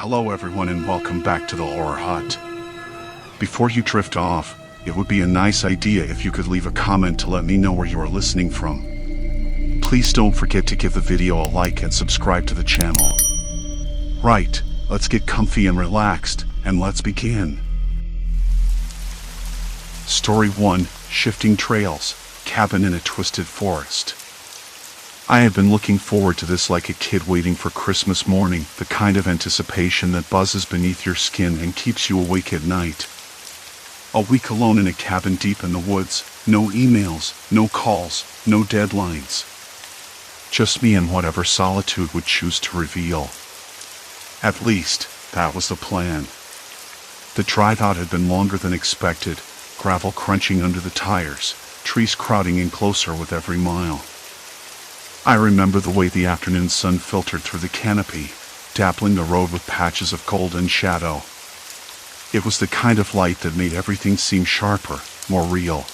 Hello everyone and welcome back to the Horror Hut. Before you drift off, it would be a nice idea if you could leave a comment to let me know where you are listening from. Please don't forget to give the video a like and subscribe to the channel. Right, let's get comfy and relaxed, and let's begin. Story 1, Shifting Trails, Cabin in a Twisted Forest. I had been looking forward to this like a kid waiting for Christmas morning, the kind of anticipation that buzzes beneath your skin and keeps you awake at night. A week alone in a cabin deep in the woods, no emails, no calls, no deadlines. Just me and whatever solitude would choose to reveal. At least, that was the plan. The drive out had been longer than expected, gravel crunching under the tires, trees crowding in closer with every mile. I remember the way the afternoon sun filtered through the canopy, dappling the road with patches of golden shadow. It was the kind of light that made everything seem sharper, more real.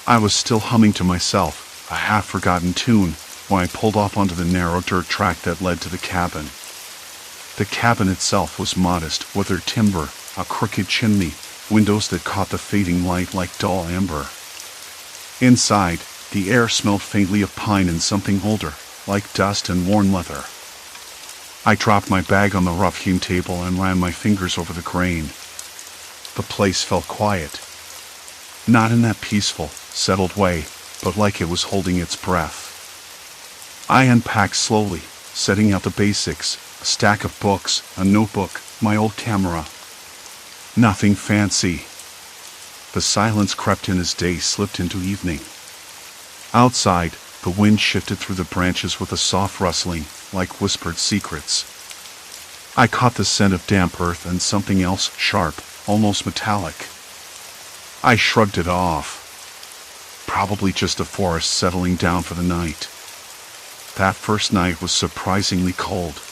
I was still humming to myself, a half-forgotten tune, when I pulled off onto the narrow dirt track that led to the cabin. The cabin itself was modest, weathered timber, a crooked chimney, windows that caught the fading light like dull amber. Inside, the air smelled faintly of pine and something older, like dust and worn leather. I dropped my bag on the rough-hewn table and ran my fingers over the grain. The place felt quiet. Not in that peaceful, settled way, but like it was holding its breath. I unpacked slowly, setting out the basics, a stack of books, a notebook, my old camera. Nothing fancy. The silence crept in as day slipped into evening. Outside, the wind shifted through the branches with a soft rustling, like whispered secrets. I caught the scent of damp earth and something else sharp, almost metallic. I shrugged it off. Probably just the forest settling down for the night. That first night was surprisingly cold.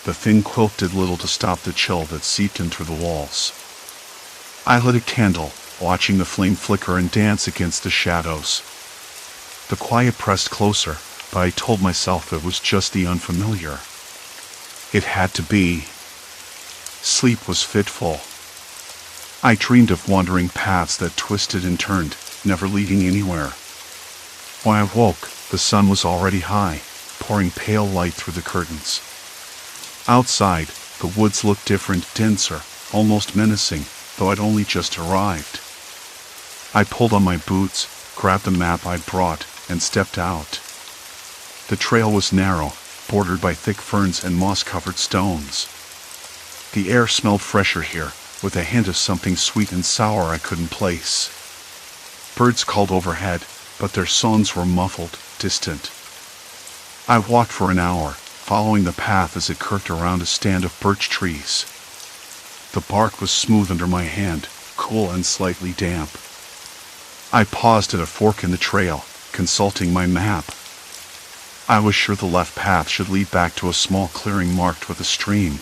The thin quilt did little to stop the chill that seeped in through the walls. I lit a candle, watching the flame flicker and dance against the shadows. The quiet pressed closer, but I told myself it was just the unfamiliar. It had to be. Sleep was fitful. I dreamed of wandering paths that twisted and turned, never leading anywhere. When I woke, the sun was already high, pouring pale light through the curtains. Outside, the woods looked different, denser, almost menacing, though I'd only just arrived. I pulled on my boots, grabbed the map I'd brought, and stepped out. The trail was narrow, bordered by thick ferns and moss-covered stones. The air smelled fresher here, with a hint of something sweet and sour I couldn't place. Birds called overhead, but their songs were muffled, distant. I walked for an hour, following the path as it curved around a stand of birch trees. The bark was smooth under my hand, cool and slightly damp. I paused at a fork in the trail, consulting my map. I was sure the left path should lead back to a small clearing marked with a stream.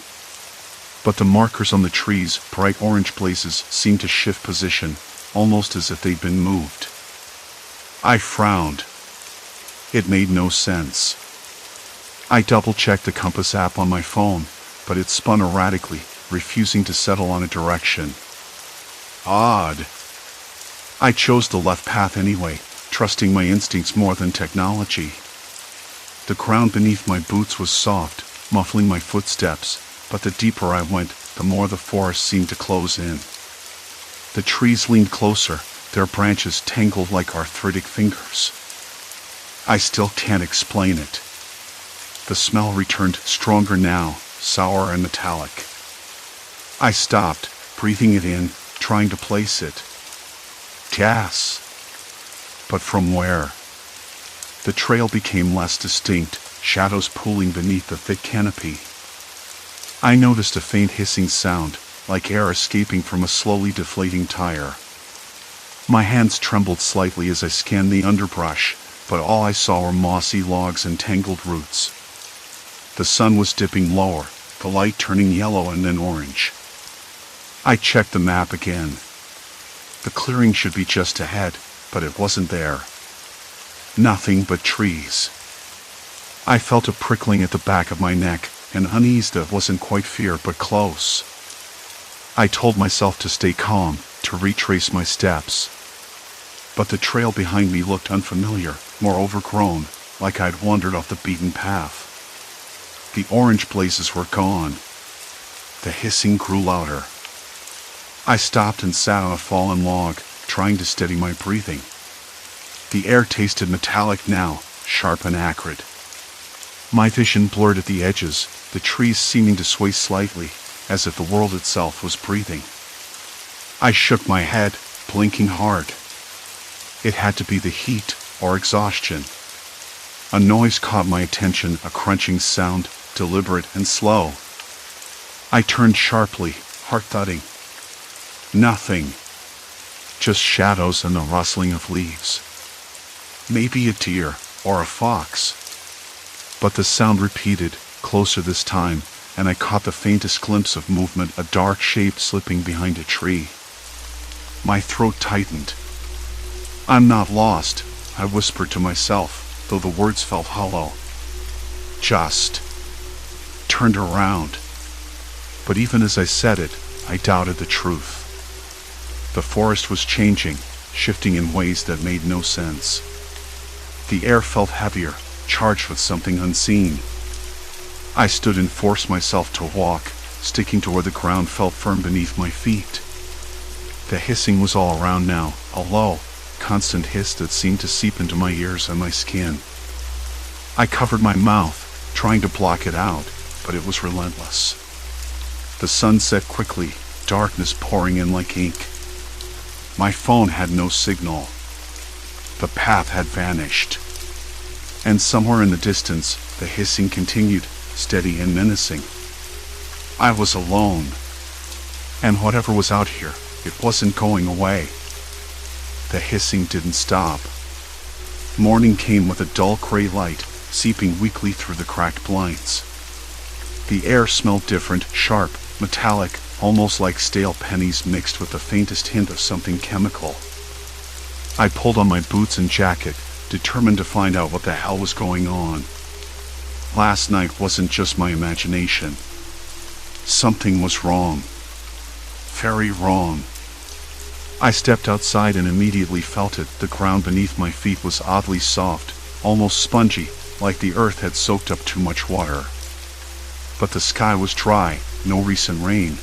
But the markers on the trees, bright orange blazes, seemed to shift position, almost as if they'd been moved. I frowned. It made no sense. I double-checked the compass app on my phone, but it spun erratically, refusing to settle on a direction. Odd. I chose the left path anyway, trusting my instincts more than technology. The ground beneath my boots was soft, muffling my footsteps, but the deeper I went, the more the forest seemed to close in. The trees leaned closer, their branches tangled like arthritic fingers. I still can't explain it. The smell returned stronger now, sour and metallic. I stopped, breathing it in, trying to place it. Gas. But from where? The trail became less distinct, shadows pooling beneath the thick canopy. I noticed a faint hissing sound, like air escaping from a slowly deflating tire. My hands trembled slightly as I scanned the underbrush, but all I saw were mossy logs and tangled roots. The sun was dipping lower, the light turning yellow and then orange. I checked the map again. The clearing should be just ahead, but it wasn't there. Nothing but trees. I felt a prickling at the back of my neck, and uneased wasn't quite fear but close. I told myself to stay calm, to retrace my steps. But the trail behind me looked unfamiliar, more overgrown, like I'd wandered off the beaten path. The orange blazes were gone. The hissing grew louder. I stopped and sat on a fallen log, trying to steady my breathing. The air tasted metallic now, sharp and acrid. My vision blurred at the edges, the trees seeming to sway slightly, as if the world itself was breathing. I shook my head, blinking hard. It had to be the heat or exhaustion. A noise caught my attention, a crunching sound, deliberate and slow. I turned sharply, heart thudding. Nothing. Just shadows and the rustling of leaves. Maybe a deer or a fox. But the sound repeated, closer this time, and I caught the faintest glimpse of movement, a dark shape slipping behind a tree. My throat tightened. "I'm not lost," I whispered to myself, though the words felt hollow. "Just turned around." But even as I said it, I doubted the truth. The forest was changing, shifting in ways that made no sense. The air felt heavier, charged with something unseen. I stood and forced myself to walk, sticking to where the ground felt firm beneath my feet. The hissing was all around now, a low, constant hiss that seemed to seep into my ears and my skin. I covered my mouth, trying to block it out, but it was relentless. The sun set quickly, darkness pouring in like ink. My phone had no signal. The path had vanished. And somewhere in the distance, the hissing continued, steady and menacing. I was alone. And whatever was out here, it wasn't going away. The hissing didn't stop. Morning came with a dull gray light, seeping weakly through the cracked blinds. The air smelled different, sharp, metallic, almost like stale pennies mixed with the faintest hint of something chemical. I pulled on my boots and jacket, determined to find out what the hell was going on. Last night wasn't just my imagination. Something was wrong. Very wrong. I stepped outside and immediately felt it. The ground beneath my feet was oddly soft, almost spongy, like the earth had soaked up too much water. But the sky was dry, no recent rain.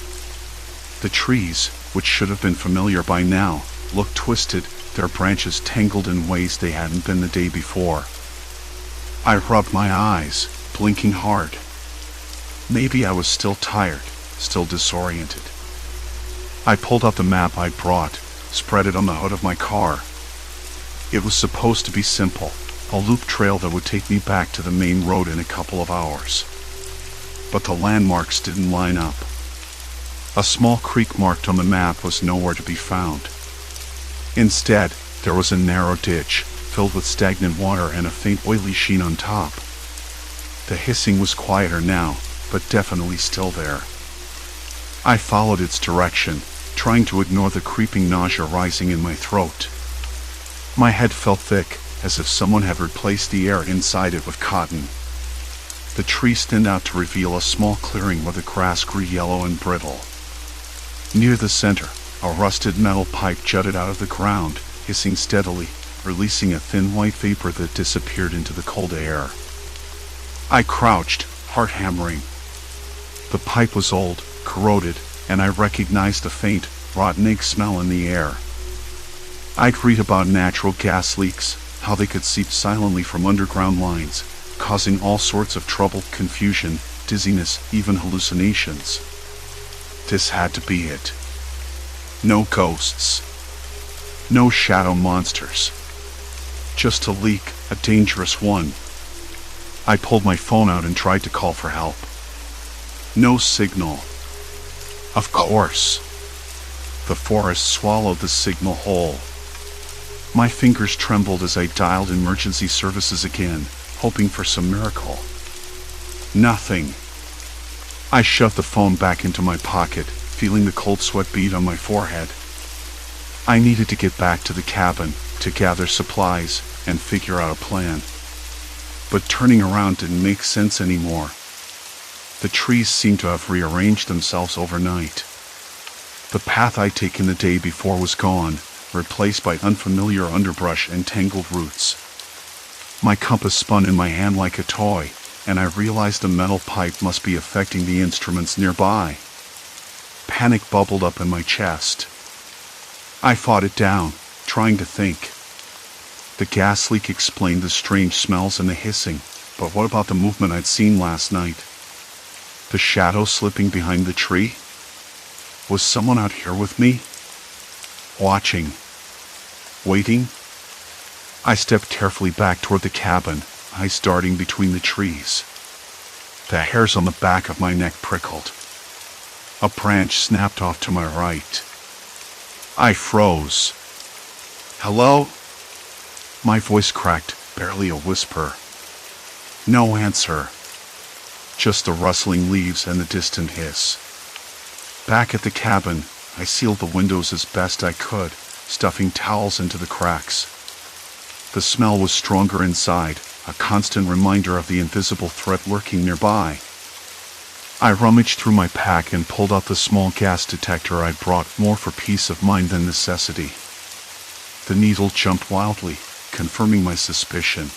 The trees, which should have been familiar by now, looked twisted, their branches tangled in ways they hadn't been the day before. I rubbed my eyes, blinking hard. Maybe I was still tired, still disoriented. I pulled out the map I'd brought, spread it on the hood of my car. It was supposed to be simple, a loop trail that would take me back to the main road in a couple of hours. But the landmarks didn't line up. A small creek marked on the map was nowhere to be found. Instead, there was a narrow ditch, filled with stagnant water and a faint oily sheen on top. The hissing was quieter now, but definitely still there. I followed its direction, trying to ignore the creeping nausea rising in my throat. My head felt thick, as if someone had replaced the air inside it with cotton. The trees thinned out to reveal a small clearing where the grass grew yellow and brittle. Near the center, a rusted metal pipe jutted out of the ground, hissing steadily, releasing a thin white vapor that disappeared into the cold air. I crouched, heart hammering. The pipe was old, corroded, and I recognized the faint, rotten egg smell in the air. I'd read about natural gas leaks, how they could seep silently from underground lines, causing all sorts of trouble, confusion, dizziness, even hallucinations. This had to be it. No ghosts. No shadow monsters. Just a leak, a dangerous one. I pulled my phone out and tried to call for help. No signal. Of course. The forest swallowed the signal whole. My fingers trembled as I dialed emergency services again, hoping for some miracle. Nothing. I shoved the phone back into my pocket, feeling the cold sweat bead on my forehead. I needed to get back to the cabin, to gather supplies, and figure out a plan. But turning around didn't make sense anymore. The trees seemed to have rearranged themselves overnight. The path I'd taken the day before was gone, replaced by unfamiliar underbrush and tangled roots. My compass spun in my hand like a toy, and I realized the metal pipe must be affecting the instruments nearby. Panic bubbled up in my chest. I fought it down, trying to think. The gas leak explained the strange smells and the hissing, but what about the movement I'd seen last night? The shadow slipping behind the tree? Was someone out here with me? Watching? Waiting? I stepped carefully back toward the cabin, eyes darting between the trees. The hairs on the back of my neck prickled. A branch snapped off to my right. I froze. Hello? My voice cracked, barely a whisper. No answer. Just the rustling leaves and the distant hiss. Back at the cabin, I sealed the windows as best I could, stuffing towels into the cracks. The smell was stronger inside, a constant reminder of the invisible threat lurking nearby. I rummaged through my pack and pulled out the small gas detector I'd brought, more for peace of mind than necessity. The needle jumped wildly, confirming my suspicion.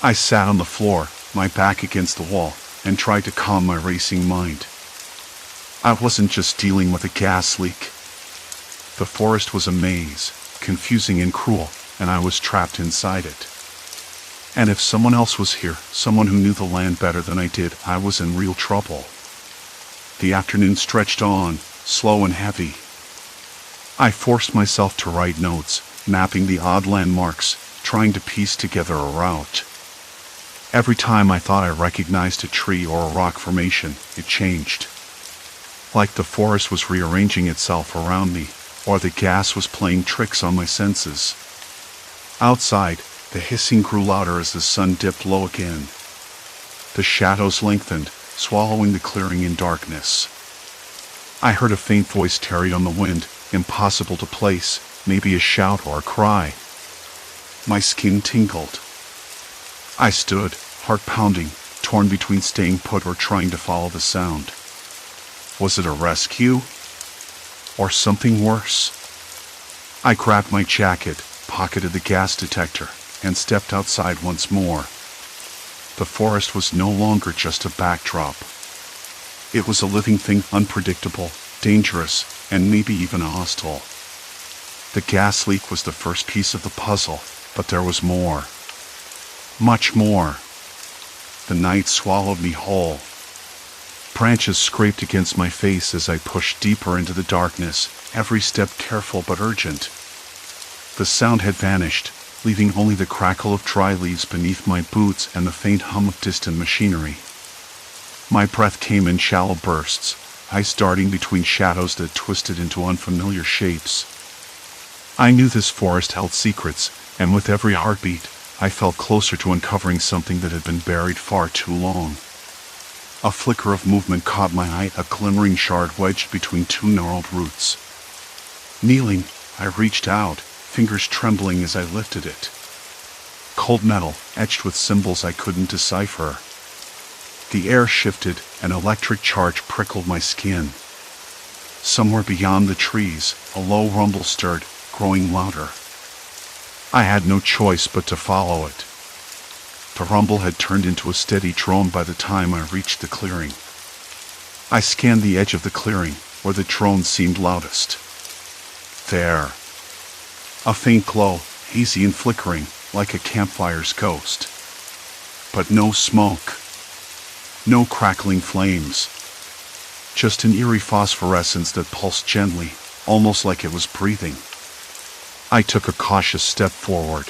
I sat on the floor, my back against the wall, and tried to calm my racing mind. I wasn't just dealing with a gas leak. The forest was a maze, confusing and cruel, and I was trapped inside it. And if someone else was here, someone who knew the land better than I did, I was in real trouble. The afternoon stretched on, slow and heavy. I forced myself to write notes, mapping the odd landmarks, trying to piece together a route. Every time I thought I recognized a tree or a rock formation, it changed. Like the forest was rearranging itself around me, or the gas was playing tricks on my senses. Outside, the hissing grew louder as the sun dipped low again. The shadows lengthened, swallowing the clearing in darkness. I heard a faint voice tarried on the wind, impossible to place, maybe a shout or a cry. My skin tingled. I stood, heart pounding, torn between staying put or trying to follow the sound. Was it a rescue? Or something worse? I grabbed my jacket, pocketed the gas detector, and stepped outside once more. The forest was no longer just a backdrop. It was a living thing, unpredictable, dangerous, and maybe even hostile. The gas leak was the first piece of the puzzle, but there was more. Much more. The night swallowed me whole. Branches scraped against my face as I pushed deeper into the darkness, every step careful but urgent. The sound had vanished, leaving only the crackle of dry leaves beneath my boots and the faint hum of distant machinery. My breath came in shallow bursts, eyes darting between shadows that twisted into unfamiliar shapes. I knew this forest held secrets, and with every heartbeat, I felt closer to uncovering something that had been buried far too long. A flicker of movement caught my eye, a glimmering shard wedged between two gnarled roots. Kneeling, I reached out, fingers trembling as I lifted it. Cold metal, etched with symbols I couldn't decipher. The air shifted, an electric charge prickled my skin. Somewhere beyond the trees, a low rumble stirred, growing louder. I had no choice but to follow it. The rumble had turned into a steady drone by the time I reached the clearing. I scanned the edge of the clearing, where the drone seemed loudest. There. A faint glow, hazy and flickering, like a campfire's ghost. But no smoke. No crackling flames. Just an eerie phosphorescence that pulsed gently, almost like it was breathing. I took a cautious step forward.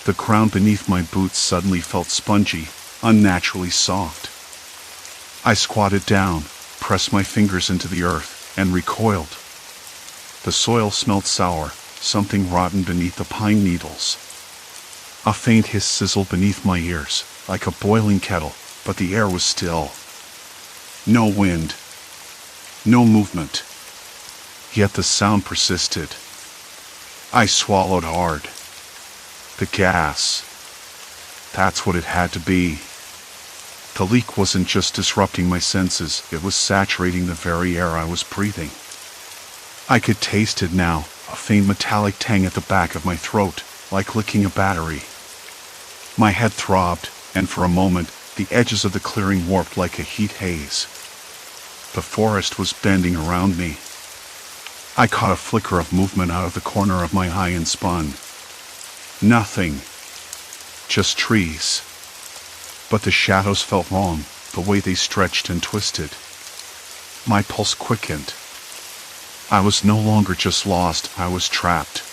The ground beneath my boots suddenly felt spongy, unnaturally soft. I squatted down, pressed my fingers into the earth, and recoiled. The soil smelled sour, something rotten beneath the pine needles. A faint hiss sizzled beneath my ears, like a boiling kettle, but the air was still. No wind. No movement. Yet the sound persisted. I swallowed hard. The gas. That's what it had to be. The leak wasn't just disrupting my senses, it was saturating the very air I was breathing. I could taste it now, a faint metallic tang at the back of my throat, like licking a battery. My head throbbed, and for a moment, the edges of the clearing warped like a heat haze. The forest was bending around me. I caught a flicker of movement out of the corner of my eye and spun. Nothing. Just trees. But the shadows felt wrong, the way they stretched and twisted. My pulse quickened. I was no longer just lost, I was trapped.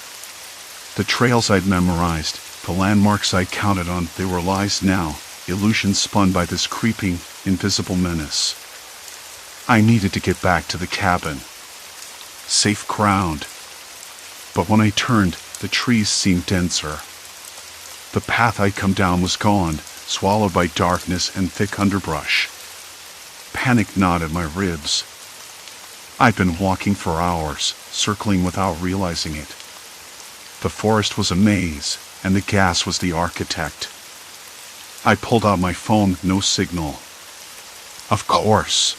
The trails I'd memorized, the landmarks I'd counted on, they were lies now, illusions spun by this creeping, invisible menace. I needed to get back to the cabin. Safe ground. But when I turned, the trees seemed denser. The path I'd come down was gone, swallowed by darkness and thick underbrush. Panic gnawed at my ribs. I'd been walking for hours, circling without realizing it. The forest was a maze, and the gas was the architect. I pulled out my phone, no signal. Of course.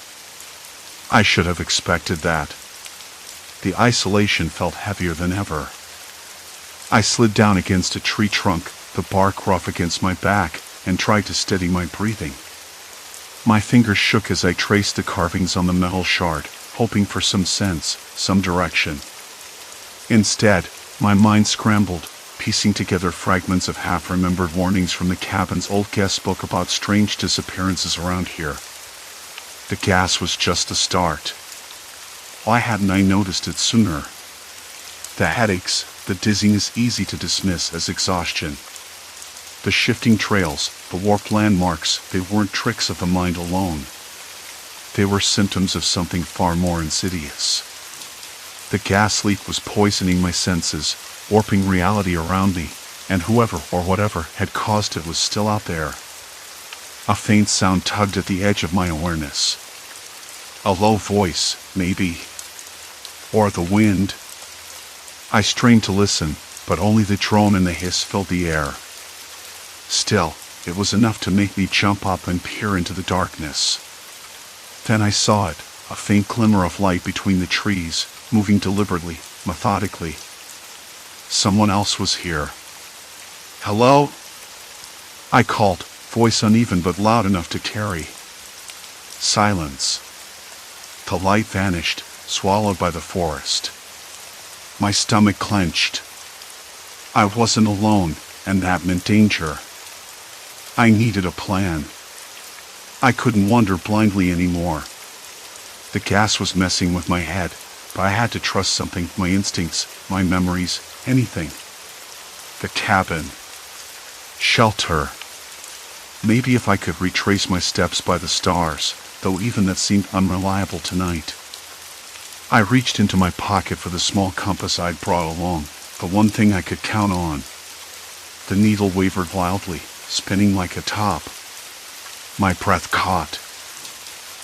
I should have expected that. The isolation felt heavier than ever. I slid down against a tree trunk, the bark rough against my back, and tried to steady my breathing. My fingers shook as I traced the carvings on the metal shard, hoping for some sense, some direction. Instead, my mind scrambled, piecing together fragments of half-remembered warnings from the cabin's old guest book about strange disappearances around here. The gas was just the start. Why hadn't I noticed it sooner? The headaches, the dizziness easy to dismiss as exhaustion. The shifting trails, the warped landmarks, they weren't tricks of the mind alone. They were symptoms of something far more insidious. The gas leak was poisoning my senses, warping reality around me, and whoever or whatever had caused it was still out there. A faint sound tugged at the edge of my awareness. A low voice, maybe. Or the wind. I strained to listen, but only the drone and the hiss filled the air. Still, it was enough to make me jump up and peer into the darkness. Then I saw it, a faint glimmer of light between the trees, moving deliberately, methodically. Someone else was here. Hello? I called, voice uneven but loud enough to carry. Silence. The light vanished, swallowed by the forest. My stomach clenched. I wasn't alone, and that meant danger. I needed a plan. I couldn't wander blindly anymore. The gas was messing with my head, but I had to trust something, my instincts, my memories, anything. The cabin. Shelter. Maybe if I could retrace my steps by the stars, though even that seemed unreliable tonight. I reached into my pocket for the small compass I'd brought along, the one thing I could count on. The needle wavered wildly, spinning like a top. My breath caught.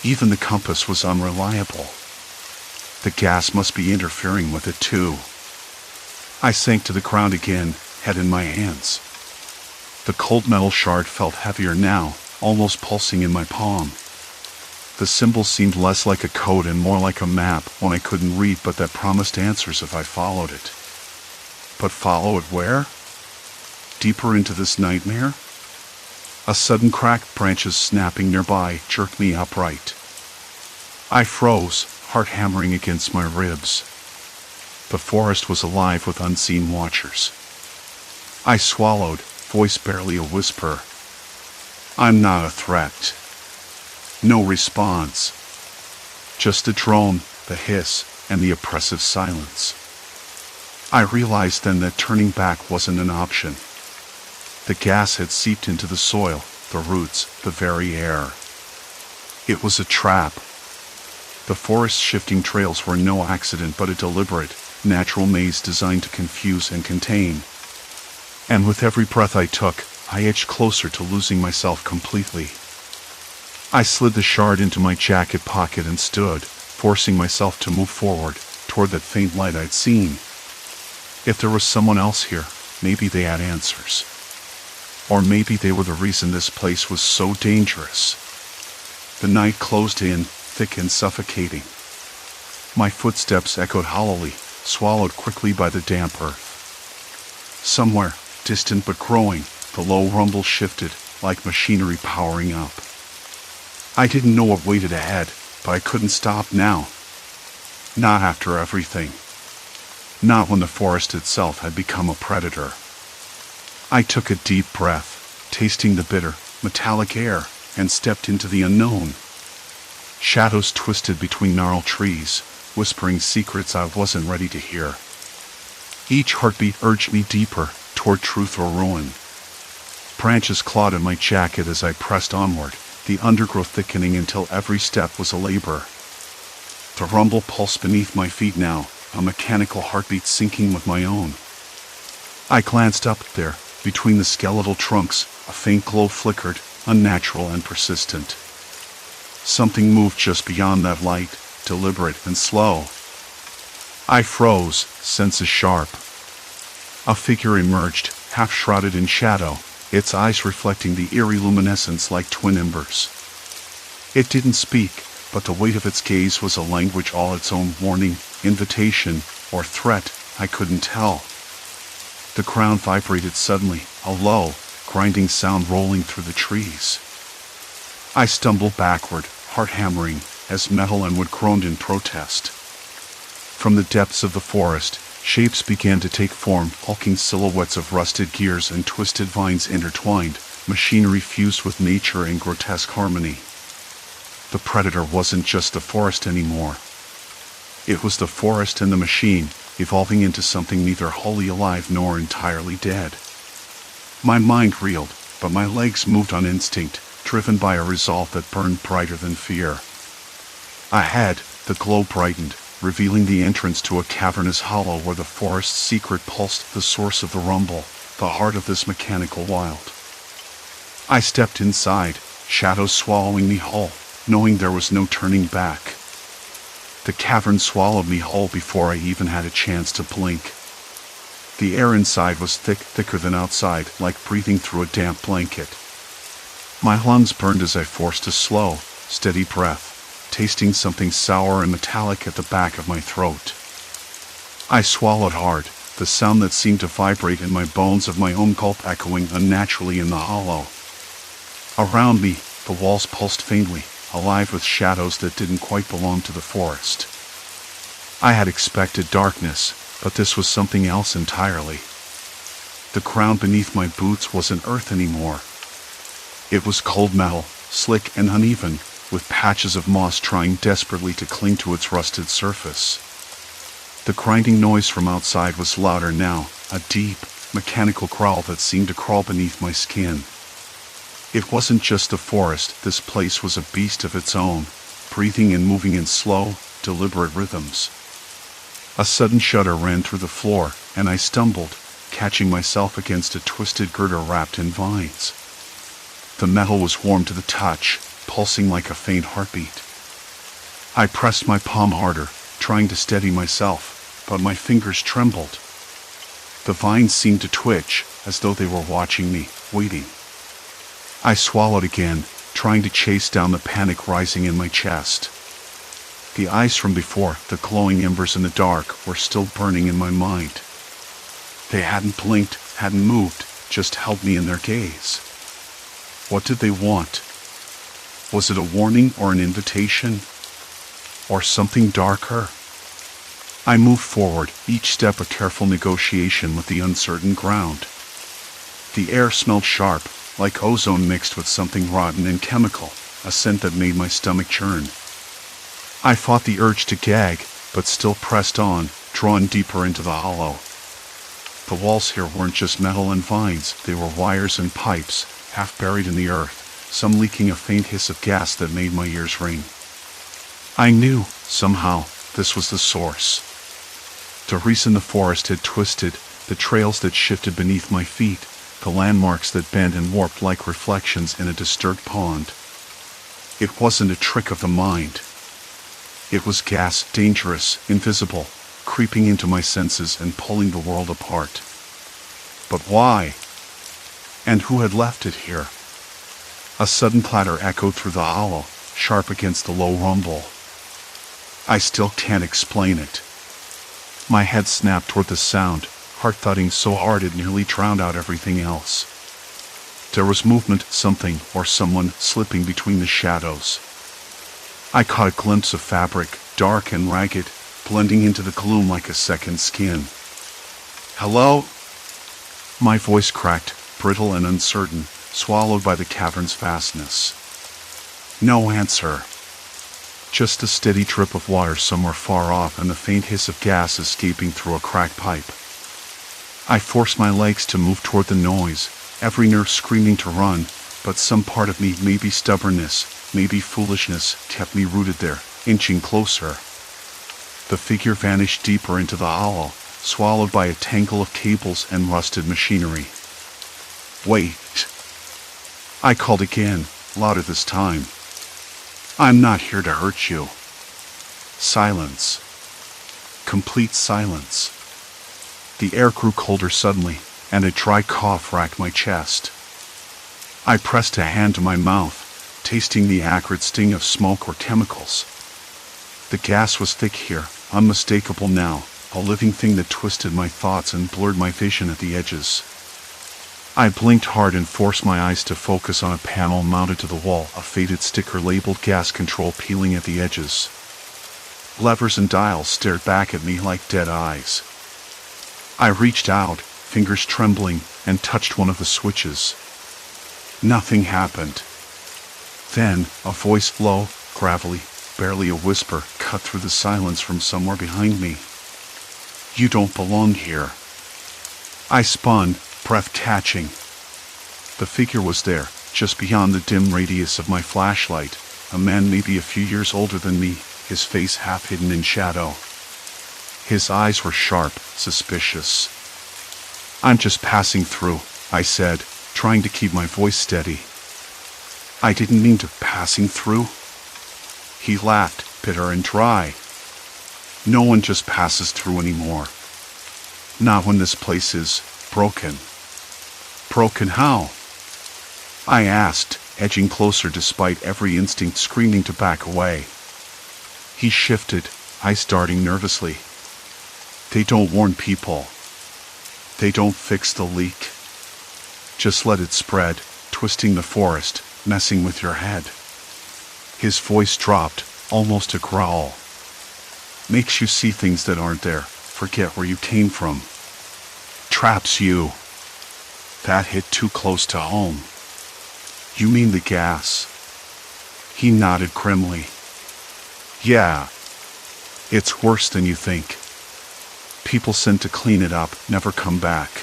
Even the compass was unreliable. The gas must be interfering with it too. I sank to the ground again, head in my hands. The cold metal shard felt heavier now, almost pulsing in my palm. The symbol seemed less like a code and more like a map, one I couldn't read but that promised answers if I followed it. But follow it where? Deeper into this nightmare? A sudden crack, branches snapping nearby, jerked me upright. I froze, heart hammering against my ribs. The forest was alive with unseen watchers. I swallowed, voice barely a whisper. I'm not a threat. No response. Just the drone, the hiss, and the oppressive silence. I realized then that turning back wasn't an option. The gas had seeped into the soil, the roots, the very air. It was a trap. The forest's shifting trails were no accident but a deliberate, natural maze designed to confuse and contain. And with every breath I took, I edged closer to losing myself completely. I slid the shard into my jacket pocket and stood, forcing myself to move forward, toward that faint light I'd seen. If there was someone else here, maybe they had answers. Or maybe they were the reason this place was so dangerous. The night closed in, thick and suffocating. My footsteps echoed hollowly, swallowed quickly by the damp earth. Somewhere, distant but growing, the low rumble shifted, like machinery powering up. I didn't know what waited ahead, but I couldn't stop now. Not after everything. Not when the forest itself had become a predator. I took a deep breath, tasting the bitter, metallic air, and stepped into the unknown. Shadows twisted between gnarled trees, whispering secrets I wasn't ready to hear. Each heartbeat urged me deeper, toward truth or ruin. Branches clawed at my jacket as I pressed onward, the undergrowth thickening until every step was a labor. The rumble pulsed beneath my feet now, a mechanical heartbeat syncing with my own. I glanced up there, between the skeletal trunks, a faint glow flickered, unnatural and persistent. Something moved just beyond that light, deliberate and slow. I froze, senses sharp. A figure emerged, half shrouded in shadow, its eyes reflecting the eerie luminescence like twin embers. It didn't speak, but the weight of its gaze was a language all its own, warning, invitation, or threat, I couldn't tell. The ground vibrated suddenly, a low, grinding sound rolling through the trees. I stumbled backward, heart hammering, as metal and wood groaned in protest. From the depths of the forest, shapes began to take form, hulking silhouettes of rusted gears and twisted vines intertwined, machinery fused with nature in grotesque harmony. The predator wasn't just the forest anymore. It was the forest and the machine, evolving into something neither wholly alive nor entirely dead. My mind reeled, but my legs moved on instinct, driven by a resolve that burned brighter than fear. Ahead, the glow brightened, revealing the entrance to a cavernous hollow where the forest's secret pulsed, the source of the rumble, the heart of this mechanical wild. I stepped inside, shadows swallowing me whole, knowing there was no turning back. The cavern swallowed me whole before I even had a chance to blink. The air inside was thick, thicker than outside, like breathing through a damp blanket. My lungs burned as I forced a slow, steady breath, tasting something sour and metallic at the back of my throat. I swallowed hard, the sound that seemed to vibrate in my bones of my own gulp echoing unnaturally in the hollow. Around me, the walls pulsed faintly, alive with shadows that didn't quite belong to the forest. I had expected darkness, but this was something else entirely. The ground beneath my boots wasn't earth anymore. It was cold metal, slick and uneven, with patches of moss trying desperately to cling to its rusted surface. The grinding noise from outside was louder now, a deep, mechanical growl that seemed to crawl beneath my skin. It wasn't just a forest, this place was a beast of its own, breathing and moving in slow, deliberate rhythms. A sudden shudder ran through the floor, and I stumbled, catching myself against a twisted girder wrapped in vines. The metal was warm to the touch, pulsing like a faint heartbeat. I pressed my palm harder, trying to steady myself, but my fingers trembled. The vines seemed to twitch, as though they were watching me, waiting. I swallowed again, trying to chase down the panic rising in my chest. The eyes from before, the glowing embers in the dark, were still burning in my mind. They hadn't blinked, hadn't moved, just held me in their gaze. What did they want? Was it a warning or an invitation? Or something darker? I moved forward, each step a careful negotiation with the uncertain ground. The air smelled sharp, like ozone mixed with something rotten and chemical, a scent that made my stomach churn. I fought the urge to gag, but still pressed on, drawn deeper into the hollow. The walls here weren't just metal and vines, they were wires and pipes, half buried in the earth, some leaking a faint hiss of gas that made my ears ring. I knew, somehow, this was the source. The reason the forest had twisted, the trails that shifted beneath my feet, the landmarks that bent and warped like reflections in a disturbed pond. It wasn't a trick of the mind. It was gas, dangerous, invisible, creeping into my senses and pulling the world apart. But why? And who had left it here? A sudden clatter echoed through the hollow, sharp against the low rumble. I still can't explain it. My head snapped toward the sound, heart thudding so hard it nearly drowned out everything else. There was movement, something or someone slipping between the shadows. I caught a glimpse of fabric, dark and ragged, blending into the gloom like a second skin. "Hello?" My voice cracked, brittle and uncertain, swallowed by the cavern's vastness. No answer. Just a steady drip of water somewhere far off and the faint hiss of gas escaping through a cracked pipe. I forced my legs to move toward the noise, every nerve screaming to run, but some part of me, maybe stubbornness, maybe foolishness, kept me rooted there, inching closer. The figure vanished deeper into the hollow, swallowed by a tangle of cables and rusted machinery. "Wait!" I called again, louder this time. "I'm not here to hurt you." Silence. Complete silence. The air grew colder suddenly, and a dry cough racked my chest. I pressed a hand to my mouth, tasting the acrid sting of smoke or chemicals. The gas was thick here, unmistakable now, a living thing that twisted my thoughts and blurred my vision at the edges. I blinked hard and forced my eyes to focus on a panel mounted to the wall, a faded sticker labeled gas control peeling at the edges. Levers and dials stared back at me like dead eyes. I reached out, fingers trembling, and touched one of the switches. Nothing happened. Then, a voice, low, gravelly, barely a whisper, cut through the silence from somewhere behind me. "You don't belong here." I spun, breath catching. The figure was there, just beyond the dim radius of my flashlight, a man maybe a few years older than me, his face half hidden in shadow. His eyes were sharp, suspicious. "I'm just passing through," I said, trying to keep my voice steady. "I didn't mean to passing through." He laughed, bitter and dry. "No one just passes through anymore. Not when this place is broken." "Broken how?" I asked, edging closer despite every instinct screaming to back away. He shifted, eyes darting nervously. "They don't warn people. They don't fix the leak. Just let it spread, twisting the forest, messing with your head." His voice dropped, almost a growl. "Makes you see things that aren't there, forget where you came from. Traps you." That hit too close to home. "You mean the gas?" He nodded grimly. "Yeah. It's worse than you think. People sent to clean it up, never come back.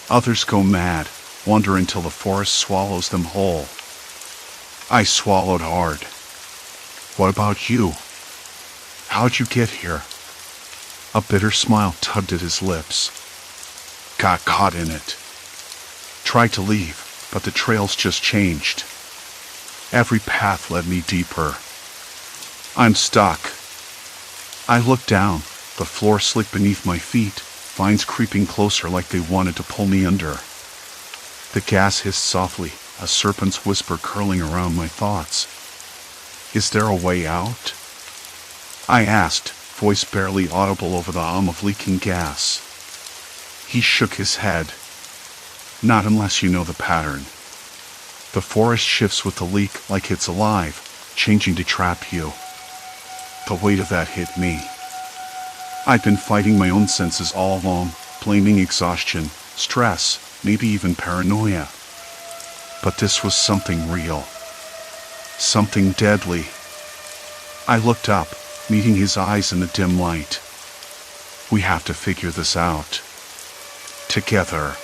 Others go mad, wander until the forest swallows them whole." I swallowed hard. "What about you? How'd you get here?" A bitter smile tugged at his lips. "Got caught in it. Tried to leave, but the trails just changed. Every path led me deeper. I'm stuck." I looked down, the floor slick beneath my feet, vines creeping closer like they wanted to pull me under. The gas hissed softly, a serpent's whisper curling around my thoughts. "Is there a way out?" I asked, voice barely audible over the hum of leaking gas. He shook his head. "Not unless you know the pattern. The forest shifts with the leak like it's alive, changing to trap you." The weight of that hit me. I'd been fighting my own senses all along, blaming exhaustion, stress, maybe even paranoia. But this was something real. Something deadly. I looked up, meeting his eyes in the dim light. "We have to figure this out. Together."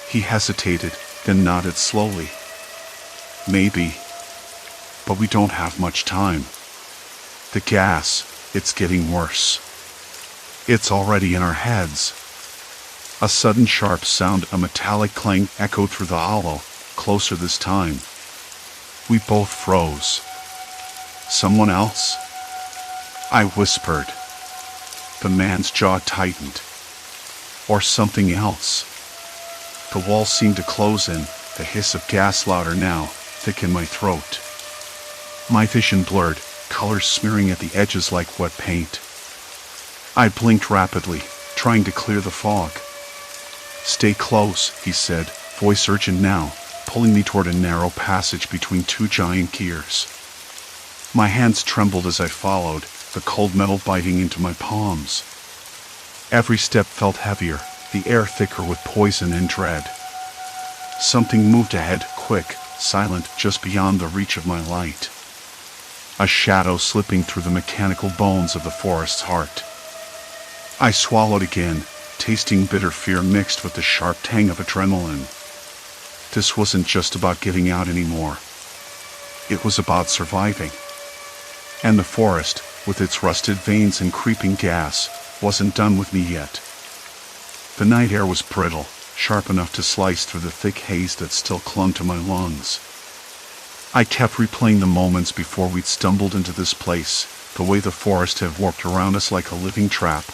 He hesitated, then nodded slowly. "Maybe. But we don't have much time. The gas, it's getting worse. It's already in our heads." A sudden sharp sound, a metallic clang, echoed through the hollow, closer this time. We both froze. "Someone else?" I whispered. The man's jaw tightened. "Or something else." The wall seemed to close in, the hiss of gas louder now, thick in my throat. My vision blurred, colors smearing at the edges like wet paint. I blinked rapidly, trying to clear the fog. "Stay close," he said, voice urgent now, pulling me toward a narrow passage between two giant gears. My hands trembled as I followed, the cold metal biting into my palms. Every step felt heavier, the air thicker with poison and dread. Something moved ahead, quick, silent, just beyond the reach of my light. A shadow slipping through the mechanical bones of the forest's heart. I swallowed again, tasting bitter fear mixed with the sharp tang of adrenaline. This wasn't just about getting out anymore. It was about surviving. And the forest, with its rusted veins and creeping gas, wasn't done with me yet. The night air was brittle, sharp enough to slice through the thick haze that still clung to my lungs. I kept replaying the moments before we'd stumbled into this place, the way the forest had warped around us like a living trap.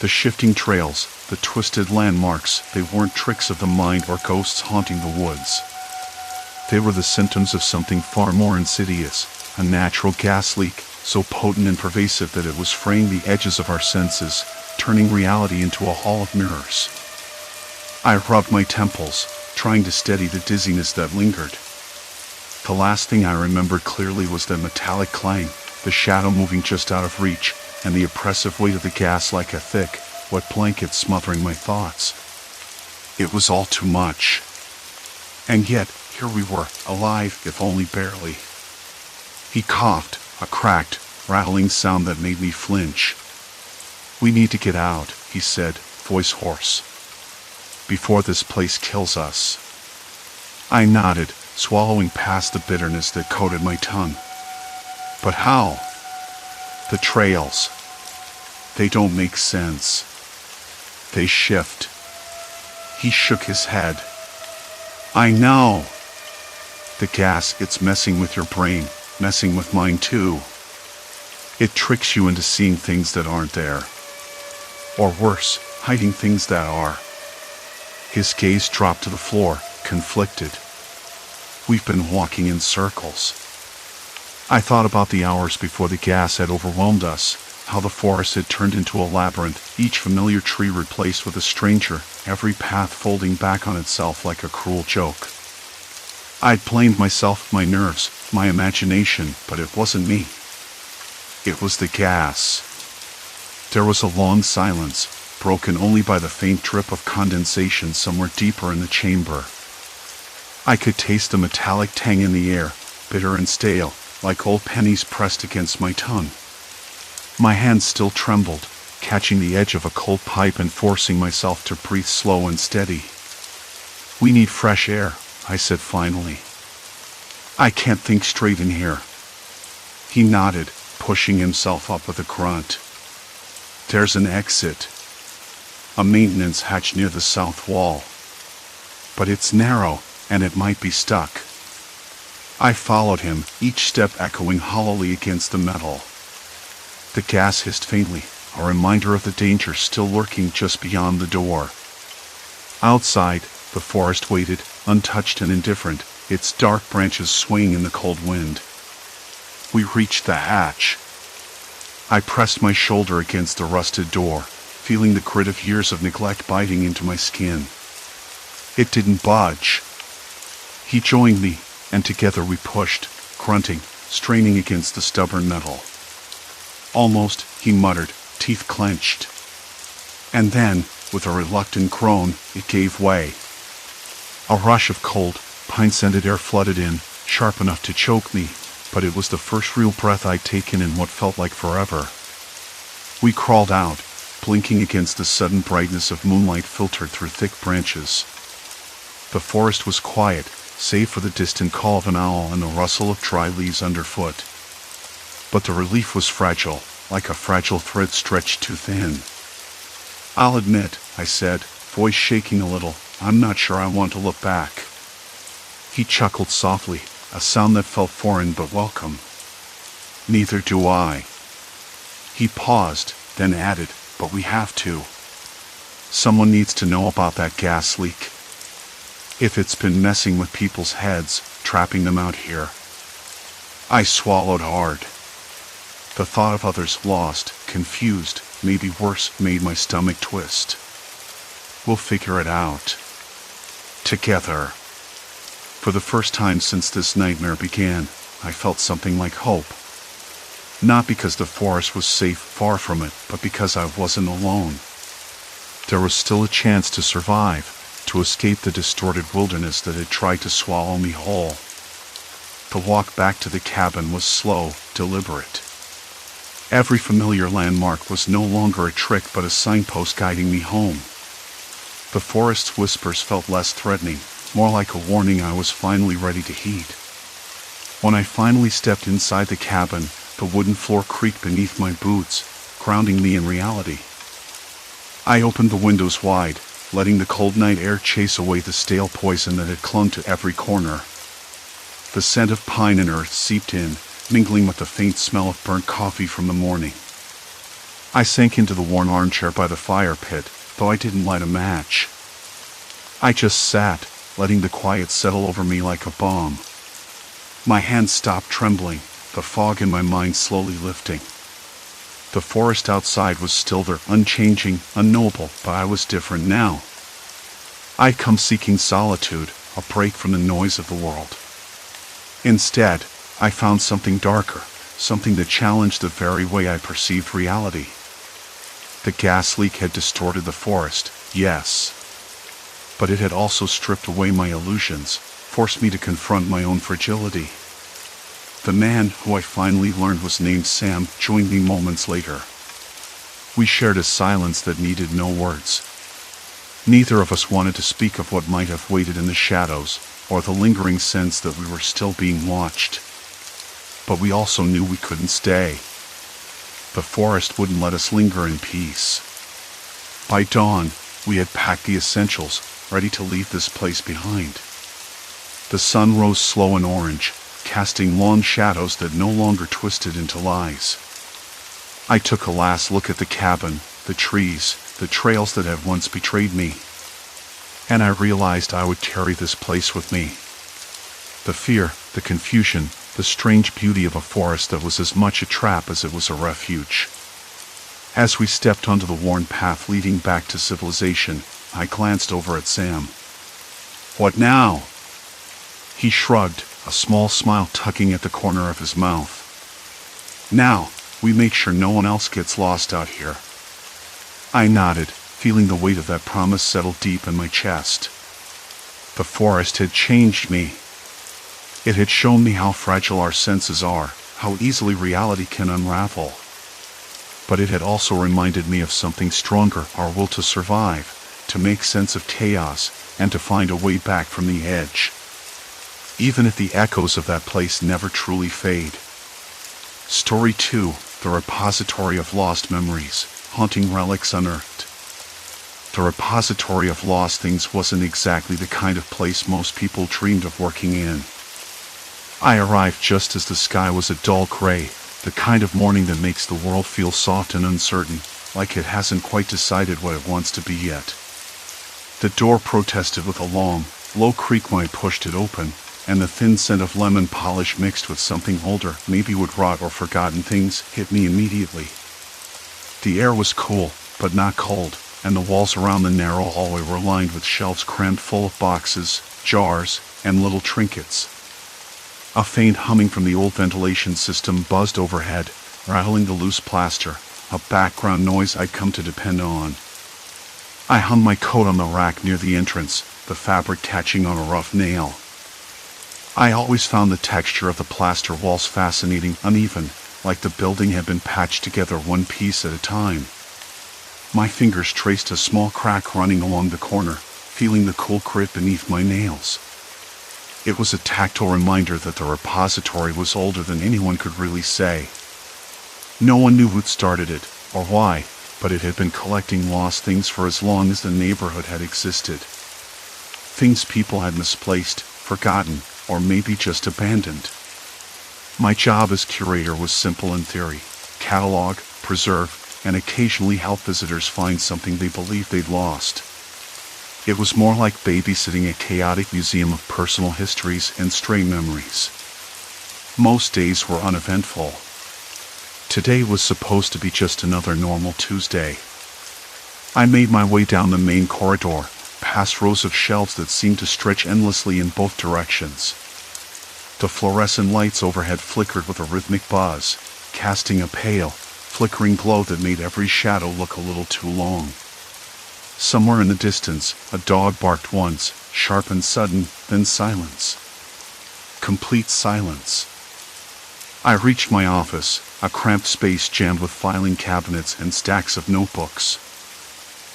The shifting trails, the twisted landmarks, they weren't tricks of the mind or ghosts haunting the woods. They were the symptoms of something far more insidious, a natural gas leak, so potent and pervasive that it was fraying the edges of our senses, turning reality into a hall of mirrors. I rubbed my temples, trying to steady the dizziness that lingered. The last thing I remembered clearly was the metallic clang, the shadow moving just out of reach, and the oppressive weight of the gas like a thick, wet blanket smothering my thoughts. It was all too much. And yet, here we were, alive, if only barely. He coughed, a cracked, rattling sound that made me flinch. "We need to get out," he said, voice hoarse. "Before this place kills us." I nodded, swallowing past the bitterness that coated my tongue. "But how?" "The trails. They don't make sense. They shift." He shook his head. "I know. The gas, it's messing with your brain, messing with mine too. It tricks you into seeing things that aren't there. Or worse, hiding things that are." His gaze dropped to the floor, conflicted. "We've been walking in circles." I thought about the hours before the gas had overwhelmed us, how the forest had turned into a labyrinth, each familiar tree replaced with a stranger, every path folding back on itself like a cruel joke. I'd blamed myself, my nerves, my imagination, but it wasn't me. It was the gas. There was a long silence, broken only by the faint drip of condensation somewhere deeper in the chamber. I could taste the metallic tang in the air, bitter and stale, like old pennies pressed against my tongue. My hands still trembled, catching the edge of a cold pipe and forcing myself to breathe slow and steady. "We need fresh air," I said finally. "I can't think straight in here." He nodded, pushing himself up with a grunt. "There's an exit. A maintenance hatch near the south wall. But it's narrow, and it might be stuck." I followed him, each step echoing hollowly against the metal. The gas hissed faintly, a reminder of the danger still lurking just beyond the door. Outside, the forest waited, untouched and indifferent, its dark branches swaying in the cold wind. We reached the hatch. I pressed my shoulder against the rusted door, feeling the grit of years of neglect biting into my skin. It didn't budge. He joined me, and together we pushed, grunting, straining against the stubborn metal. "Almost," he muttered, teeth clenched. And then, with a reluctant groan, it gave way. A rush of cold, pine-scented air flooded in, sharp enough to choke me, but it was the first real breath I'd taken in what felt like forever. We crawled out, blinking against the sudden brightness of moonlight filtered through thick branches. The forest was quiet, save for the distant call of an owl and the rustle of dry leaves underfoot. But the relief was fragile, like a fragile thread stretched too thin. "I'll admit," I said, voice shaking a little, "I'm not sure I want to look back." He chuckled softly, a sound that felt foreign but welcome. "Neither do I." He paused, then added, "But we have to. Someone needs to know about that gas leak. If it's been messing with people's heads, trapping them out here." I swallowed hard. The thought of others lost, confused, maybe worse, made my stomach twist. We'll figure it out. Together. For the first time since this nightmare began, I felt something like hope. Not because the forest was safe far from it, but because I wasn't alone. There was still a chance to survive, to escape the distorted wilderness that had tried to swallow me whole. The walk back to the cabin was slow, deliberate. Every familiar landmark was no longer a trick but a signpost guiding me home. The forest's whispers felt less threatening, more like a warning I was finally ready to heed. When I finally stepped inside the cabin, the wooden floor creaked beneath my boots, grounding me in reality. I opened the windows wide, letting the cold night air chase away the stale poison that had clung to every corner. The scent of pine and earth seeped in, mingling with the faint smell of burnt coffee from the morning. I sank into the worn armchair by the fire pit, though I didn't light a match. I just sat, letting the quiet settle over me like a bomb. My hands stopped trembling, the fog in my mind slowly lifting. The forest outside was still there, unchanging, unknowable, but I was different now. I'd come seeking solitude, a break from the noise of the world. Instead, I found something darker, something that challenged the very way I perceived reality. The gas leak had distorted the forest, yes. But it had also stripped away my illusions, forced me to confront my own fragility. The man, who I finally learned was named Sam, joined me moments later. We shared a silence that needed no words. Neither of us wanted to speak of what might have waited in the shadows, or the lingering sense that we were still being watched. But we also knew we couldn't stay. The forest wouldn't let us linger in peace. By dawn, we had packed the essentials, ready to leave this place behind. The sun rose slow and orange, casting long shadows that no longer twisted into lies. I took a last look at the cabin, the trees, the trails that had once betrayed me. And I realized I would carry this place with me. The fear, the confusion, the strange beauty of a forest that was as much a trap as it was a refuge. As we stepped onto the worn path leading back to civilization, I glanced over at Sam. "What now?" He shrugged, a small smile tugging at the corner of his mouth. "Now, we make sure no one else gets lost out here." I nodded, feeling the weight of that promise settle deep in my chest. The forest had changed me. It had shown me how fragile our senses are, how easily reality can unravel. But it had also reminded me of something stronger, our will to survive, to make sense of chaos, and to find a way back from the edge. Even if the echoes of that place never truly fade. Story 2, The Repository of Lost Memories, Haunting Relics Unearthed. The Repository of Lost Things wasn't exactly the kind of place most people dreamed of working in. I arrived just as the sky was a dull gray, the kind of morning that makes the world feel soft and uncertain, like it hasn't quite decided what it wants to be yet. The door protested with a long, low creak when I pushed it open, and the thin scent of lemon polish mixed with something older, maybe wood rot or forgotten things, hit me immediately. The air was cool, but not cold, and the walls around the narrow hallway were lined with shelves crammed full of boxes, jars, and little trinkets. A faint humming from the old ventilation system buzzed overhead, rattling the loose plaster, a background noise I'd come to depend on. I hung my coat on the rack near the entrance, the fabric catching on a rough nail. I always found the texture of the plaster walls fascinating, uneven, like the building had been patched together one piece at a time. My fingers traced a small crack running along the corner, feeling the cool grit beneath my nails. It was a tactile reminder that the repository was older than anyone could really say. No one knew who started it, or why, but it had been collecting lost things for as long as the neighborhood had existed. Things people had misplaced, forgotten, or maybe just abandoned. My job as curator was simple in theory: catalog, preserve, and occasionally help visitors find something they believed they'd lost. It was more like babysitting a chaotic museum of personal histories and stray memories. Most days were uneventful. Today was supposed to be just another normal Tuesday. I made my way down the main corridor, past rows of shelves that seemed to stretch endlessly in both directions. The fluorescent lights overhead flickered with a rhythmic buzz, casting a pale, flickering glow that made every shadow look a little too long. Somewhere in the distance, a dog barked once, sharp and sudden, then silence. Complete silence. I reached my office, a cramped space jammed with filing cabinets and stacks of notebooks.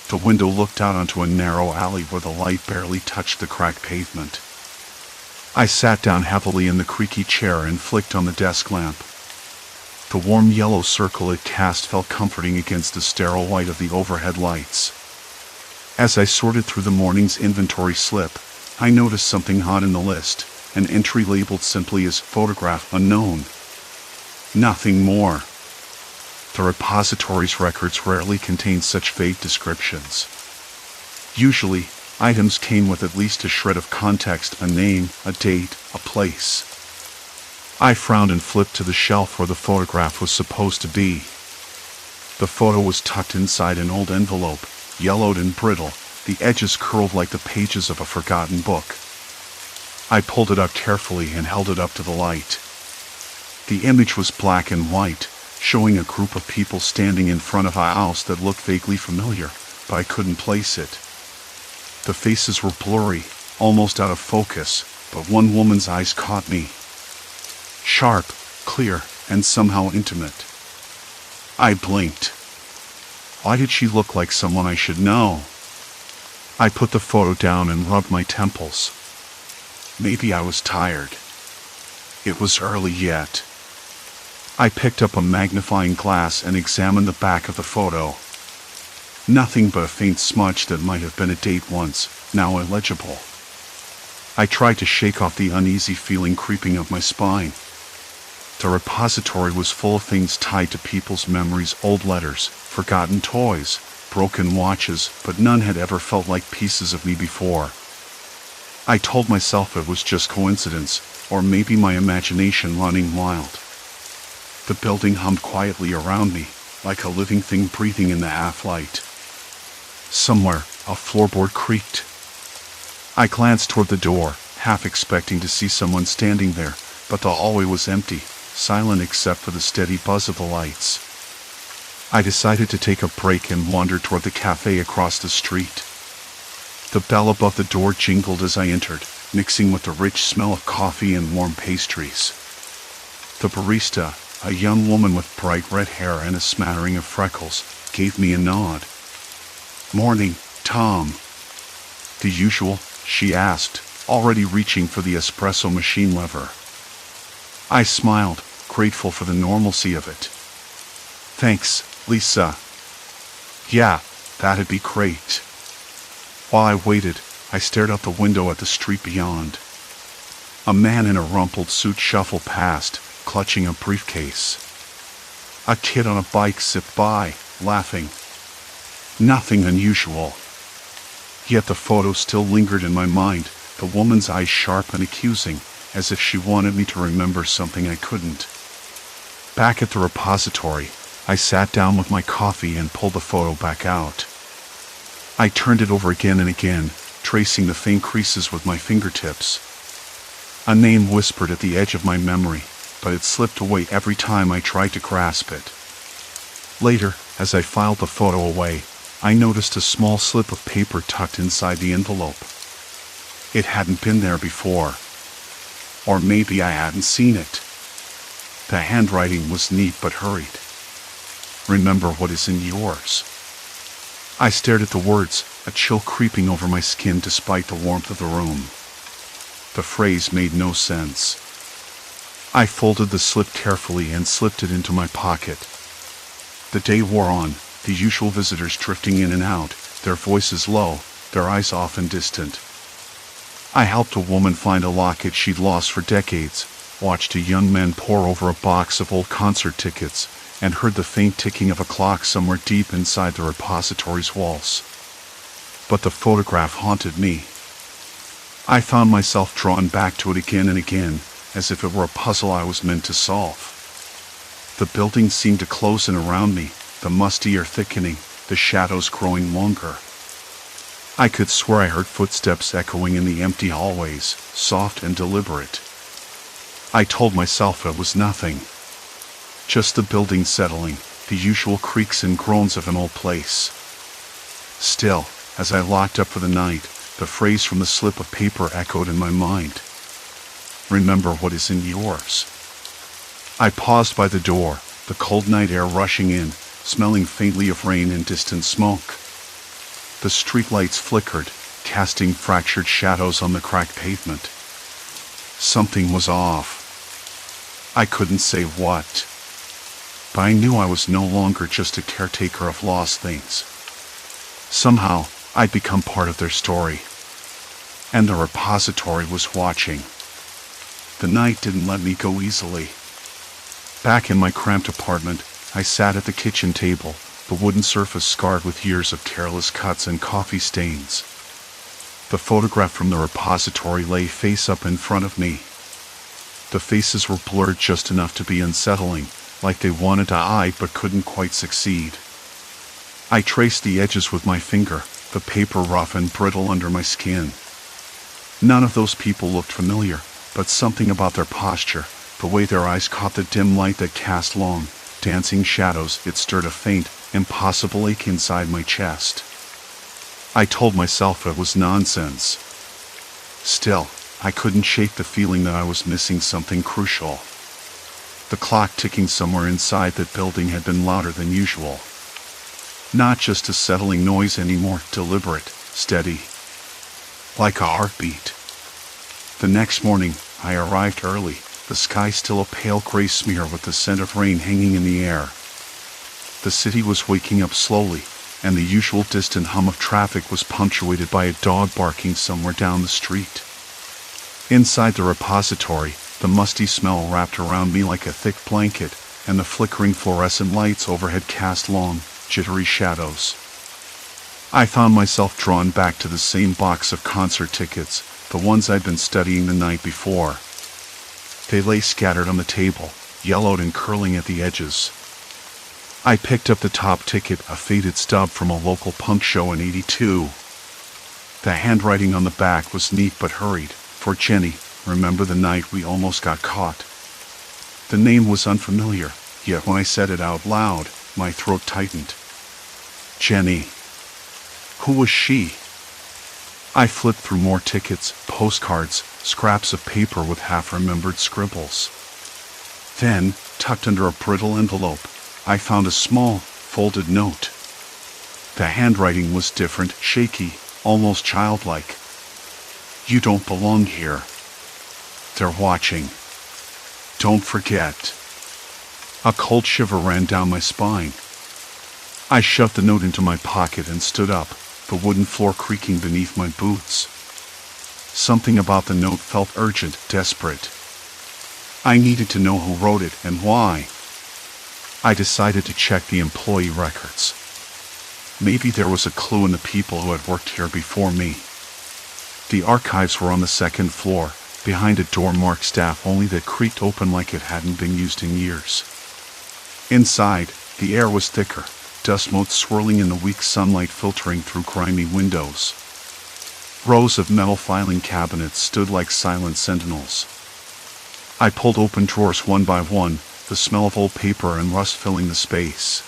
The window looked out onto a narrow alley where the light barely touched the cracked pavement. I sat down heavily in the creaky chair and flicked on the desk lamp. The warm yellow circle it cast felt comforting against the sterile white of the overhead lights. As I sorted through the morning's inventory slip, I noticed something odd in the list, an entry labeled simply as photograph unknown. Nothing more. The repository's records rarely contained such vague descriptions. Usually, items came with at least a shred of context, a name, a date, a place. I frowned and flipped to the shelf where the photograph was supposed to be. The photo was tucked inside an old envelope, yellowed and brittle, the edges curled like the pages of a forgotten book. I pulled it up carefully and held it up to the light. The image was black and white, showing a group of people standing in front of a house that looked vaguely familiar, but I couldn't place it. The faces were blurry, almost out of focus, but one woman's eyes caught me. Sharp, clear, and somehow intimate. I blinked. Why did she look like someone I should know? I put the photo down and rubbed my temples. Maybe I was tired. It was early yet. I picked up a magnifying glass and examined the back of the photo. Nothing but a faint smudge that might have been a date once, now illegible. I tried to shake off the uneasy feeling creeping up my spine. The repository was full of things tied to people's memories, old letters, forgotten toys, broken watches, but none had ever felt like pieces of me before. I told myself it was just coincidence, or maybe my imagination running wild. The building hummed quietly around me, like a living thing breathing in the half-light. Somewhere, a floorboard creaked. I glanced toward the door, half expecting to see someone standing there, but the hallway was empty, silent except for the steady buzz of the lights. I decided to take a break and wandered toward the cafe across the street. The bell above the door jingled as I entered, mixing with the rich smell of coffee and warm pastries. The barista, a young woman with bright red hair and a smattering of freckles, gave me a nod. "Morning, Tom." "The usual?" she asked, already reaching for the espresso machine lever. I smiled, grateful for the normalcy of it. "Thanks, Lisa." "Yeah, that'd be great." While I waited, I stared out the window at the street beyond. A man in a rumpled suit shuffled past, clutching a briefcase. A kid on a bike zipped by, laughing. Nothing unusual. Yet the photo still lingered in my mind, the woman's eyes sharp and accusing, as if she wanted me to remember something I couldn't. Back at the repository, I sat down with my coffee and pulled the photo back out. I turned it over again and again, tracing the faint creases with my fingertips. A name whispered at the edge of my memory, but it slipped away every time I tried to grasp it. Later, as I filed the photo away, I noticed a small slip of paper tucked inside the envelope. It hadn't been there before. Or maybe I hadn't seen it. The handwriting was neat but hurried. "Remember what is in yours." I stared at the words, a chill creeping over my skin despite the warmth of the room. The phrase made no sense. I folded the slip carefully and slipped it into my pocket. The day wore on, the usual visitors drifting in and out, their voices low, their eyes often distant. I helped a woman find a locket she'd lost for decades, watched a young man pore over a box of old concert tickets, and heard the faint ticking of a clock somewhere deep inside the repository's walls. But the photograph haunted me. I found myself drawn back to it again and again, as if it were a puzzle I was meant to solve. The building seemed to close in around me, the musty air thickening, the shadows growing longer. I could swear I heard footsteps echoing in the empty hallways, soft and deliberate. I told myself it was nothing. Just the building settling, the usual creaks and groans of an old place. Still, as I locked up for the night, the phrase from the slip of paper echoed in my mind. Remember what is in yours. I paused by the door, the cold night air rushing in, smelling faintly of rain and distant smoke. The streetlights flickered, casting fractured shadows on the cracked pavement. Something was off. I couldn't say what. But I knew I was no longer just a caretaker of lost things. Somehow, I'd become part of their story. And the repository was watching. The night didn't let me go easily. Back in my cramped apartment, I sat at the kitchen table, the wooden surface scarred with years of careless cuts and coffee stains. The photograph from the repository lay face up in front of me. The faces were blurred just enough to be unsettling, like they wanted to hide but couldn't quite succeed. I traced the edges with my finger, the paper rough and brittle under my skin. None of those people looked familiar, but something about their posture, the way their eyes caught the dim light that cast long, dancing shadows, it stirred a faint, impossible ache inside my chest. I told myself it was nonsense. Still, I couldn't shake the feeling that I was missing something crucial. The clock ticking somewhere inside that building had been louder than usual. Not just a settling noise anymore, deliberate, steady. Like a heartbeat. The next morning, I arrived early, the sky still a pale gray smear with the scent of rain hanging in the air. The city was waking up slowly, and the usual distant hum of traffic was punctuated by a dog barking somewhere down the street. Inside the repository, the musty smell wrapped around me like a thick blanket, and the flickering fluorescent lights overhead cast long, jittery shadows. I found myself drawn back to the same box of concert tickets, the ones I'd been studying the night before. They lay scattered on the table, yellowed and curling at the edges. I picked up the top ticket, a faded stub from a local punk show in '82. The handwriting on the back was neat but hurried. For Jenny, remember the night we almost got caught. The name was unfamiliar, yet when I said it out loud, my throat tightened. Jenny. Who was she? I flipped through more tickets, postcards, scraps of paper with half-remembered scribbles. Then, tucked under a brittle envelope, I found a small, folded note. The handwriting was different, shaky, almost childlike. You don't belong here. They're watching. Don't forget. A cold shiver ran down my spine. I shoved the note into my pocket and stood up, the wooden floor creaking beneath my boots. Something about the note felt urgent, desperate. I needed to know who wrote it and why. I decided to check the employee records. Maybe there was a clue in the people who had worked here before me. The archives were on the second floor, behind a door marked staff only that creaked open like it hadn't been used in years. Inside, the air was thicker, dust motes swirling in the weak sunlight filtering through grimy windows. Rows of metal filing cabinets stood like silent sentinels. I pulled open drawers one by one, the smell of old paper and rust filling the space.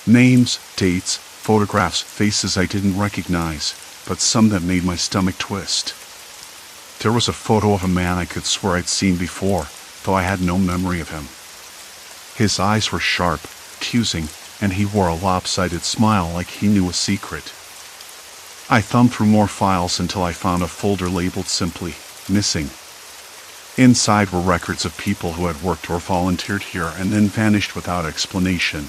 Names, dates, photographs, faces I didn't recognize, but some that made my stomach twist. There was a photo of a man I could swear I'd seen before, though I had no memory of him. His eyes were sharp, accusing, and he wore a lopsided smile like he knew a secret. I thumbed through more files until I found a folder labeled simply, Missing. Inside were records of people who had worked or volunteered here and then vanished without explanation.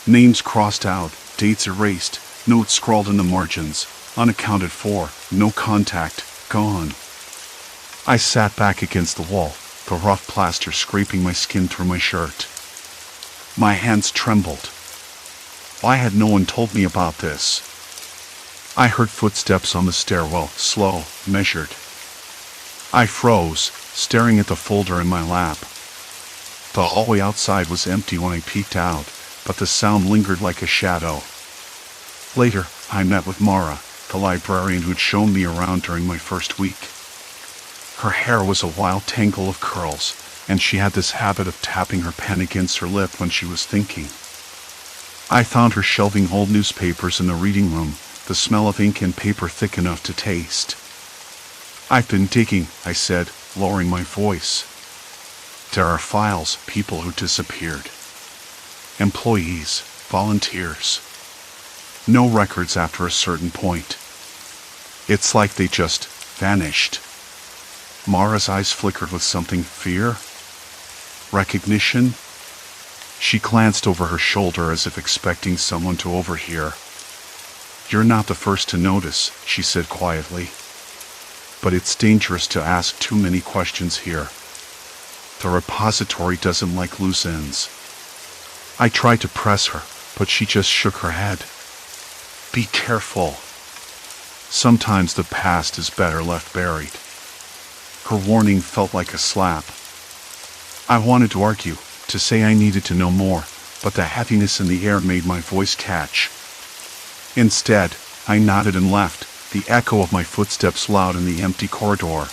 Names crossed out, dates erased, notes scrawled in the margins, unaccounted for, no contact, gone. I sat back against the wall, the rough plaster scraping my skin through my shirt. My hands trembled. Why had no one told me about this? I heard footsteps on the stairwell, slow, measured. I froze, staring at the folder in my lap. The hallway outside was empty when I peeked out, but the sound lingered like a shadow. Later, I met with Mara, the librarian who'd shown me around during my first week. Her hair was a wild tangle of curls, and she had this habit of tapping her pen against her lip when she was thinking. I found her shelving old newspapers in the reading room, the smell of ink and paper thick enough to taste. "I've been digging," I said, lowering my voice. "There are files, people who disappeared. Employees, volunteers. No records after a certain point. It's like they just vanished." Mara's eyes flickered with something. Fear? Recognition? She glanced over her shoulder as if expecting someone to overhear. "You're not the first to notice," she said quietly. "But it's dangerous to ask too many questions here. The repository doesn't like loose ends." I tried to press her, but she just shook her head. "Be careful. Sometimes the past is better left buried." Her warning felt like a slap. I wanted to argue, to say I needed to know more, but the heaviness in the air made my voice catch. Instead, I nodded and left, the echo of my footsteps loud in the empty corridor.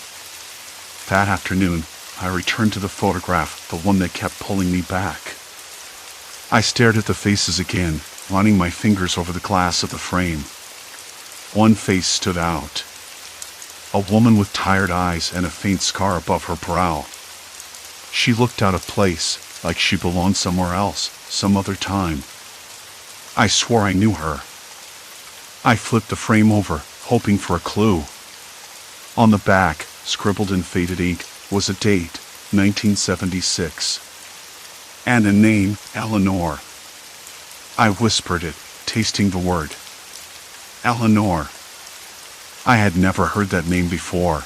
That afternoon, I returned to the photograph, the one that kept pulling me back. I stared at the faces again, running my fingers over the glass of the frame. One face stood out. A woman with tired eyes and a faint scar above her brow. She looked out of place, like she belonged somewhere else, some other time. I swore I knew her. I flipped the frame over, hoping for a clue. On the back, scribbled in faded ink, was a date, 1976. And a name, Eleanor. I whispered it, tasting the word. Eleanor. I had never heard that name before.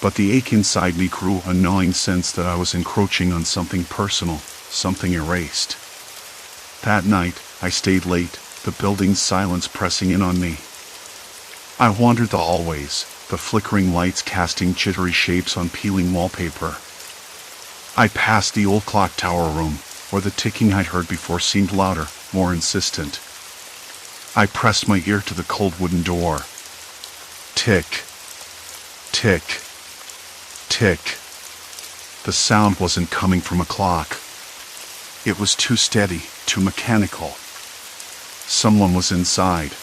But the ache inside me grew, a gnawing sense that I was encroaching on something personal, something erased. That night, I stayed late, the building's silence pressing in on me. I wandered the hallways, the flickering lights casting jittery shapes on peeling wallpaper. I passed the old clock tower room, where the ticking I'd heard before seemed louder, more insistent. I pressed my ear to the cold wooden door. Tick. Tick. Tick. The sound wasn't coming from a clock. It was too steady, too mechanical. Someone was inside.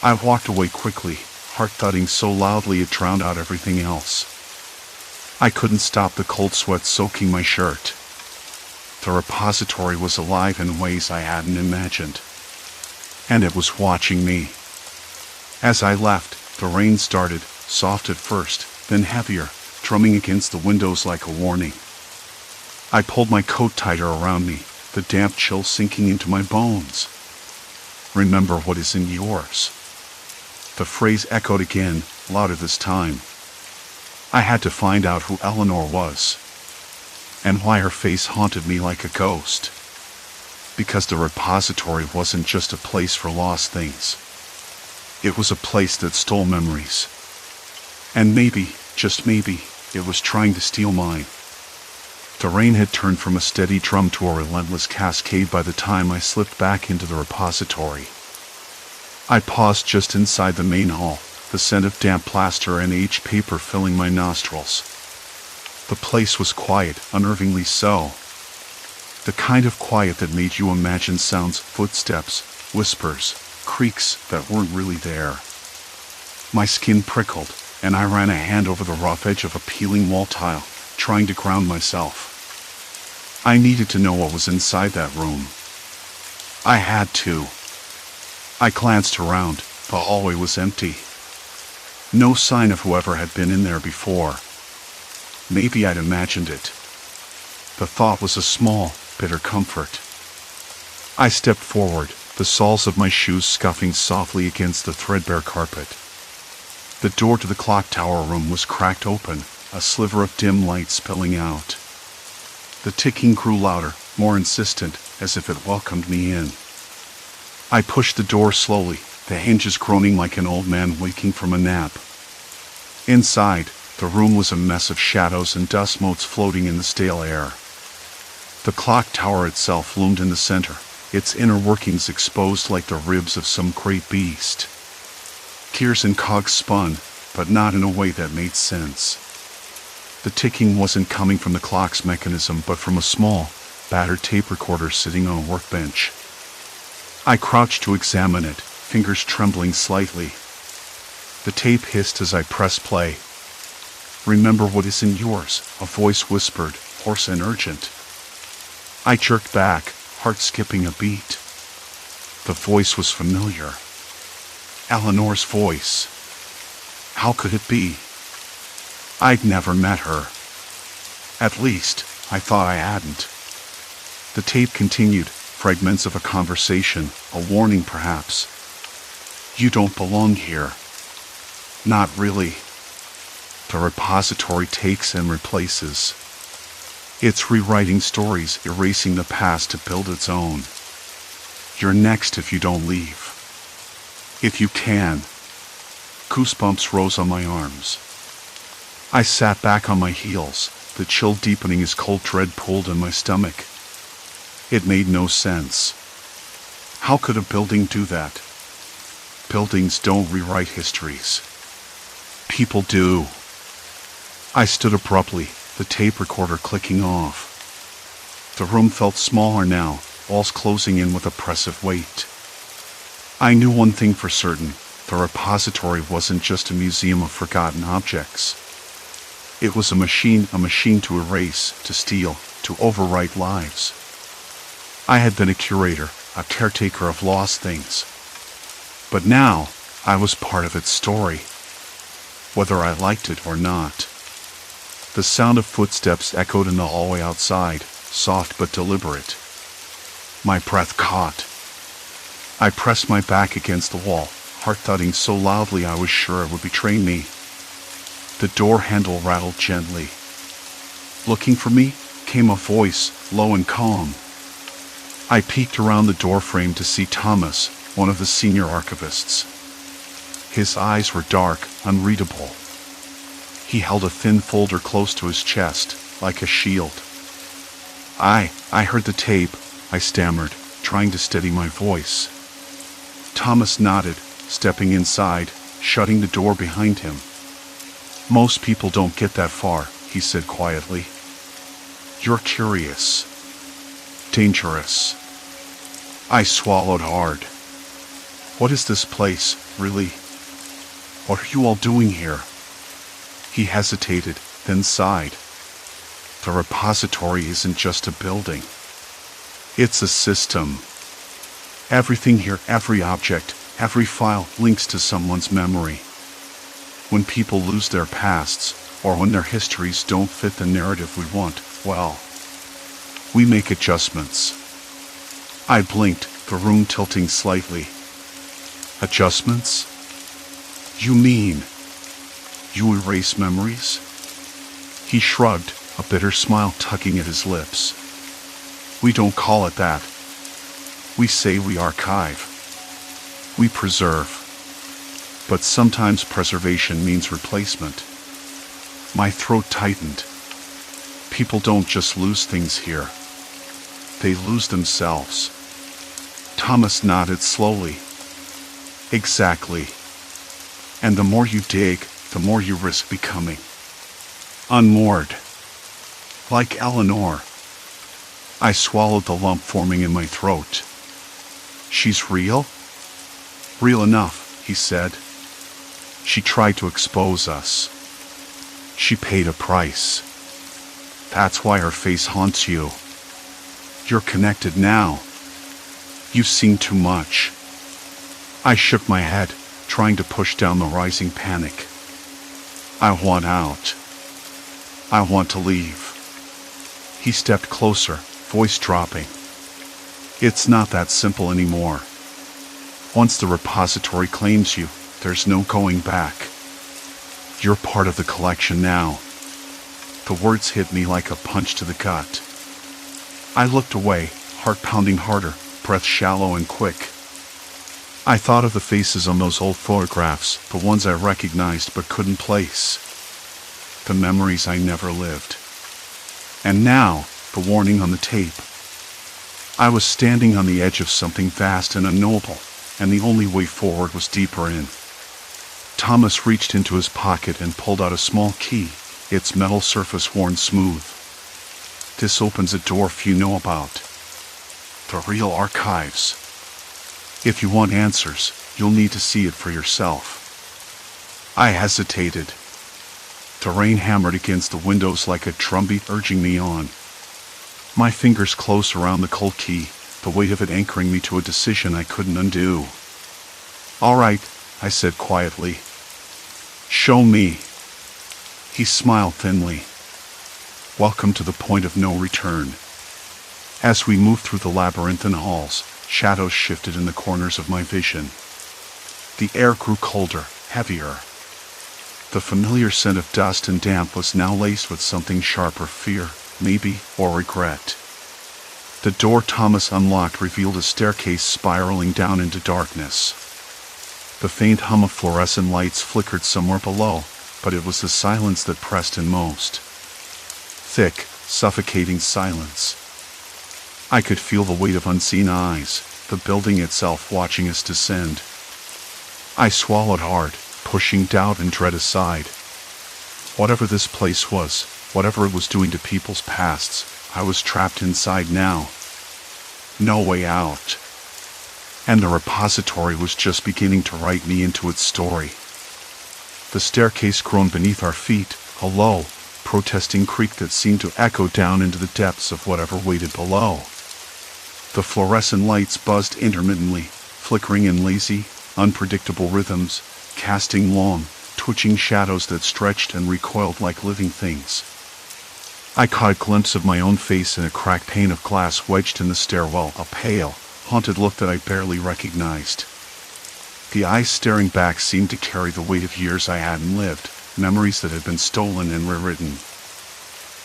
I walked away quickly, heart thudding so loudly it drowned out everything else. I couldn't stop the cold sweat soaking my shirt. The repository was alive in ways I hadn't imagined. And it was watching me. As I left, the rain started, soft at first, then heavier, drumming against the windows like a warning. I pulled my coat tighter around me, the damp chill sinking into my bones. "Remember what is in yours." The phrase echoed again, louder this time. I had to find out who Eleanor was, and why her face haunted me like a ghost. Because the repository wasn't just a place for lost things. It was a place that stole memories. And maybe, just maybe, it was trying to steal mine. The rain had turned from a steady drum to a relentless cascade by the time I slipped back into the repository. I paused just inside the main hall, the scent of damp plaster and aged paper filling my nostrils. The place was quiet, unnervingly so. The kind of quiet that made you imagine sounds, footsteps, whispers, creaks that weren't really there. My skin prickled, and I ran a hand over the rough edge of a peeling wall tile, trying to ground myself. I needed to know what was inside that room. I had to. I glanced around. The hallway was empty. No sign of whoever had been in there before. Maybe I'd imagined it. The thought was a small, bitter comfort. I stepped forward, the soles of my shoes scuffing softly against the threadbare carpet. The door to the clock tower room was cracked open, a sliver of dim light spilling out. The ticking grew louder, more insistent, as if it welcomed me in. I pushed the door slowly, the hinges groaning like an old man waking from a nap. Inside, The room was a mess of shadows and dust motes floating in the stale air. The clock tower itself loomed in the center, its inner workings exposed like the ribs of some great beast. Gears and cogs spun, but not in a way that made sense. The ticking wasn't coming from the clock's mechanism, but from a small, battered tape recorder sitting on a workbench. I crouched to examine it, fingers trembling slightly. The tape hissed as I pressed play. "Remember what isn't yours," a voice whispered, hoarse and urgent. I jerked back, heart skipping a beat. The voice was familiar. Eleanor's voice. How could it be? I'd never met her. At least, I thought I hadn't. The tape continued, fragments of a conversation, a warning perhaps. "You don't belong here." "Not really." The repository takes and replaces. It's rewriting stories, erasing the past to build its own. You're next if you don't leave. If you can. Goosebumps rose on my arms. I sat back on my heels, the chill deepening as cold dread pulled in my stomach. It made no sense. How could a building do that? Buildings don't rewrite histories. People do. I stood abruptly, the tape recorder clicking off. The room felt smaller now, walls closing in with oppressive weight. I knew one thing for certain: the repository wasn't just a museum of forgotten objects. It was a machine to erase, to steal, to overwrite lives. I had been a curator, a caretaker of lost things. But now, I was part of its story, whether I liked it or not. The sound of footsteps echoed in the hallway outside, soft but deliberate. My breath caught. I pressed my back against the wall, heart thudding so loudly I was sure it would betray me. The door handle rattled gently. "Looking for me?" came a voice, low and calm. I peeked around the doorframe to see Thomas, one of the senior archivists. His eyes were dark, unreadable. He held a thin folder close to his chest, like a shield. I heard the tape," I stammered, trying to steady my voice. Thomas nodded, stepping inside, shutting the door behind him. "Most people don't get that far," he said quietly. "You're curious. Dangerous." I swallowed hard. "What is this place, really? What are you all doing here?" He hesitated, then sighed. "The repository isn't just a building. It's a system. Everything here, every object, every file links to someone's memory. When people lose their pasts, or when their histories don't fit the narrative we want, well, we make adjustments." I blinked, the room tilting slightly. "Adjustments? You mean you erase memories?" He shrugged, a bitter smile tugging at his lips. "We don't call it that. We say we archive. We preserve. But sometimes preservation means replacement." My throat tightened. People don't just lose things here. They lose themselves. Thomas nodded slowly. "Exactly. And the more you dig, the more you risk becoming unmoored. Like Eleanor." I swallowed the lump forming in my throat. "She's real?" "Real enough," he said. "She tried to expose us. She paid a price. That's why her face haunts you. You're connected now. You've seen too much." I shook my head, trying to push down the rising panic. "I want out. I want to leave." He stepped closer, voice dropping. "It's not that simple anymore. Once the repository claims you, there's no going back. You're part of the collection now." The words hit me like a punch to the gut. I looked away, heart pounding harder, breath shallow and quick. I thought of the faces on those old photographs, the ones I recognized but couldn't place. the memories I never lived. And now, the warning on the tape. I was standing on the edge of something vast and unknowable, and the only way forward was deeper in. Thomas reached into his pocket and pulled out a small key, its metal surface worn smooth. This opens a door few know about. The real archives. If you want answers, you'll need to see it for yourself. I hesitated. The rain hammered against the windows like a drumbeat urging me on. My fingers closed around the cold key, the weight of it anchoring me to a decision I couldn't undo. "All right," I said quietly. "Show me." He smiled thinly. "Welcome to the point of no return." As we moved through the labyrinthine halls, shadows shifted in the corners of my vision. The air grew colder, heavier. The familiar scent of dust and damp was now laced with something sharper, fear, maybe, or regret. The door Thomas unlocked revealed a staircase spiraling down into darkness. The faint hum of fluorescent lights flickered somewhere below, but it was the silence that pressed in most. Thick, suffocating silence. I could feel the weight of unseen eyes, the building itself watching us descend. I swallowed hard, pushing doubt and dread aside. Whatever this place was, whatever it was doing to people's pasts, I was trapped inside now. No way out. And the repository was just beginning to write me into its story. The staircase groaned beneath our feet, a low, protesting creak that seemed to echo down into the depths of whatever waited below. The fluorescent lights buzzed intermittently, flickering in lazy, unpredictable rhythms, casting long, twitching shadows that stretched and recoiled like living things. I caught a glimpse of my own face in a cracked pane of glass wedged in the stairwell, a pale, haunted look that I barely recognized. The eyes staring back seemed to carry the weight of years I hadn't lived, memories that had been stolen and rewritten.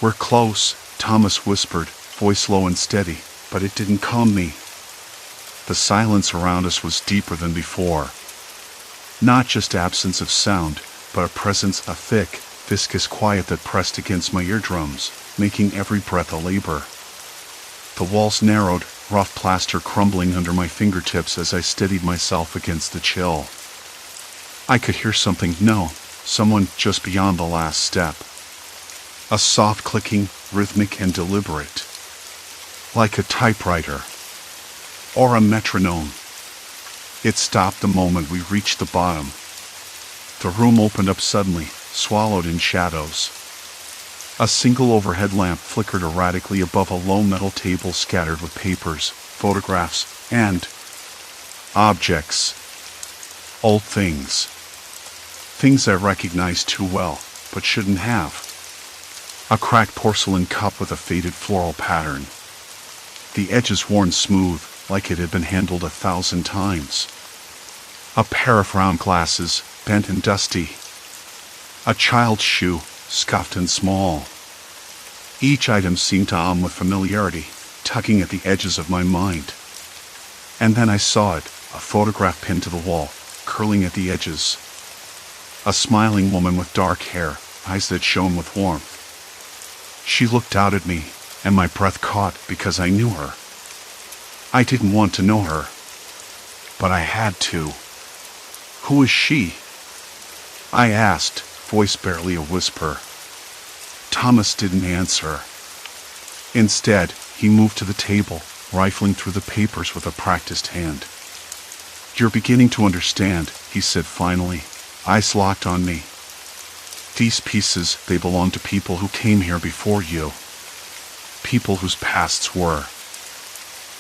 "We're close," Thomas whispered, voice low and steady, but it didn't calm me. The silence around us was deeper than before. Not just absence of sound, but a presence, a thick, viscous quiet that pressed against my eardrums, making every breath a labor. The walls narrowed, rough plaster crumbling under my fingertips as I steadied myself against the chill. I could hear something, no, someone just beyond the last step. A soft clicking, rhythmic and deliberate. Like a typewriter. Or a metronome. It stopped the moment we reached the bottom. The room opened up suddenly, swallowed in shadows. A single overhead lamp flickered erratically above a low metal table scattered with papers, photographs, and objects. Old things. Things I recognized too well, but shouldn't have. A cracked porcelain cup with a faded floral pattern. The edges worn smooth, like it had been handled 1,000 times. A pair of round glasses, bent and dusty. A child's shoe, scuffed and small. Each item seemed to hum with familiarity, tugging at the edges of my mind. And then I saw it, a photograph pinned to the wall, curling at the edges. A smiling woman with dark hair, eyes that shone with warmth. She looked out at me, and my breath caught because I knew her. I didn't want to know her, but I had to. "Who is she?" I asked, voice barely a whisper. Thomas didn't answer. Instead, he moved to the table, rifling through the papers with a practiced hand. "You're beginning to understand," he said finally, eyes locked on me. "These pieces, they belong to people who came here before you. People whose pasts were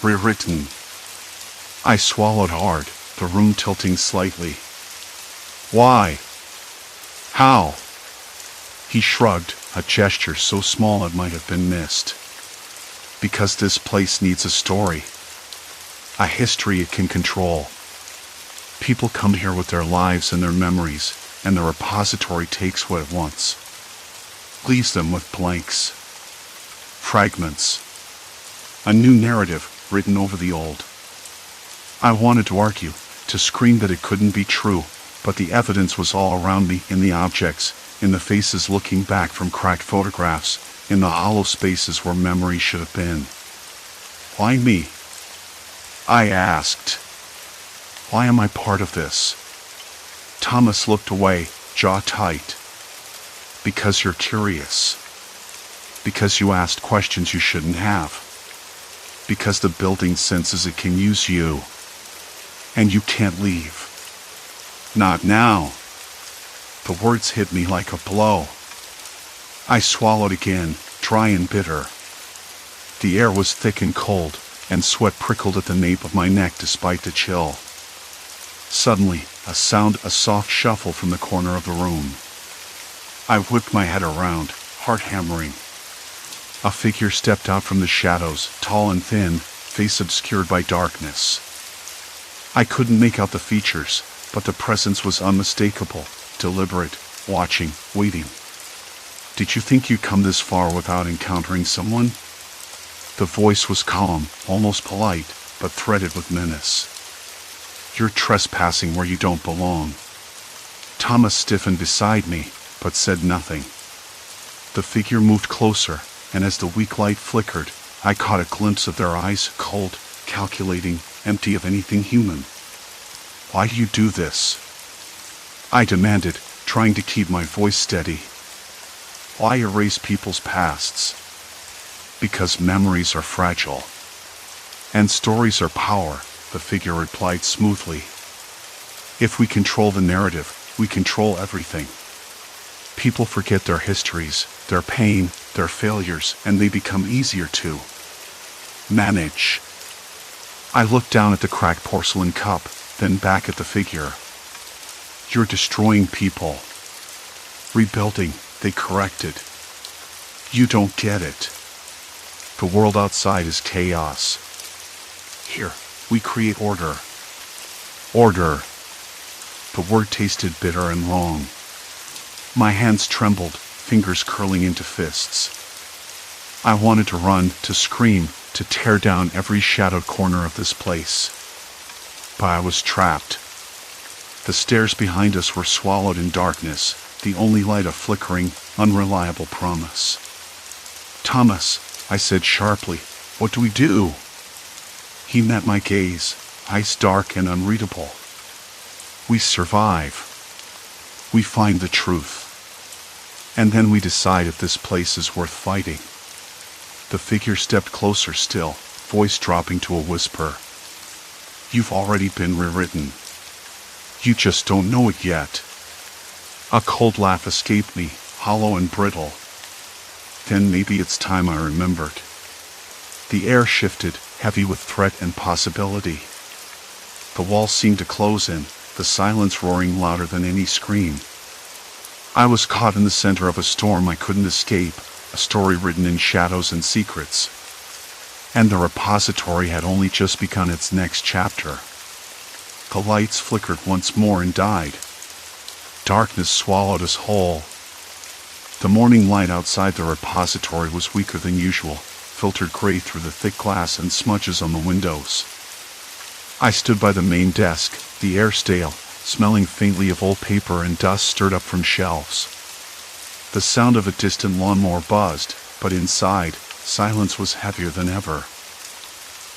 rewritten." I swallowed hard, the room tilting slightly. "Why? How?" He shrugged, a gesture so small it might have been missed. "Because this place needs a story. A history it can control. People come here with their lives and their memories, and the repository takes what it wants. Leaves them with blanks. Fragments. A new narrative written over the old." I wanted to argue, to scream that it couldn't be true, but the evidence was all around me in the objects, in the faces looking back from cracked photographs, in the hollow spaces where memory should have been. Why me? I asked. Why am I part of this? Thomas looked away, jaw tight. Because you're curious. Because you asked questions you shouldn't have. Because the building senses it can use you. And you can't leave. Not now. The words hit me like a blow. I swallowed again, dry and bitter. The air was thick and cold, and sweat prickled at the nape of my neck despite the chill. Suddenly, a soft shuffle from the corner of the room. I whipped my head around, heart hammering. A figure stepped out from the shadows, tall and thin, face obscured by darkness. I couldn't make out the features, but the presence was unmistakable, deliberate, watching, waiting. Did you think you'd come this far without encountering someone? The voice was calm, almost polite, but threaded with menace. You're trespassing where you don't belong. Thomas stiffened beside me, but said nothing. The figure moved closer, and as the weak light flickered, I caught a glimpse of their eyes, cold, calculating, empty of anything human. Why do you do this? I demanded, trying to keep my voice steady. Why erase people's pasts? Because memories are fragile. And stories are power, the figure replied smoothly. If we control the narrative, we control everything. People forget their histories, their pain, their failures, and they become easier to manage. I looked down at the cracked porcelain cup, then back at the figure. You're destroying people. Rebuilding, they corrected. You don't get it. The world outside is chaos. Here, we create order. Order. The word tasted bitter and wrong. My hands trembled, fingers curling into fists. I wanted to run, to scream, to tear down every shadowed corner of this place. But I was trapped. The stairs behind us were swallowed in darkness, the only light a flickering, unreliable promise. Thomas, I said sharply, what do we do? He met my gaze, eyes dark and unreadable. We survive. We find the truth. And then we decide if this place is worth fighting. The figure stepped closer still, voice dropping to a whisper. You've already been rewritten. You just don't know it yet. A cold laugh escaped me, hollow and brittle. Then maybe it's time I remembered. The air shifted, heavy with threat and possibility. The walls seemed to close in, the silence roaring louder than any scream. I was caught in the center of a storm I couldn't escape, a story written in shadows and secrets. And the repository had only just begun its next chapter. The lights flickered once more and died. Darkness swallowed us whole. The morning light outside the repository was weaker than usual, filtered gray through the thick glass and smudges on the windows. I stood by the main desk, the air stale, smelling faintly of old paper and dust stirred up from shelves. The sound of a distant lawnmower buzzed, but inside, silence was heavier than ever.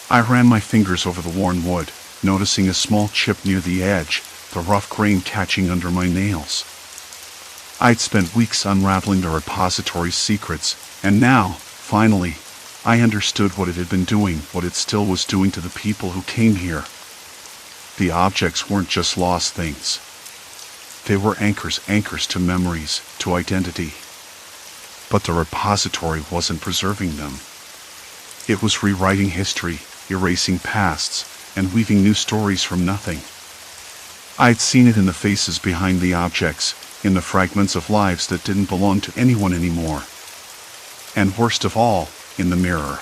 I ran my fingers over the worn wood, noticing a small chip near the edge, the rough grain catching under my nails. I'd spent weeks unraveling the repository's secrets, and now, finally, I understood what it had been doing, what it still was doing to the people who came here. The objects weren't just lost things. They were anchors to memories, to identity. But the repository wasn't preserving them. It was rewriting history, erasing pasts, and weaving new stories from nothing. I'd seen it in the faces behind the objects, in the fragments of lives that didn't belong to anyone anymore. And worst of all, in the mirror.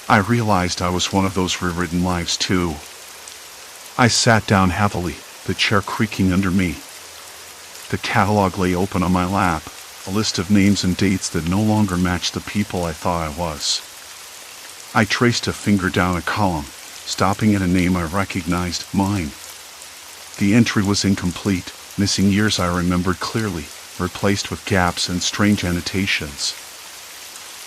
I realized I was one of those rewritten lives too. I sat down heavily, the chair creaking under me. The catalog lay open on my lap, a list of names and dates that no longer matched the people I thought I was. I traced a finger down a column, stopping at a name I recognized, mine. The entry was incomplete, missing years I remembered clearly, replaced with gaps and strange annotations.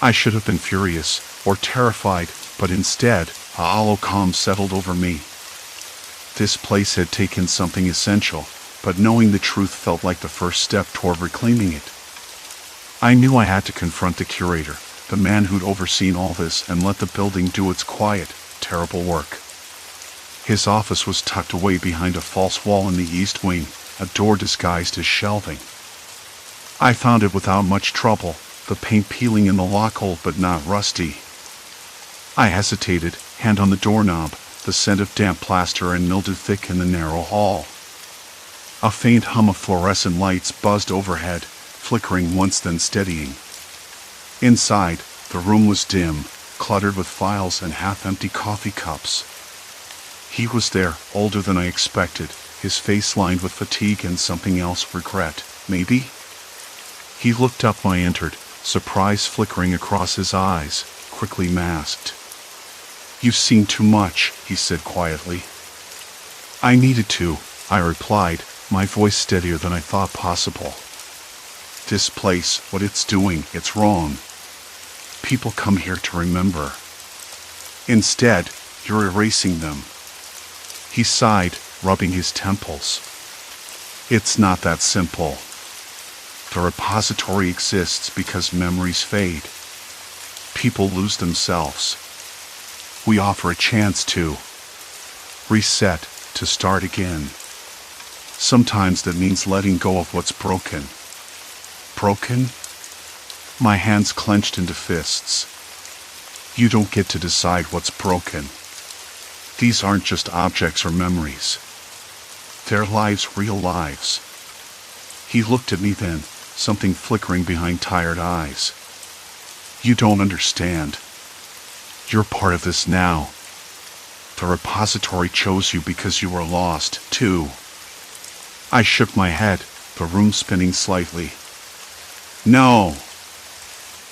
I should have been furious, or terrified, but instead, a hollow calm settled over me. This place had taken something essential, but knowing the truth felt like the first step toward reclaiming it. I knew I had to confront the curator, the man who'd overseen all this and let the building do its quiet, terrible work. His office was tucked away behind a false wall in the east wing, a door disguised as shelving. I found it without much trouble, the paint peeling in the lock old but not rusty. I hesitated, hand on the doorknob, the scent of damp plaster and mildew thick in the narrow hall. A faint hum of fluorescent lights buzzed overhead, flickering once then steadying. Inside, the room was dim, cluttered with files and half-empty coffee cups. He was there, older than I expected, his face lined with fatigue and something else, regret, maybe? He looked up when I entered, surprise flickering across his eyes, quickly masked. "You've seen too much," he said quietly. "I needed to," I replied, my voice steadier than I thought possible. "This place, what it's doing, it's wrong. People come here to remember. Instead, you're erasing them." He sighed, rubbing his temples. "It's not that simple. The repository exists because memories fade. People lose themselves. We offer a chance to reset, to start again. Sometimes that means letting go of what's broken." Broken? My hands clenched into fists. "You don't get to decide what's broken. These aren't just objects or memories. They're lives, real lives." He looked at me then, something flickering behind tired eyes. "You don't understand. You're part of this now. The repository chose you because you were lost, too." I shook my head, the room spinning slightly. "No,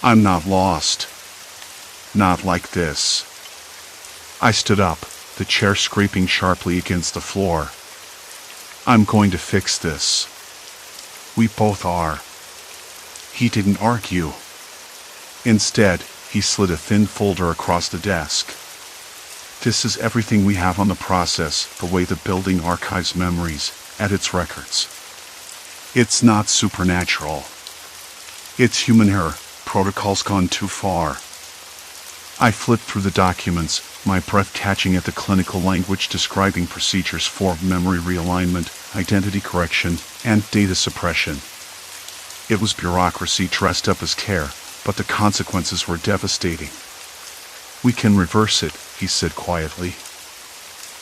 I'm not lost. Not like this." I stood up, the chair scraping sharply against the floor. "I'm going to fix this. We both are." He didn't argue. Instead, he slid a thin folder across the desk. "This is everything we have on the process, the way the building archives memories, edits records. It's not supernatural. It's human error, protocols gone too far." I flipped through the documents, my breath catching at the clinical language describing procedures for memory realignment, identity correction, and data suppression. It was bureaucracy dressed up as care, but the consequences were devastating. "We can reverse it," he said quietly.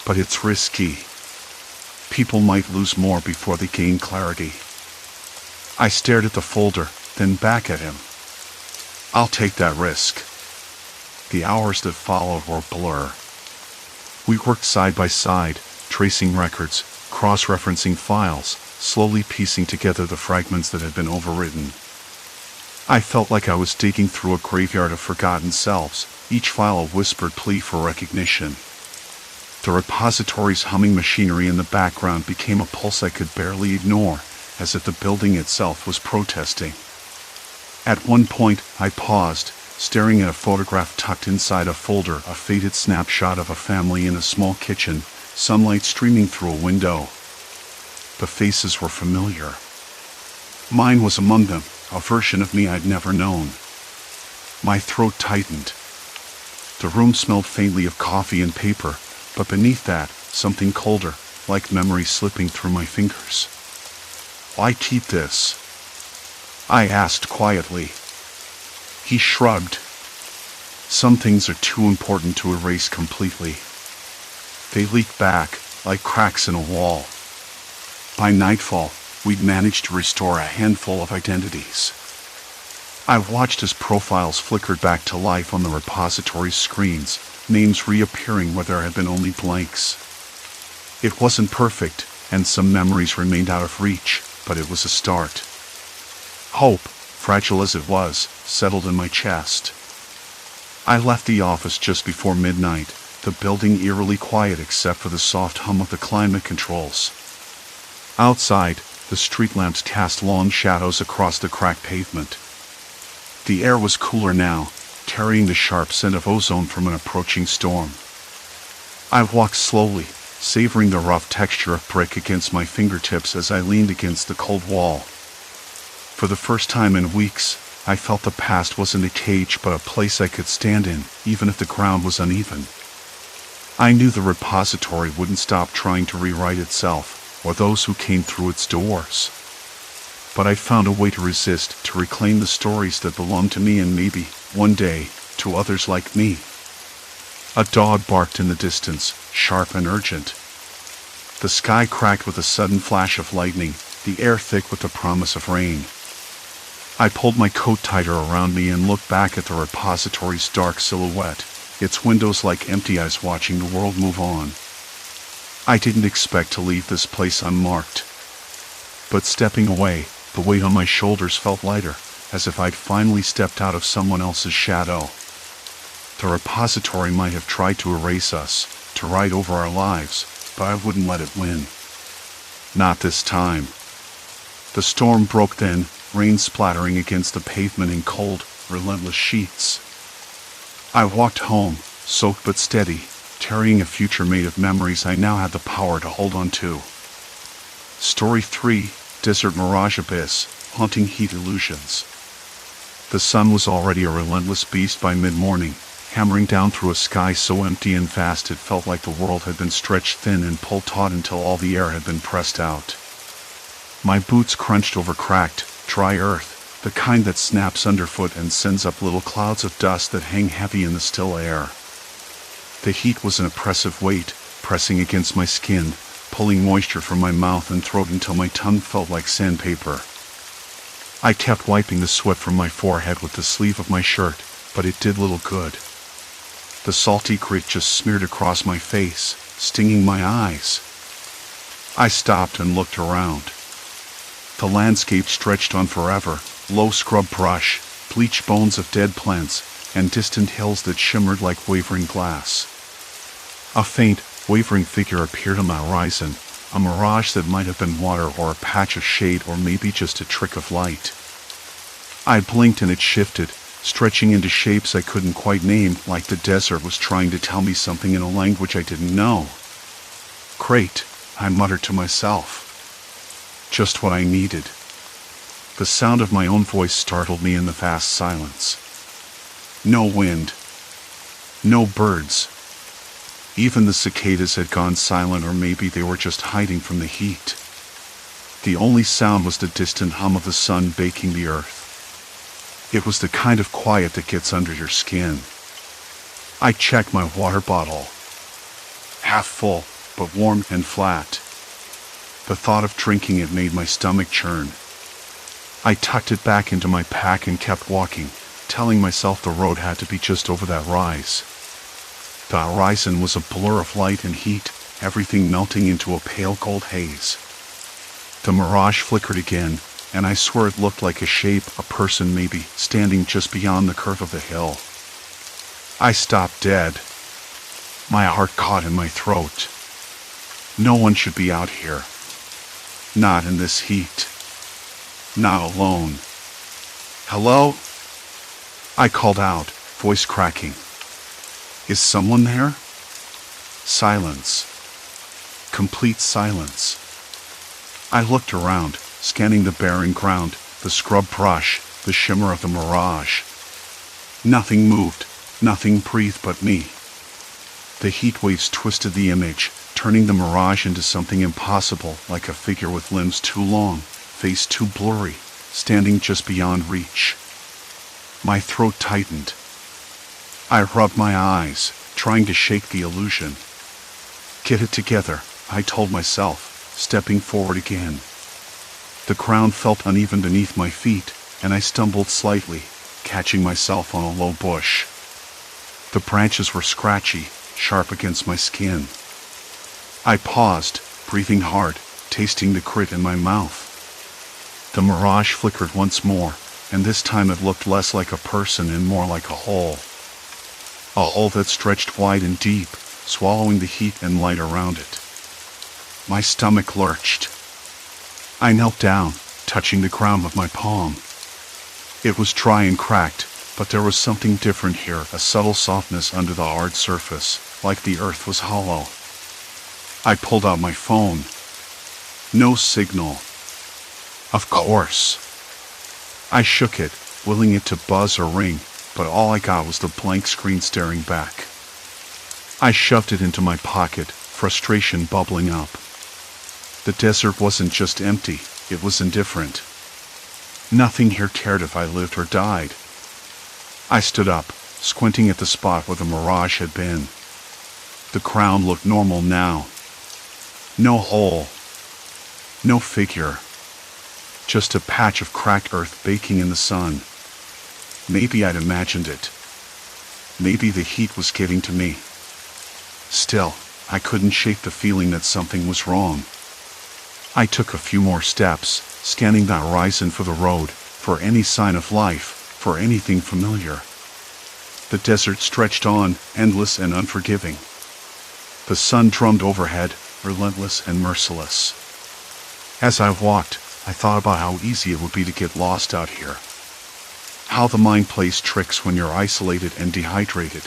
"But it's risky. People might lose more before they gain clarity." I stared at the folder, then back at him. "I'll take that risk." The hours that followed were a blur. We worked side by side, tracing records, cross-referencing files, slowly piecing together the fragments that had been overwritten. I felt like I was digging through a graveyard of forgotten selves, each file a whispered plea for recognition. The repository's humming machinery in the background became a pulse I could barely ignore, as if the building itself was protesting. At one point, I paused, staring at a photograph tucked inside a folder, a faded snapshot of a family in a small kitchen, sunlight streaming through a window. The faces were familiar. Mine was among them, a version of me I'd never known. My throat tightened. The room smelled faintly of coffee and paper, but beneath that, something colder, like memory slipping through my fingers. "Why keep this?" I asked quietly. He shrugged. "Some things are too important to erase completely. They leak back, like cracks in a wall." By nightfall, we'd managed to restore a handful of identities. I watched as profiles flickered back to life on the repository's screens, names reappearing where there had been only blanks. It wasn't perfect, and some memories remained out of reach, but it was a start. Hope, fragile as it was, settled in my chest. I left the office just before midnight, the building eerily quiet except for the soft hum of the climate controls. Outside, The street lamps cast long shadows across the cracked pavement. The air was cooler now, carrying the sharp scent of ozone from an approaching storm. I walked slowly, savoring the rough texture of brick against my fingertips as I leaned against the cold wall. For the first time in weeks, I felt the past wasn't a cage but a place I could stand in, even if the ground was uneven. I knew the repository wouldn't stop trying to rewrite itself, or those who came through its doors. But I found a way to resist, to reclaim the stories that belonged to me and maybe, one day, to others like me. A dog barked in the distance, sharp and urgent. The sky cracked with a sudden flash of lightning, the air thick with the promise of rain. I pulled my coat tighter around me and looked back at the repository's dark silhouette, its windows like empty eyes watching the world move on. I didn't expect to leave this place unmarked. But stepping away, the weight on my shoulders felt lighter, as if I'd finally stepped out of someone else's shadow. The repository might have tried to erase us, to write over our lives, but I wouldn't let it win. Not this time. The storm broke then, rain splattering against the pavement in cold, relentless sheets. I walked home, soaked but steady, carrying a future made of memories I now had the power to hold on to. Story 3, Desert Mirage Abyss, Haunting Heat Illusions. The sun was already a relentless beast by mid-morning, hammering down through a sky so empty and vast it felt like the world had been stretched thin and pulled taut until all the air had been pressed out. My boots crunched over cracked, dry earth, the kind that snaps underfoot and sends up little clouds of dust that hang heavy in the still air. The heat was an oppressive weight, pressing against my skin, pulling moisture from my mouth and throat until my tongue felt like sandpaper. I kept wiping the sweat from my forehead with the sleeve of my shirt, but it did little good. The salty grit just smeared across my face, stinging my eyes. I stopped and looked around. The landscape stretched on forever, low scrub brush, bleached bones of dead plants, and distant hills that shimmered like wavering glass. A faint, wavering figure appeared on the horizon, a mirage that might have been water or a patch of shade or maybe just a trick of light. I blinked and it shifted, stretching into shapes I couldn't quite name, like the desert was trying to tell me something in a language I didn't know. Great, I muttered to myself. Just what I needed. The sound of my own voice startled me in the vast silence. No wind. No birds. Even the cicadas had gone silent, or maybe they were just hiding from the heat. The only sound was the distant hum of the sun baking the earth. It was the kind of quiet that gets under your skin. I checked my water bottle. Half full, but warm and flat. The thought of drinking it made my stomach churn. I tucked it back into my pack and kept walking, telling myself the road had to be just over that rise. The horizon was a blur of light and heat, everything melting into a pale gold haze. The mirage flickered again, and I swear it looked like a shape, a person maybe, standing just beyond the curve of the hill. I stopped dead. My heart caught in my throat. No one should be out here. Not in this heat. Not alone. Hello? I called out, voice cracking. Is someone there? Silence. Complete silence. I looked around, scanning the barren ground, the scrub brush, the shimmer of the mirage. Nothing moved, nothing breathed but me. The heat waves twisted the image, turning the mirage into something impossible, like a figure with limbs too long, face too blurry, standing just beyond reach. My throat tightened. I rubbed my eyes, trying to shake the illusion. Get it together, I told myself, stepping forward again. The ground felt uneven beneath my feet, and I stumbled slightly, catching myself on a low bush. The branches were scratchy, sharp against my skin. I paused, breathing hard, tasting the grit in my mouth. The mirage flickered once more, and this time it looked less like a person and more like a hole. A hole that stretched wide and deep, swallowing the heat and light around it. My stomach lurched. I knelt down, touching the ground with my palm. It was dry and cracked, but there was something different here, a subtle softness under the hard surface, like the earth was hollow. I pulled out my phone. No signal. Of course. I shook it, willing it to buzz or ring, but all I got was the blank screen staring back. I shoved it into my pocket, frustration bubbling up. The desert wasn't just empty, it was indifferent. Nothing here cared if I lived or died. I stood up, squinting at the spot where the Mirage had been. The ground looked normal now. No hole. No figure. Just a patch of cracked earth baking in the sun. Maybe I'd imagined it. Maybe the heat was getting to me. Still, I couldn't shake the feeling that something was wrong. I took a few more steps, scanning the horizon for the road, for any sign of life, for anything familiar. The desert stretched on, endless and unforgiving. The sun drummed overhead, relentless and merciless. As I walked, I thought about how easy it would be to get lost out here. How the mind plays tricks when you're isolated and dehydrated.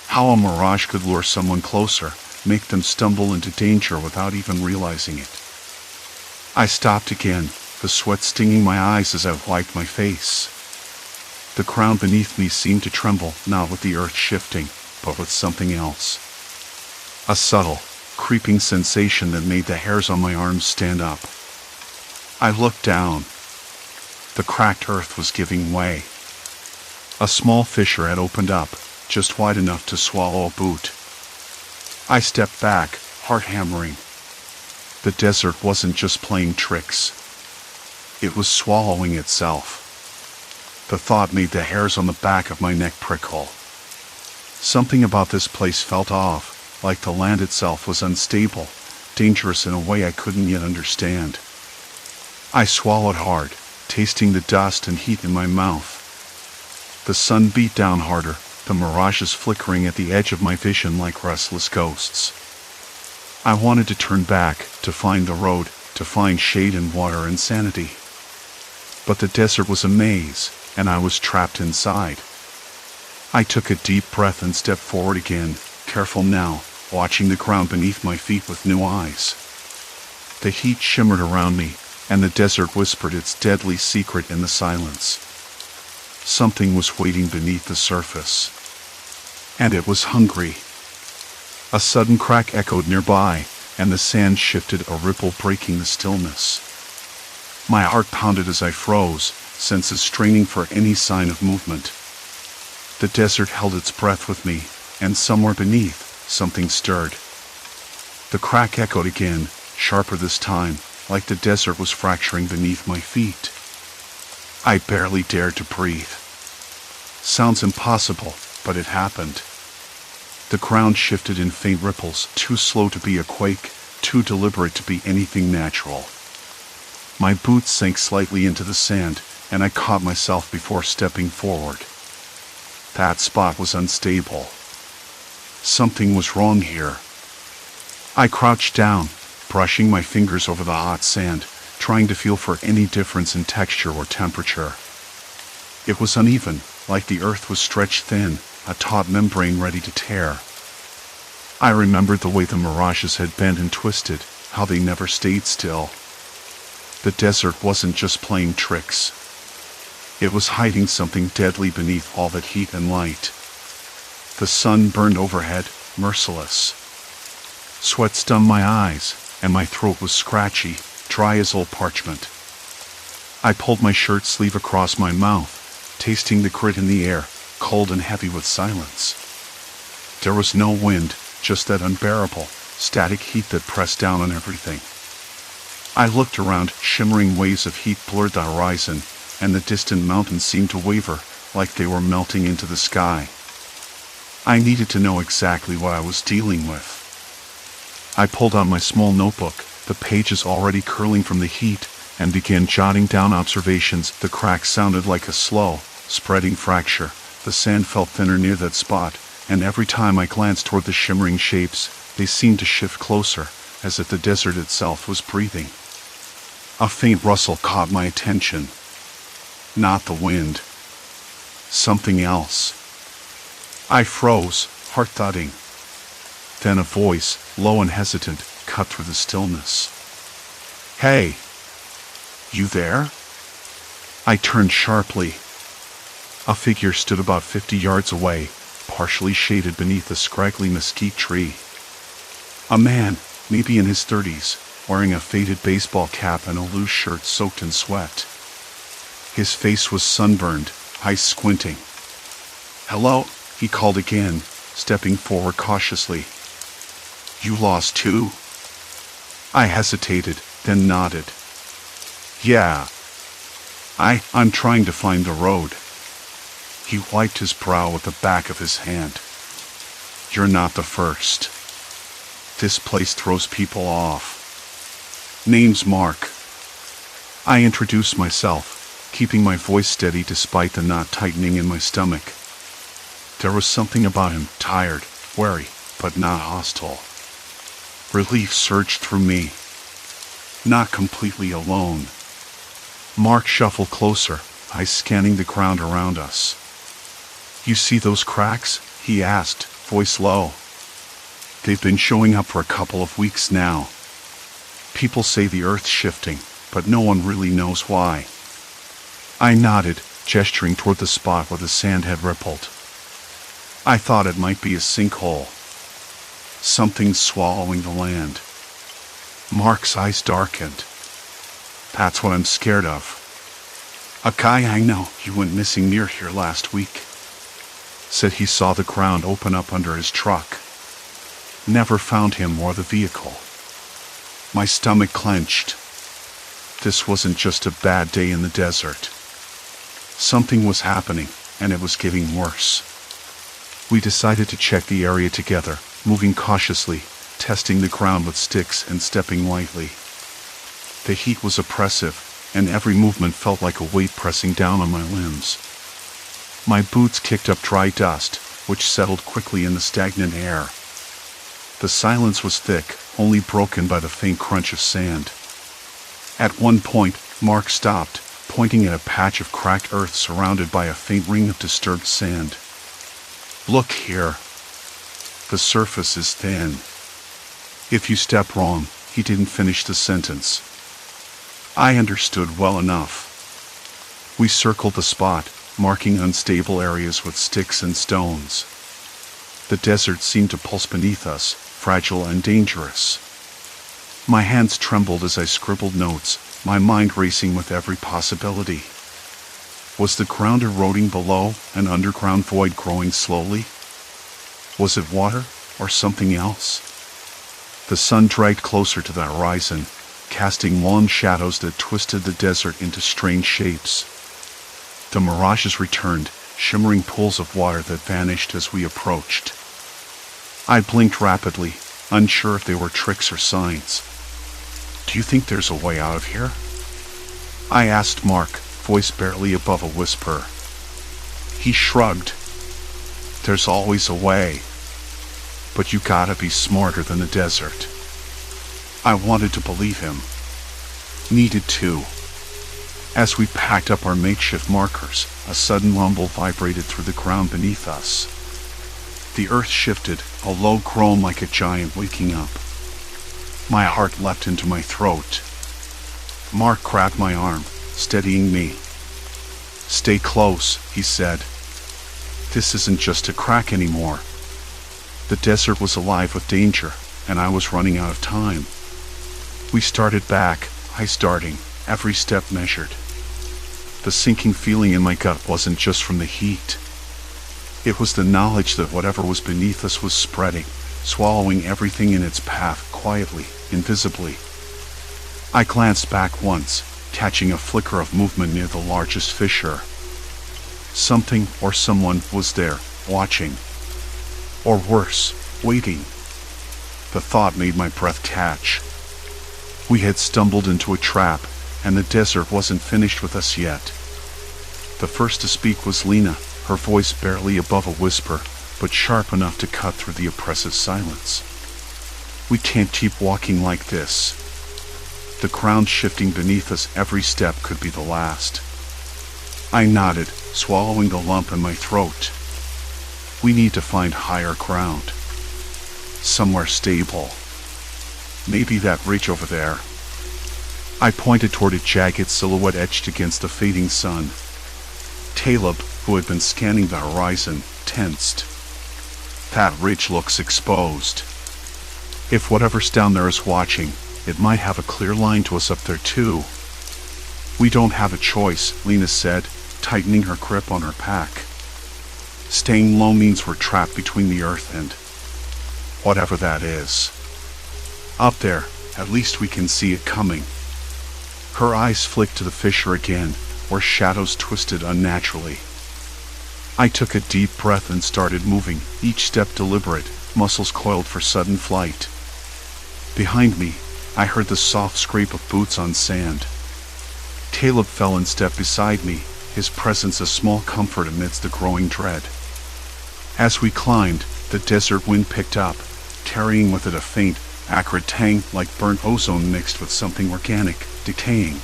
How a mirage could lure someone closer, make them stumble into danger without even realizing it. I stopped again, the sweat stinging my eyes as I wiped my face. The ground beneath me seemed to tremble, not with the earth shifting, but with something else. A subtle, creeping sensation that made the hairs on my arms stand up. I looked down. The cracked earth was giving way. A small fissure had opened up, just wide enough to swallow a boot. I stepped back, heart hammering. The desert wasn't just playing tricks. It was swallowing itself. The thought made the hairs on the back of my neck prickle. Something about this place felt off, like the land itself was unstable, dangerous in a way I couldn't yet understand. I swallowed hard, tasting the dust and heat in my mouth. The sun beat down harder, the mirages flickering at the edge of my vision like restless ghosts. I wanted to turn back, to find the road, to find shade and water and sanity. But the desert was a maze, and I was trapped inside. I took a deep breath and stepped forward again, careful now, watching the ground beneath my feet with new eyes. The heat shimmered around me, and the desert whispered its deadly secret in the silence. Something was waiting beneath the surface. And it was hungry. A sudden crack echoed nearby, and the sand shifted, a ripple breaking the stillness. My heart pounded as I froze, senses straining for any sign of movement. The desert held its breath with me, and somewhere beneath, something stirred. The crack echoed again, sharper this time, like the desert was fracturing beneath my feet. I barely dared to breathe. Sounds impossible, but it happened. The ground shifted in faint ripples, too slow to be a quake, too deliberate to be anything natural. My boots sank slightly into the sand, and I caught myself before stepping forward. That spot was unstable. Something was wrong here. I crouched down, brushing my fingers over the hot sand, trying to feel for any difference in texture or temperature. It was uneven, like the earth was stretched thin, a taut membrane ready to tear. I remembered the way the mirages had bent and twisted, how they never stayed still. The desert wasn't just playing tricks. It was hiding something deadly beneath all that heat and light. The sun burned overhead, merciless. Sweat stung my eyes, and my throat was scratchy, dry as old parchment. I pulled my shirt sleeve across my mouth, tasting the grit in the air, cold and heavy with silence. There was no wind, just that unbearable, static heat that pressed down on everything. I looked around, shimmering waves of heat blurred the horizon, and the distant mountains seemed to waver, like they were melting into the sky. I needed to know exactly what I was dealing with. I pulled out my small notebook, the pages already curling from the heat, and began jotting down observations. The crack sounded like a slow, spreading fracture. The sand felt thinner near that spot, and every time I glanced toward the shimmering shapes, they seemed to shift closer, as if the desert itself was breathing. A faint rustle caught my attention. Not the wind. Something else. I froze, heart thudding. Then a voice, low and hesitant, cut through the stillness. "Hey! You there?" I turned sharply. A figure stood about 50 yards away, partially shaded beneath a scraggly mesquite tree. A man, maybe in his 30s, wearing a faded baseball cap and a loose shirt soaked in sweat. His face was sunburned, eyes squinting. "Hello," he called again, stepping forward cautiously. "You lost too?" I hesitated, then nodded. "Yeah. I'm trying to find the road." He wiped his brow with the back of his hand. "You're not the first. This place throws people off. Name's Mark." I introduced myself, keeping my voice steady despite the knot tightening in my stomach. There was something about him, tired, wary, but not hostile. Relief surged through me. Not completely alone. Mark shuffled closer, eyes scanning the ground around us. "You see those cracks?" he asked, voice low. "They've been showing up for a couple of weeks now. People say the earth's shifting, but no one really knows why." I nodded, gesturing toward the spot where the sand had rippled. I thought it might be a sinkhole. Something swallowing the land. Mark's eyes darkened. "That's what I'm scared of. A guy I know you went missing near here last week. Said he saw the ground open up under his truck. Never found him or the vehicle." My stomach clenched. This wasn't just a bad day in the desert. Something was happening, and it was getting worse. We decided to check the area together, moving cautiously, testing the ground with sticks and stepping lightly. The heat was oppressive, and every movement felt like a weight pressing down on my limbs. My boots kicked up dry dust, which settled quickly in the stagnant air. The silence was thick, only broken by the faint crunch of sand. At one point, Mark stopped, pointing at a patch of cracked earth surrounded by a faint ring of disturbed sand. "Look here. The surface is thin. If you step wrong," he didn't finish the sentence. I understood well enough. We circled the spot, marking unstable areas with sticks and stones. The desert seemed to pulse beneath us, fragile and dangerous. My hands trembled as I scribbled notes, my mind racing with every possibility. Was the ground eroding below, an underground void growing slowly? Was it water, or something else? The sun dragged closer to the horizon, casting long shadows that twisted the desert into strange shapes. The mirages returned, shimmering pools of water that vanished as we approached. I blinked rapidly, unsure if they were tricks or signs. "Do you think there's a way out of here?" I asked Mark, voice barely above a whisper. He shrugged. "There's always a way. But you gotta be smarter than the desert." I wanted to believe him. Needed to. As we packed up our makeshift markers, a sudden rumble vibrated through the ground beneath us. The earth shifted, a low groan like a giant waking up. My heart leapt into my throat. Mark grabbed my arm, steadying me. "Stay close," he said. "This isn't just a crack anymore." The desert was alive with danger, and I was running out of time. We started back, eyes darting, every step measured. The sinking feeling in my gut wasn't just from the heat. It was the knowledge that whatever was beneath us was spreading, swallowing everything in its path, quietly, invisibly. I glanced back once, catching a flicker of movement near the largest fissure. Something or someone was there, watching. Or worse, waiting. The thought made my breath catch. We had stumbled into a trap, and the desert wasn't finished with us yet. The first to speak was Lena, her voice barely above a whisper, but sharp enough to cut through the oppressive silence. "We can't keep walking like this. The ground shifting beneath us, every step could be the last. I nodded, swallowing the lump in my throat. We need to find higher ground. Somewhere stable. Maybe that ridge over there. I pointed toward a jagged silhouette etched against the fading sun. Caleb, who had been scanning the horizon, tensed. That ridge looks exposed. If whatever's down there is watching, it might have a clear line to us up there too. We don't have a choice, Lena said, tightening her grip on her pack. Staying low means we're trapped between the earth and whatever that is. Up there, at least we can see it coming. Her eyes flicked to the fissure again, where shadows twisted unnaturally. I took a deep breath and started moving, each step deliberate, muscles coiled for sudden flight. Behind me, I heard the soft scrape of boots on sand. Caleb fell in step beside me, his presence a small comfort amidst the growing dread. As we climbed, the desert wind picked up, carrying with it a faint, acrid tang like burnt ozone mixed with something organic, decaying.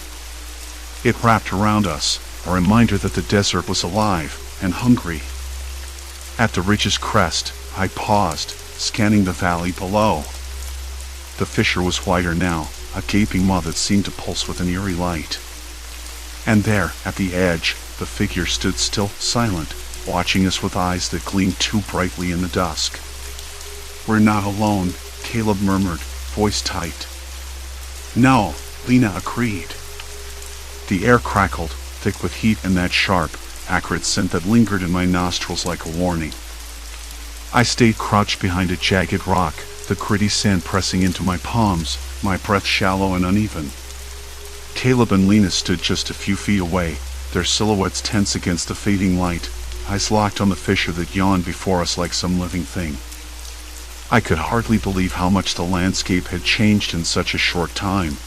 It wrapped around us, a reminder that the desert was alive and hungry. At the ridge's crest, I paused, scanning the valley below. The fissure was wider now, a gaping maw that seemed to pulse with an eerie light. And there, at the edge, the figure stood still, silent, watching us with eyes that gleamed too brightly in the dusk. "We're not alone," Caleb murmured, voice tight. "No," Lena agreed. The air crackled, thick with heat and that sharp, acrid scent that lingered in my nostrils like a warning. I stayed crouched behind a jagged rock, the gritty sand pressing into my palms, my breath shallow and uneven. Caleb and Lena stood just a few feet away, their silhouettes tense against the fading light, eyes locked on the fissure that yawned before us like some living thing. I could hardly believe how much the landscape had changed in such a short time.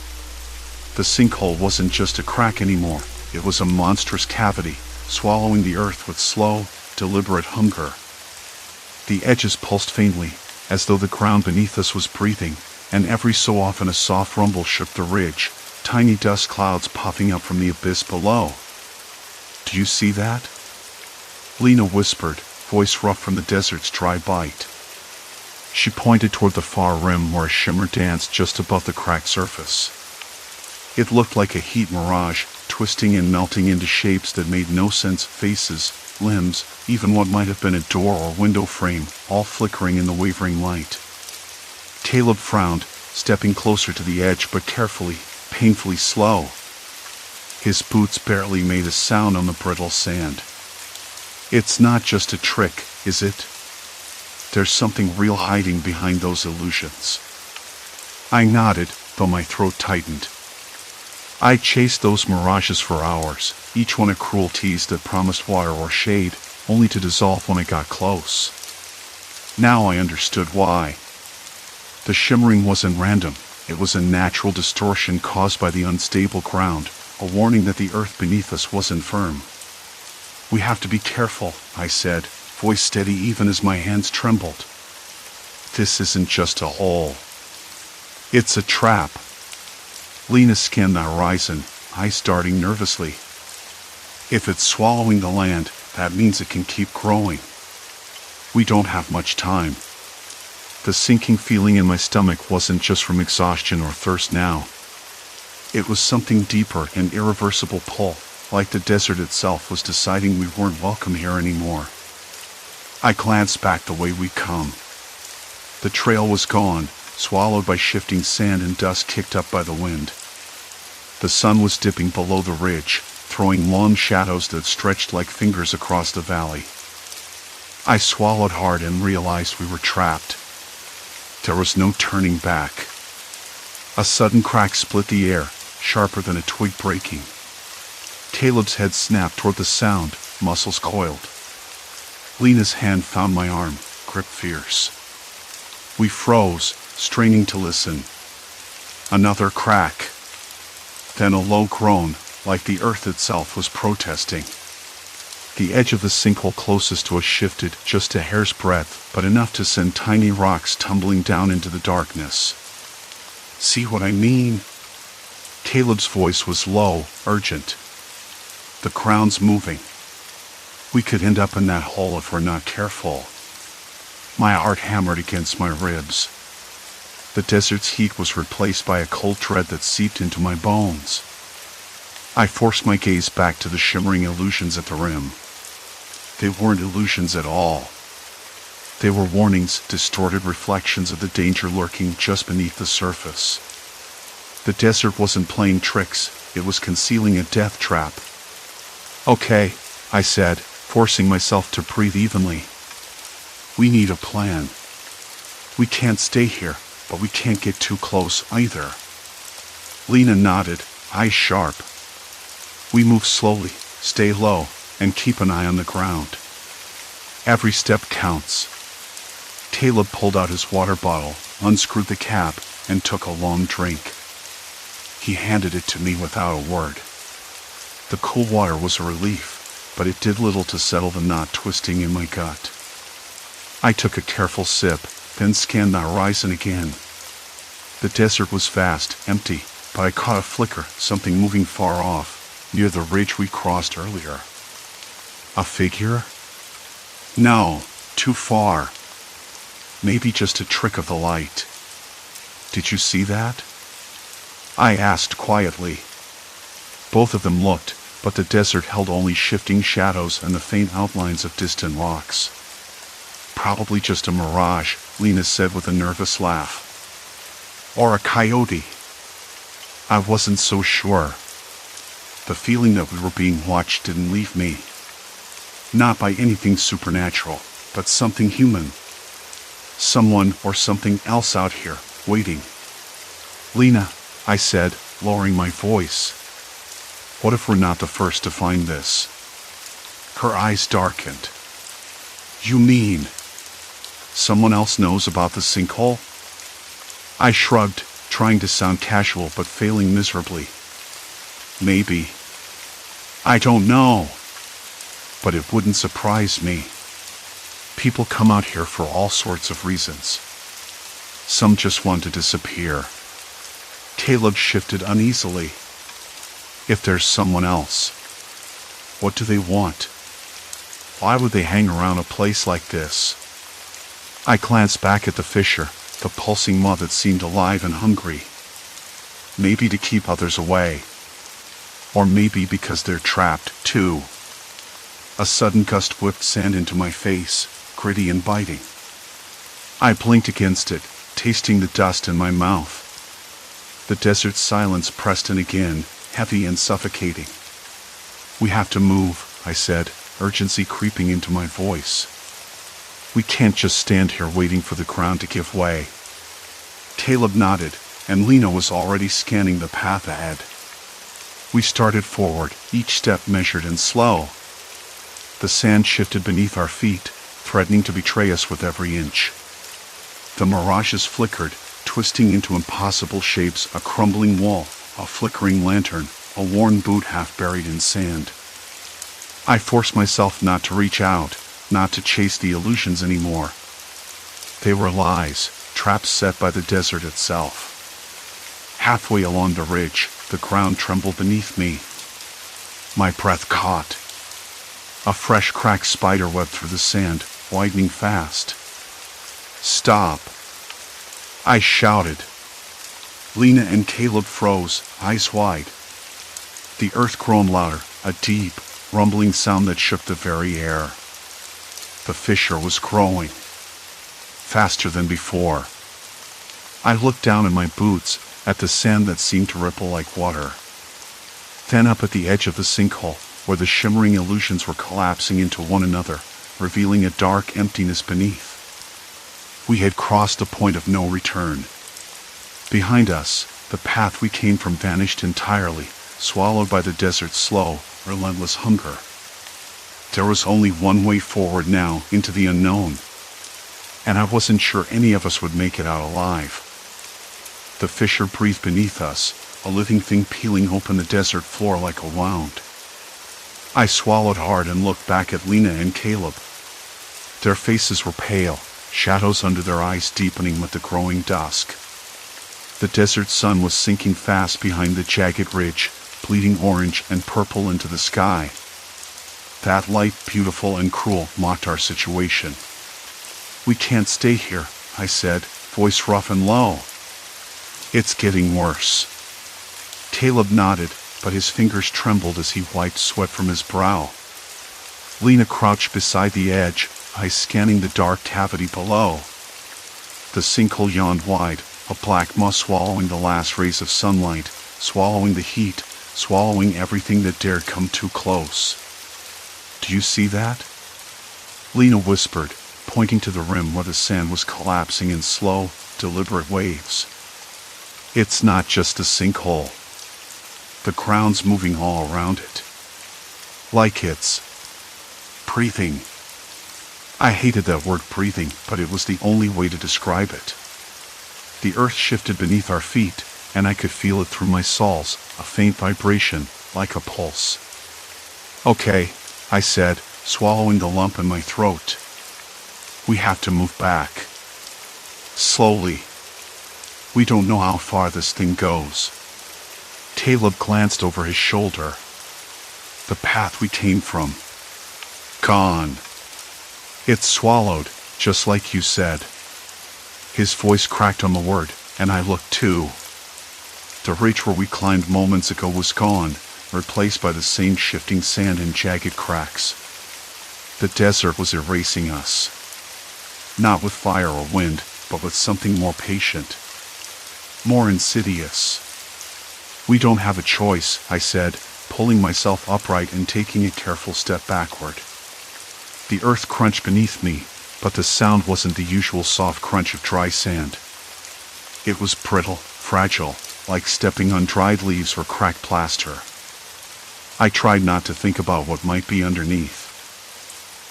The sinkhole wasn't just a crack anymore, it was a monstrous cavity, swallowing the earth with slow, deliberate hunger. The edges pulsed faintly, as though the ground beneath us was breathing, and every so often a soft rumble shook the ridge, tiny dust clouds puffing up from the abyss below. "Do you see that?" Lena whispered, voice rough from the desert's dry bite. She pointed toward the far rim where a shimmer danced just above the cracked surface. It looked like a heat mirage, twisting and melting into shapes that made no sense, faces, limbs, even what might have been a door or window frame, all flickering in the wavering light. Caleb frowned, stepping closer to the edge but carefully, painfully slow. His boots barely made a sound on the brittle sand. "It's not just a trick, is it? There's something real hiding behind those illusions." I nodded, though my throat tightened. I chased those mirages for hours, each one a cruel tease that promised water or shade, only to dissolve when it got close. Now I understood why. The shimmering wasn't random, it was a natural distortion caused by the unstable ground, a warning that the earth beneath us wasn't firm. "We have to be careful," I said, voice steady even as my hands trembled. "This isn't just a hole. It's a trap." Lena scanned the horizon, eyes darting nervously. "If it's swallowing the land, that means it can keep growing. We don't have much time." The sinking feeling in my stomach wasn't just from exhaustion or thirst now. It was something deeper, an irreversible pull, like the desert itself was deciding we weren't welcome here anymore. I glanced back the way we'd come. The trail was gone, swallowed by shifting sand and dust kicked up by the wind. The sun was dipping below the ridge, throwing long shadows that stretched like fingers across the valley. I swallowed hard and realized we were trapped. There was no turning back. A sudden crack split the air, sharper than a twig breaking. Caleb's head snapped toward the sound, muscles coiled. Lena's hand found my arm, gripped fierce. We froze, straining to listen. Another crack. Then a low groan, like the earth itself was protesting. The edge of the sinkhole closest to us shifted just a hair's breadth, but enough to send tiny rocks tumbling down into the darkness. "See what I mean?" Caleb's voice was low, urgent. "The ground's moving. We could end up in that hole if we're not careful." My heart hammered against my ribs. The desert's heat was replaced by a cold dread that seeped into my bones. I forced my gaze back to the shimmering illusions at the rim. They weren't illusions at all. They were warnings, distorted reflections of the danger lurking just beneath the surface. The desert wasn't playing tricks, it was concealing a death trap. "Okay," I said, forcing myself to breathe evenly. "We need a plan. We can't stay here, but we can't get too close either." Lena nodded, eyes sharp. "We move slowly, stay low, and keep an eye on the ground. Every step counts." Caleb pulled out his water bottle, unscrewed the cap, and took a long drink. He handed it to me without a word. The cool water was a relief, but it did little to settle the knot twisting in my gut. I took a careful sip, then scanned the horizon again. The desert was vast, empty, but I caught a flicker, something moving far off, near the ridge we crossed earlier. A figure? No, too far. Maybe just a trick of the light. "Did you see that?" I asked quietly. Both of them looked, but the desert held only shifting shadows and the faint outlines of distant rocks. "Probably just a mirage," Lena said with a nervous laugh. "Or a coyote." I wasn't so sure. The feeling that we were being watched didn't leave me. Not by anything supernatural, but something human. Someone or something else out here, waiting. "Lena," I said, lowering my voice. "What if we're not the first to find this?" Her eyes darkened. "You mean someone else knows about the sinkhole?" I shrugged, trying to sound casual but failing miserably. "Maybe. I don't know. But it wouldn't surprise me. People come out here for all sorts of reasons. Some just want to disappear." Caleb shifted uneasily. "If there's someone else, what do they want? Why would they hang around a place like this?" I glanced back at the fissure, the pulsing maw that seemed alive and hungry. Maybe to keep others away. Or maybe because they're trapped, too. A sudden gust whipped sand into my face, gritty and biting. I blinked against it, tasting the dust in my mouth. The desert's silence pressed in again, heavy and suffocating. "We have to move," I said, urgency creeping into my voice. "We can't just stand here waiting for the ground to give way." Caleb nodded, and Lena was already scanning the path ahead. We started forward, each step measured and slow. The sand shifted beneath our feet, threatening to betray us with every inch. The mirages flickered, twisting into impossible shapes, a crumbling wall, a flickering lantern, a worn boot half buried in sand. I forced myself not to reach out, not to chase the illusions anymore. They were lies, traps set by the desert itself. Halfway along the ridge, the ground trembled beneath me. My breath caught. A fresh cracked spider web through the sand, widening fast. "Stop!" I shouted. Lena and Caleb froze, eyes wide. The earth groaned louder, a deep, rumbling sound that shook the very air. The fissure was growing. Faster than before. I looked down in my boots, at the sand that seemed to ripple like water. Then up at the edge of the sinkhole, where the shimmering illusions were collapsing into one another, revealing a dark emptiness beneath. We had crossed the point of no return. Behind us, the path we came from vanished entirely, swallowed by the desert's slow, relentless hunger. There was only one way forward now, into the unknown. And I wasn't sure any of us would make it out alive. The fissure breathed beneath us, a living thing peeling open the desert floor like a wound. I swallowed hard and looked back at Lena and Caleb. Their faces were pale, shadows under their eyes deepening with the growing dusk. The desert sun was sinking fast behind the jagged ridge, bleeding orange and purple into the sky. That light, beautiful and cruel, mocked our situation. "We can't stay here," I said, voice rough and low. "It's getting worse." Caleb nodded, but his fingers trembled as he wiped sweat from his brow. Lena crouched beside the edge, eyes scanning the dark cavity below. The sinkhole yawned wide, a black maw swallowing the last rays of sunlight, swallowing the heat, swallowing everything that dared come too close. "Do you see that?" Lena whispered, pointing to the rim where the sand was collapsing in slow, deliberate waves. "It's not just a sinkhole. The ground's moving all around it. Like it's breathing." I hated that word breathing, but it was the only way to describe it. The earth shifted beneath our feet, and I could feel it through my soles, a faint vibration, like a pulse. "Okay," I said, swallowing the lump in my throat. "We have to move back. Slowly. We don't know how far this thing goes." Caleb glanced over his shoulder. "The path we came from. Gone. It's swallowed, just like you said." His voice cracked on the word, and I looked too. The ridge where we climbed moments ago was gone, replaced by the same shifting sand and jagged cracks. The desert was erasing us. Not with fire or wind, but with something more patient. More insidious. "We don't have a choice," I said, pulling myself upright and taking a careful step backward. The earth crunched beneath me, but the sound wasn't the usual soft crunch of dry sand. It was brittle, fragile, like stepping on dried leaves or cracked plaster. I tried not to think about what might be underneath.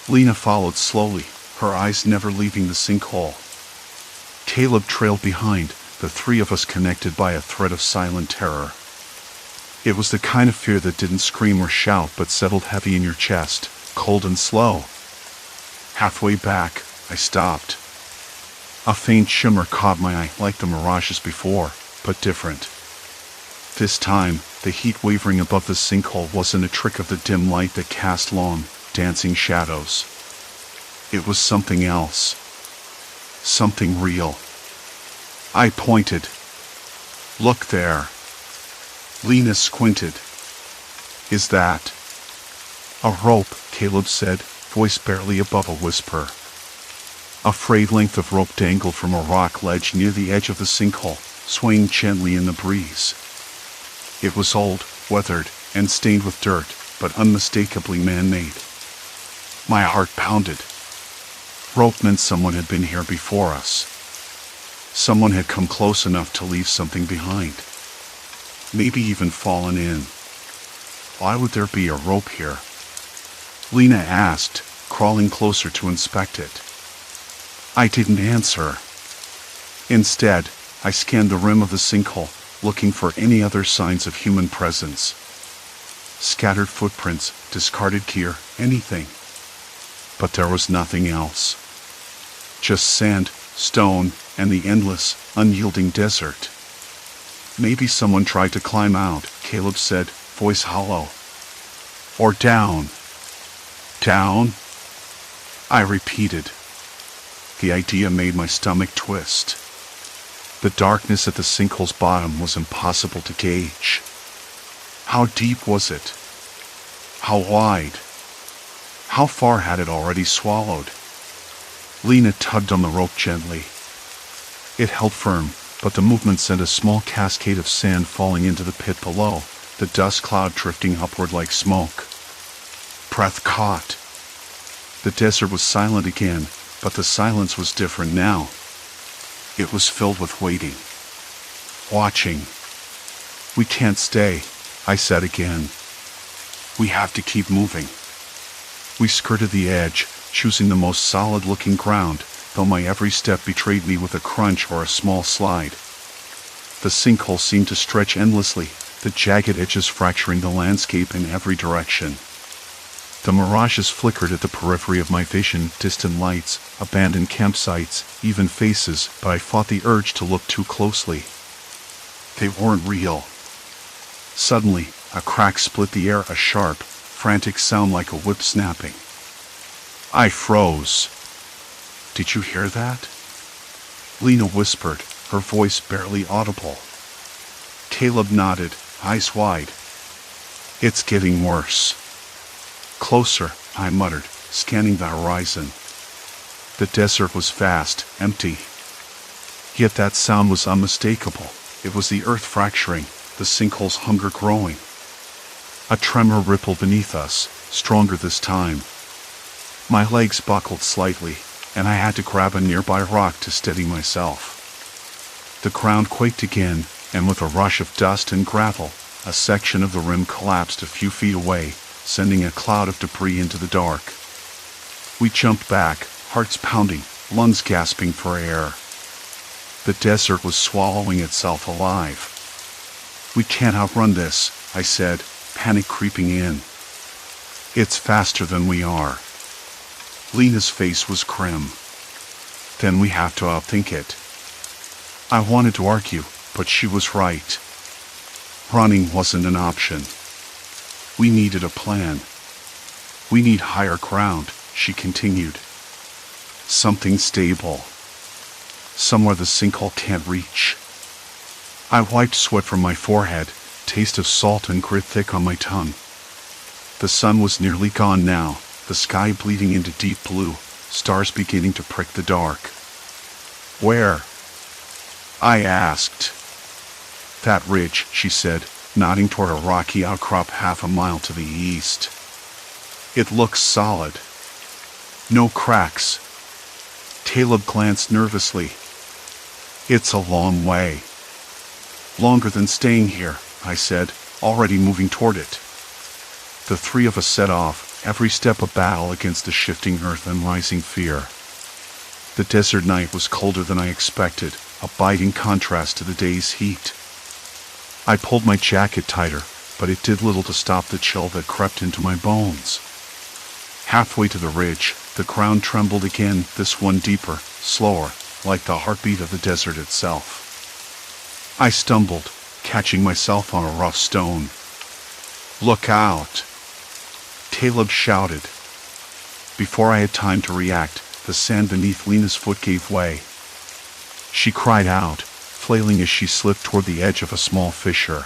Lena followed slowly, her eyes never leaving the sinkhole. Caleb trailed behind, the three of us connected by a thread of silent terror. It was the kind of fear that didn't scream or shout but settled heavy in your chest, cold and slow. Halfway back, I stopped. A faint shimmer caught my eye, like the mirages before, but different. This time, the heat wavering above the sinkhole wasn't a trick of the dim light that cast long, dancing shadows. It was something else. Something real. I pointed. "Look there." Lena squinted. "Is that?" "A rope," Caleb said, voice barely above a whisper. A frayed length of rope dangled from a rock ledge near the edge of the sinkhole, swaying gently in the breeze. It was old, weathered, and stained with dirt, but unmistakably man-made. My heart pounded. Rope meant someone had been here before us. Someone had come close enough to leave something behind. Maybe even fallen in. Why would there be a rope here? Lena asked, crawling closer to inspect it. I didn't answer. Instead, I scanned the rim of the sinkhole, looking for any other signs of human presence. Scattered footprints, discarded gear, anything. But there was nothing else. Just sand, stone, and the endless, unyielding desert. Maybe someone tried to climb out, Caleb said, voice hollow. Or down. Down? I repeated. The idea made my stomach twist. The darkness at the sinkhole's bottom was impossible to gauge. How deep was it? How wide? How far had it already swallowed? Lena tugged on the rope gently. It held firm, but the movement sent a small cascade of sand falling into the pit below, the dust cloud drifting upward like smoke. Breath caught. The desert was silent again, but the silence was different now. It was filled with waiting. Watching. We can't stay, I said again. We have to keep moving. We skirted the edge, choosing the most solid-looking ground, though my every step betrayed me with a crunch or a small slide. The sinkhole seemed to stretch endlessly, the jagged edges fracturing the landscape in every direction. The mirages flickered at the periphery of my vision, distant lights, abandoned campsites, even faces, but I fought the urge to look too closely. They weren't real. Suddenly, a crack split the air, a sharp, frantic sound like a whip snapping. I froze. Did you hear that? Lena whispered, her voice barely audible. Caleb nodded, eyes wide. It's getting worse. Closer, I muttered, scanning the horizon. The desert was vast, empty. Yet that sound was unmistakable. It was the earth fracturing, the sinkhole's hunger growing. A tremor rippled beneath us, stronger this time. My legs buckled slightly, and I had to grab a nearby rock to steady myself. The ground quaked again, and with a rush of dust and gravel, a section of the rim collapsed a few feet away, sending a cloud of debris into the dark. We jumped back, hearts pounding, lungs gasping for air. The desert was swallowing itself alive. We can't outrun this, I said, panic creeping in. It's faster than we are. Lena's face was grim. Then we have to outthink it. I wanted to argue, but she was right. Running wasn't an option. We needed a plan. We need higher ground, she continued. Something stable. Somewhere the sinkhole can't reach. I wiped sweat from my forehead, taste of salt and grit thick on my tongue. The sun was nearly gone now, the sky bleeding into deep blue, stars beginning to prick the dark. Where? I asked. That ridge, she said, nodding toward a rocky outcrop half a mile to the east. It looks solid. No cracks. Caleb glanced nervously. It's a long way. Longer than staying here, I said, already moving toward it. The three of us set off, every step a battle against the shifting earth and rising fear. The desert night was colder than I expected, a biting contrast to the day's heat. I pulled my jacket tighter, but it did little to stop the chill that crept into my bones. Halfway to the ridge, the ground trembled again, this one deeper, slower, like the heartbeat of the desert itself. I stumbled, catching myself on a rough stone. Look out! Caleb shouted. Before I had time to react, the sand beneath Lena's foot gave way. She cried out, flailing as she slipped toward the edge of a small fissure.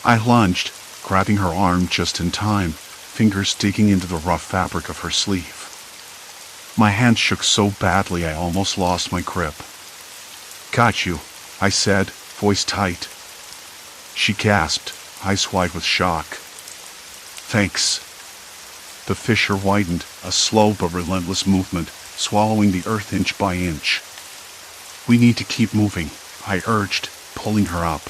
I lunged, grabbing her arm just in time, fingers digging into the rough fabric of her sleeve. My hand shook so badly I almost lost my grip. Got you, I said, voice tight. She gasped, eyes wide with shock. Thanks. The fissure widened, a slow but relentless movement, swallowing the earth inch by inch. We need to keep moving, I urged, pulling her up.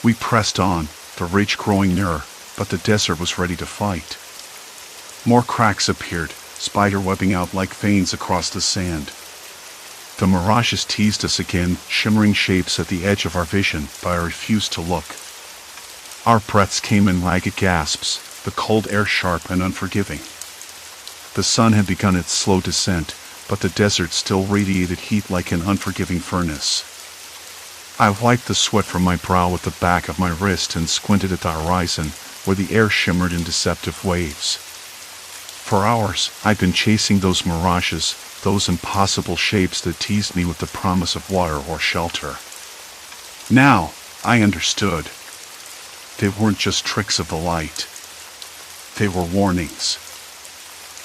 We pressed on, the ridge growing nearer, but the desert was ready to fight. More cracks appeared, spider-webbing out like veins across the sand. The mirages teased us again, shimmering shapes at the edge of our vision, but I refused to look. Our breaths came in ragged gasps, the cold air sharp and unforgiving. The sun had begun its slow descent, but the desert still radiated heat like an unforgiving furnace. I wiped the sweat from my brow with the back of my wrist and squinted at the horizon, where the air shimmered in deceptive waves. For hours, I'd been chasing those mirages, those impossible shapes that teased me with the promise of water or shelter. Now, I understood. They weren't just tricks of the light. They were warnings.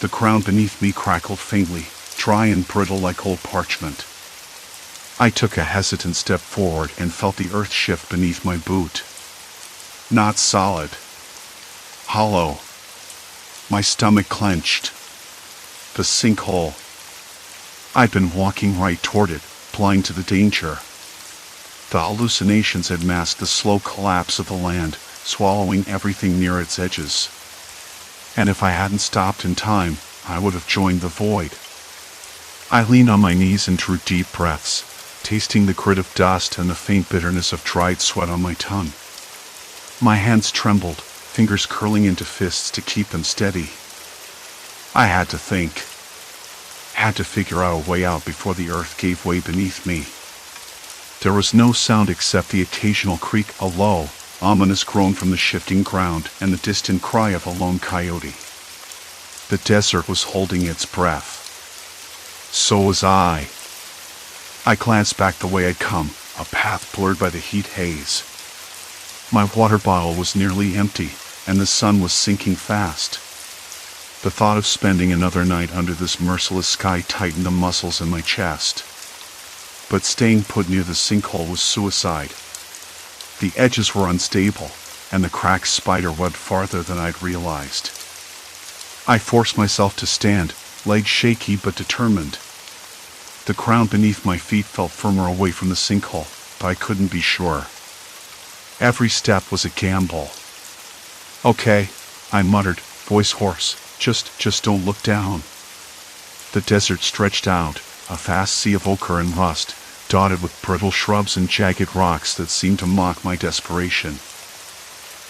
The ground beneath me crackled faintly, dry and brittle like old parchment. I took a hesitant step forward and felt the earth shift beneath my boot. Not solid. Hollow. My stomach clenched. The sinkhole. I'd been walking right toward it, blind to the danger. The hallucinations had masked the slow collapse of the land, swallowing everything near its edges. And if I hadn't stopped in time, I would have joined the void. I leaned on my knees and drew deep breaths, tasting the grit of dust and the faint bitterness of dried sweat on my tongue. My hands trembled, fingers curling into fists to keep them steady. I had to think. Had to figure out a way out before the earth gave way beneath me. There was no sound except the occasional creak, a low, ominous groan from the shifting ground, and the distant cry of a lone coyote. The desert was holding its breath. So was I. I glanced back the way I'd come, a path blurred by the heat haze. My water bottle was nearly empty, and the sun was sinking fast. The thought of spending another night under this merciless sky tightened the muscles in my chest. But staying put near the sinkhole was suicide. The edges were unstable, and the cracks spider-webbed farther than I'd realized. I forced myself to stand, legs shaky but determined. The ground beneath my feet felt firmer away from the sinkhole, but I couldn't be sure. Every step was a gamble. "Okay," I muttered, voice hoarse, just don't look down." The desert stretched out, a vast sea of ochre and rust, dotted with brittle shrubs and jagged rocks that seemed to mock my desperation.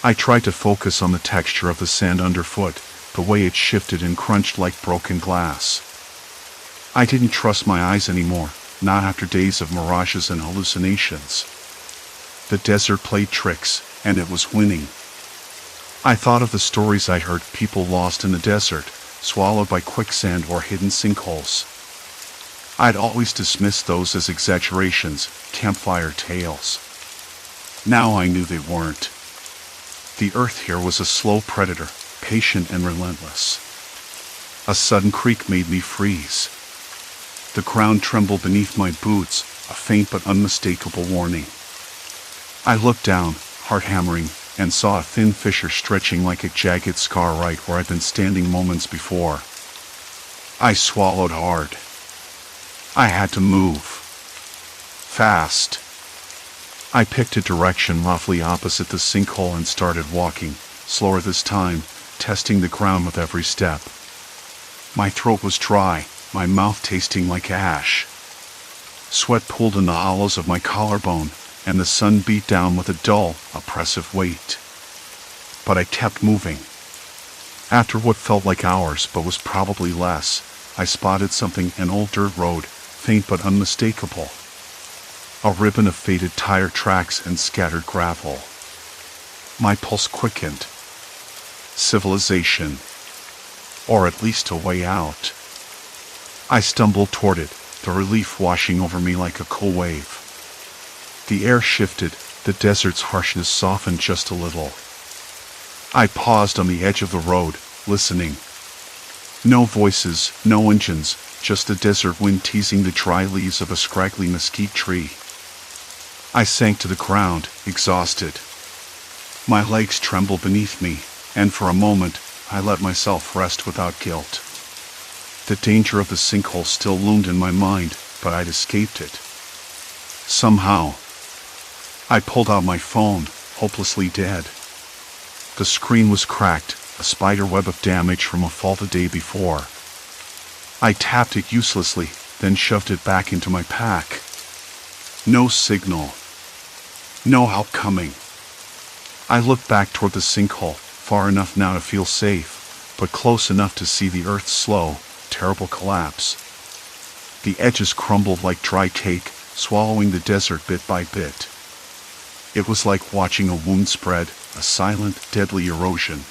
I tried to focus on the texture of the sand underfoot, the way it shifted and crunched like broken glass. I didn't trust my eyes anymore, not after days of mirages and hallucinations. The desert played tricks, and it was winning. I thought of the stories I'd heard, people lost in the desert, swallowed by quicksand or hidden sinkholes. I'd always dismissed those as exaggerations, campfire tales. Now I knew they weren't. The earth here was a slow predator, patient and relentless. A sudden creak made me freeze. The ground trembled beneath my boots, a faint but unmistakable warning. I looked down, heart hammering, and saw a thin fissure stretching like a jagged scar right where I'd been standing moments before. I swallowed hard. I had to move. Fast. I picked a direction roughly opposite the sinkhole and started walking, slower this time, testing the ground with every step. My throat was dry, my mouth tasting like ash. Sweat pooled in the hollows of my collarbone, and the sun beat down with a dull, oppressive weight. But I kept moving. After what felt like hours but was probably less, I spotted something, an old dirt road, faint but unmistakable. A ribbon of faded tire tracks and scattered gravel. My pulse quickened. Civilization. Or at least a way out. I stumbled toward it, the relief washing over me like a cool wave. The air shifted, the desert's harshness softened just a little. I paused on the edge of the road, listening. No voices, no engines, just the desert wind teasing the dry leaves of a scraggly mesquite tree. I sank to the ground, exhausted. My legs trembled beneath me, and for a moment, I let myself rest without guilt. The danger of the sinkhole still loomed in my mind, but I'd escaped it. Somehow. I pulled out my phone, hopelessly dead. The screen was cracked, a spider web of damage from a fall the day before. I tapped it uselessly, then shoved it back into my pack. No signal. No help coming. I looked back toward the sinkhole, far enough now to feel safe, but close enough to see the earth's slow, terrible collapse. The edges crumbled like dry cake, swallowing the desert bit by bit. It was like watching a wound spread, a silent, deadly erosion.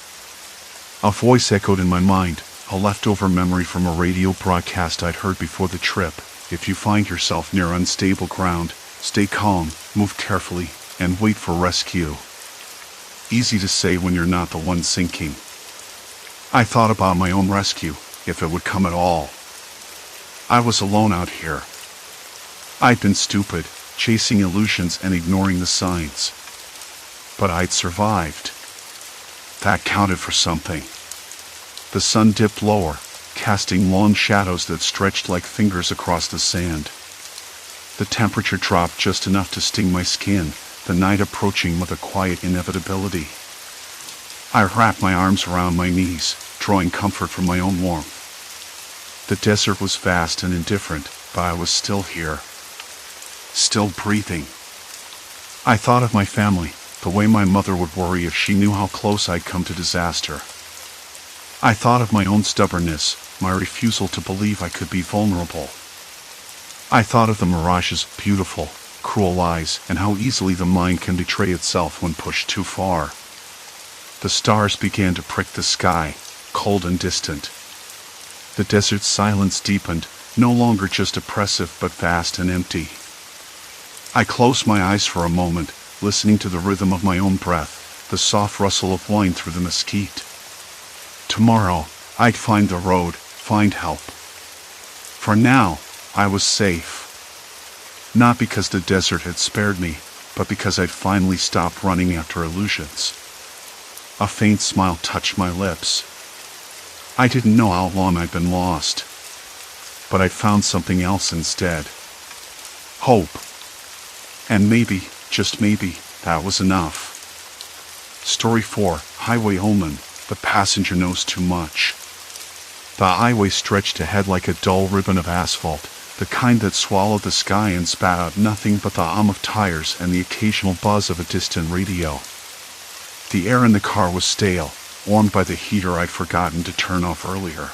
A voice echoed in my mind, a leftover memory from a radio broadcast I'd heard before the trip. If you find yourself near unstable ground, stay calm, move carefully, and wait for rescue. Easy to say when you're not the one sinking. I thought about my own rescue, if it would come at all. I was alone out here. I'd been stupid, chasing illusions and ignoring the signs. But I'd survived. That counted for something. The sun dipped lower, casting long shadows that stretched like fingers across the sand. The temperature dropped just enough to sting my skin, the night approaching with a quiet inevitability. I wrapped my arms around my knees, drawing comfort from my own warmth. The desert was vast and indifferent, but I was still here. Still breathing. I thought of my family, the way my mother would worry if she knew how close I'd come to disaster. I thought of my own stubbornness, my refusal to believe I could be vulnerable. I thought of the Mirage's beautiful, cruel lies, and how easily the mind can betray itself when pushed too far. The stars began to prick the sky, cold and distant. The desert's silence deepened, no longer just oppressive but vast and empty. I closed my eyes for a moment, listening to the rhythm of my own breath, the soft rustle of wine through the mesquite. Tomorrow, I'd find the road, find help. For now, I was safe. Not because the desert had spared me, but because I'd finally stopped running after illusions. A faint smile touched my lips. I didn't know how long I'd been lost, but I'd found something else instead. Hope. And maybe, just maybe, that was enough. Story 4, Highway Omen. The passenger knows too much. The highway stretched ahead like a dull ribbon of asphalt, the kind that swallowed the sky and spat out nothing but the hum of tires and the occasional buzz of a distant radio. The air in the car was stale, warmed by the heater I'd forgotten to turn off earlier.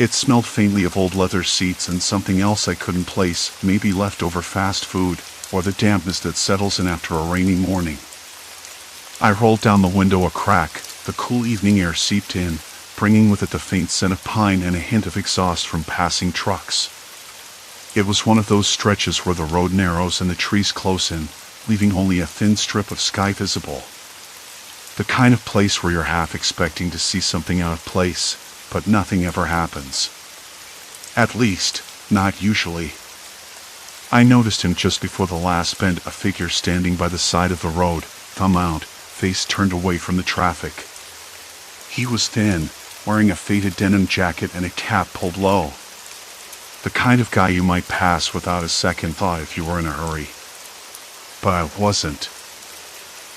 It smelled faintly of old leather seats and something else I couldn't place, maybe leftover fast food, or the dampness that settles in after a rainy morning. I rolled down the window a crack, the cool evening air seeped in, bringing with it the faint scent of pine and a hint of exhaust from passing trucks. It was one of those stretches where the road narrows and the trees close in, leaving only a thin strip of sky visible. The kind of place where you're half expecting to see something out of place, but nothing ever happens. At least, not usually. I noticed him just before the last bend, a figure standing by the side of the road, thumb out, face turned away from the traffic. He was thin, wearing a faded denim jacket and a cap pulled low. The kind of guy you might pass without a second thought if you were in a hurry. But I wasn't.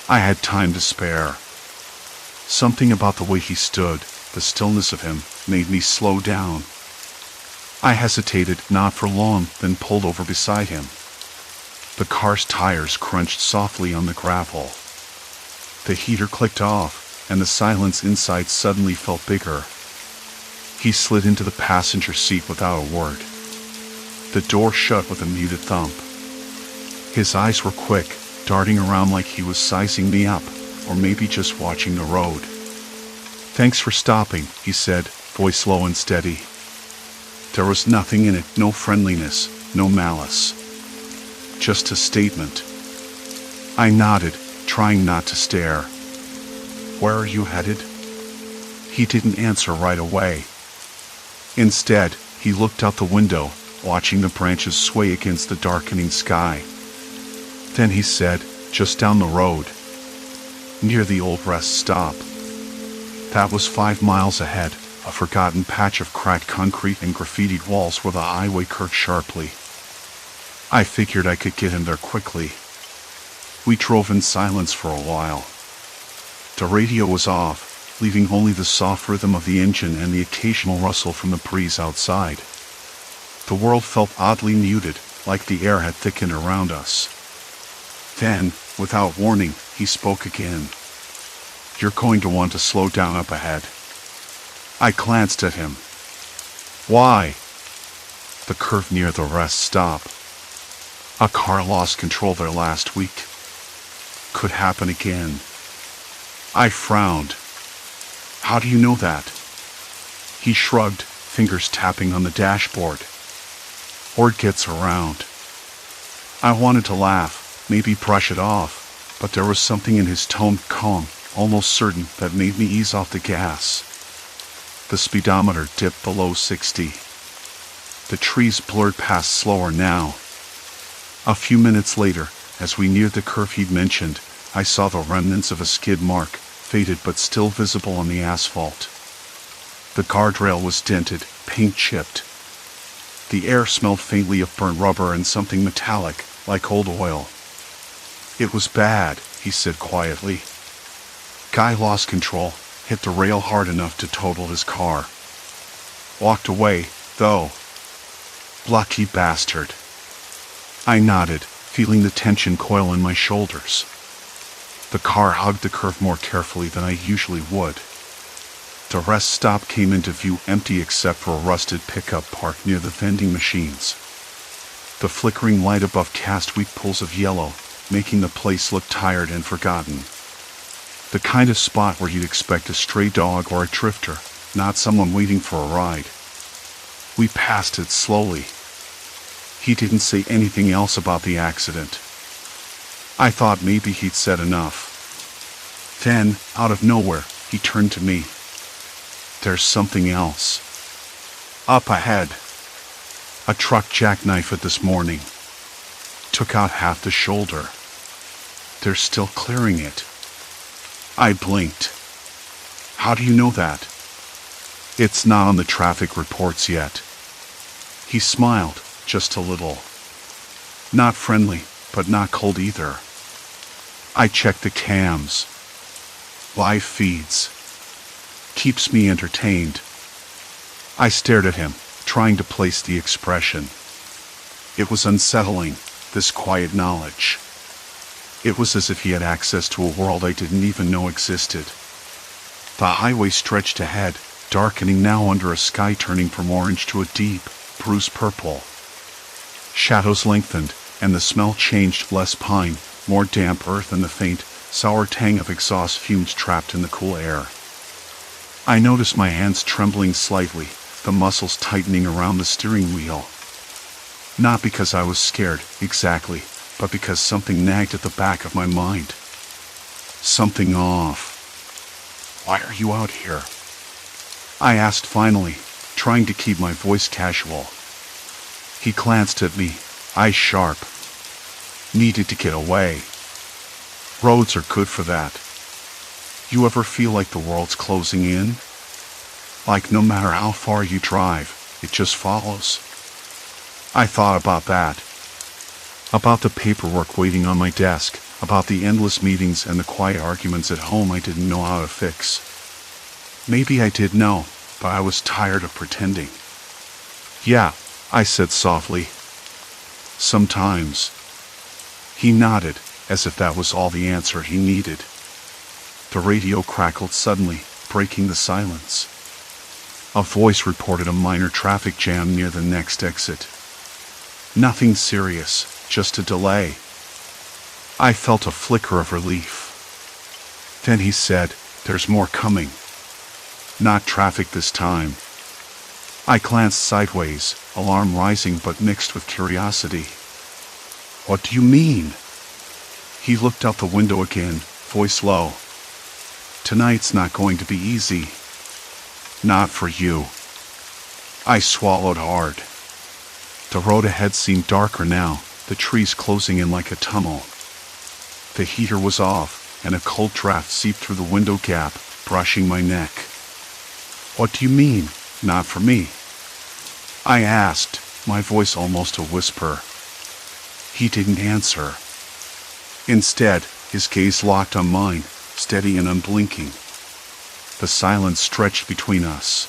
I had time to spare. Something about the way he stood, the stillness of him, made me slow down. I hesitated, not for long, then pulled over beside him. The car's tires crunched softly on the gravel. The heater clicked off, and the silence inside suddenly felt bigger. He slid into the passenger seat without a word. The door shut with a muted thump. His eyes were quick, darting around like he was sizing me up, or maybe just watching the road. "Thanks for stopping," he said, voice low and steady. There was nothing in it, no friendliness, no malice. Just a statement. I nodded, trying not to stare. "Where are you headed?" He didn't answer right away. Instead, he looked out the window, watching the branches sway against the darkening sky. Then he said, "Just down the road. Near the old rest stop." That was 5 miles ahead, a forgotten patch of cracked concrete and graffitied walls where the highway curved sharply. I figured I could get him there quickly. We drove in silence for a while. The radio was off, leaving only the soft rhythm of the engine and the occasional rustle from the breeze outside. The world felt oddly muted, like the air had thickened around us. Then, without warning, he spoke again. "You're going to want to slow down up ahead." I glanced at him. "Why?" "The curve near the rest stop. A car lost control there last week. Could happen again." I frowned. "How do you know that?" He shrugged, fingers tapping on the dashboard. "Word gets around." I wanted to laugh, maybe brush it off, but there was something in his tone, calm, almost certain, that made me ease off the gas. The speedometer dipped below 60. The trees blurred past slower now. A few minutes later, as we neared the curve he'd mentioned, I saw the remnants of a skid mark, faded but still visible on the asphalt. The guardrail was dented, paint chipped. The air smelled faintly of burnt rubber and something metallic, like old oil. "It was bad," he said quietly. "Guy lost control, hit the rail hard enough to total his car. Walked away, though. Lucky bastard." I nodded, feeling the tension coil in my shoulders. The car hugged the curve more carefully than I usually would. The rest stop came into view, empty except for a rusted pickup parked near the vending machines. The flickering light above cast weak pools of yellow, making the place look tired and forgotten. The kind of spot where you'd expect a stray dog or a drifter, not someone waiting for a ride. We passed it slowly. He didn't say anything else about the accident. I thought maybe he'd said enough. Then, out of nowhere, he turned to me. There's something else. Up ahead. A truck jackknifed it this morning. Took out half the shoulder. They're still clearing it. I blinked. How do you know that? It's not on the traffic reports yet. He smiled, just a little. Not friendly, but not cold either. I checked the cams. Live feeds. Keeps me entertained. I stared at him, trying to place the expression. It was unsettling, this quiet knowledge. It was as if he had access to a world I didn't even know existed. The highway stretched ahead, darkening now under a sky turning from orange to a deep, bruised purple. Shadows lengthened, and the smell changed, less pine, more damp earth and the faint, sour tang of exhaust fumes trapped in the cool air. I noticed my hands trembling slightly, the muscles tightening around the steering wheel. Not because I was scared, exactly, but because something nagged at the back of my mind. Something off. Why are you out here? I asked finally, trying to keep my voice casual. He glanced at me, eyes sharp. Needed to get away. Roads are good for that. You ever feel like the world's closing in? Like no matter how far you drive, it just follows. I thought about that. About the paperwork waiting on my desk, about the endless meetings and the quiet arguments at home I didn't know how to fix. Maybe I did know, but I was tired of pretending. Yeah, I said softly. Sometimes. He nodded, as if that was all the answer he needed. The radio crackled suddenly, breaking the silence. A voice reported a minor traffic jam near the next exit. Nothing serious, just a delay. I felt a flicker of relief. Then he said, "There's more coming." Not traffic this time. I glanced sideways, alarm rising but mixed with curiosity. What do you mean? He looked out the window again, voice low. Tonight's not going to be easy. Not for you. I swallowed hard. The road ahead seemed darker now, the trees closing in like a tunnel. The heater was off, and a cold draft seeped through the window gap, brushing my neck. What do you mean, not for me? I asked, my voice almost a whisper. He didn't answer. Instead, his gaze locked on mine, steady and unblinking. The silence stretched between us.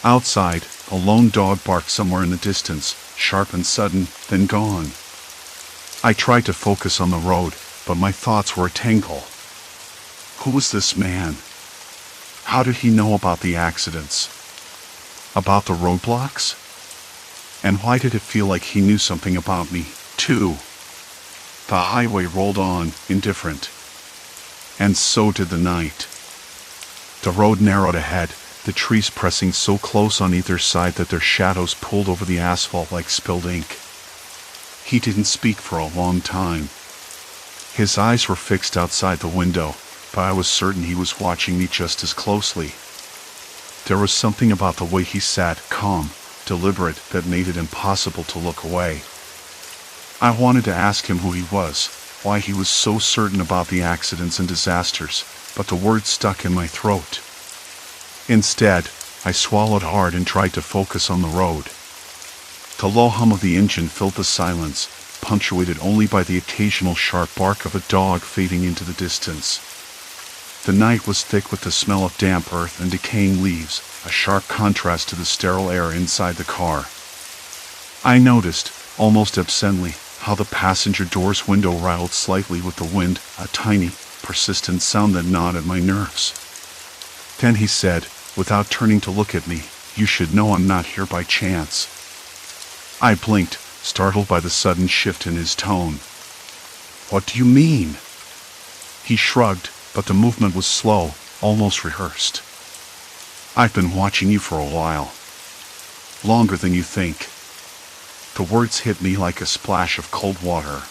Outside, a lone dog barked somewhere in the distance, sharp and sudden, then gone. I tried to focus on the road, but my thoughts were a tangle. Who was this man? How did he know about the accidents? About the roadblocks? And why did it feel like he knew something about me, too? The highway rolled on, indifferent. And so did the night. The road narrowed ahead, the trees pressing so close on either side that their shadows pulled over the asphalt like spilled ink. He didn't speak for a long time. His eyes were fixed outside the window, but I was certain he was watching me just as closely. There was something about the way he sat, calm, deliberate, that made it impossible to look away. I wanted to ask him who he was, why he was so certain about the accidents and disasters, but the words stuck in my throat. Instead, I swallowed hard and tried to focus on the road. The low hum of the engine filled the silence, punctuated only by the occasional sharp bark of a dog fading into the distance. The night was thick with the smell of damp earth and decaying leaves, a sharp contrast to the sterile air inside the car. I noticed, almost absently, how the passenger door's window rattled slightly with the wind, a tiny, persistent sound that gnawed at my nerves. Then he said, without turning to look at me, "You should know I'm not here by chance." I blinked, startled by the sudden shift in his tone. "What do you mean?" He shrugged, but the movement was slow, almost rehearsed. "I've been watching you for a while. Longer than you think." The words hit me like a splash of cold water.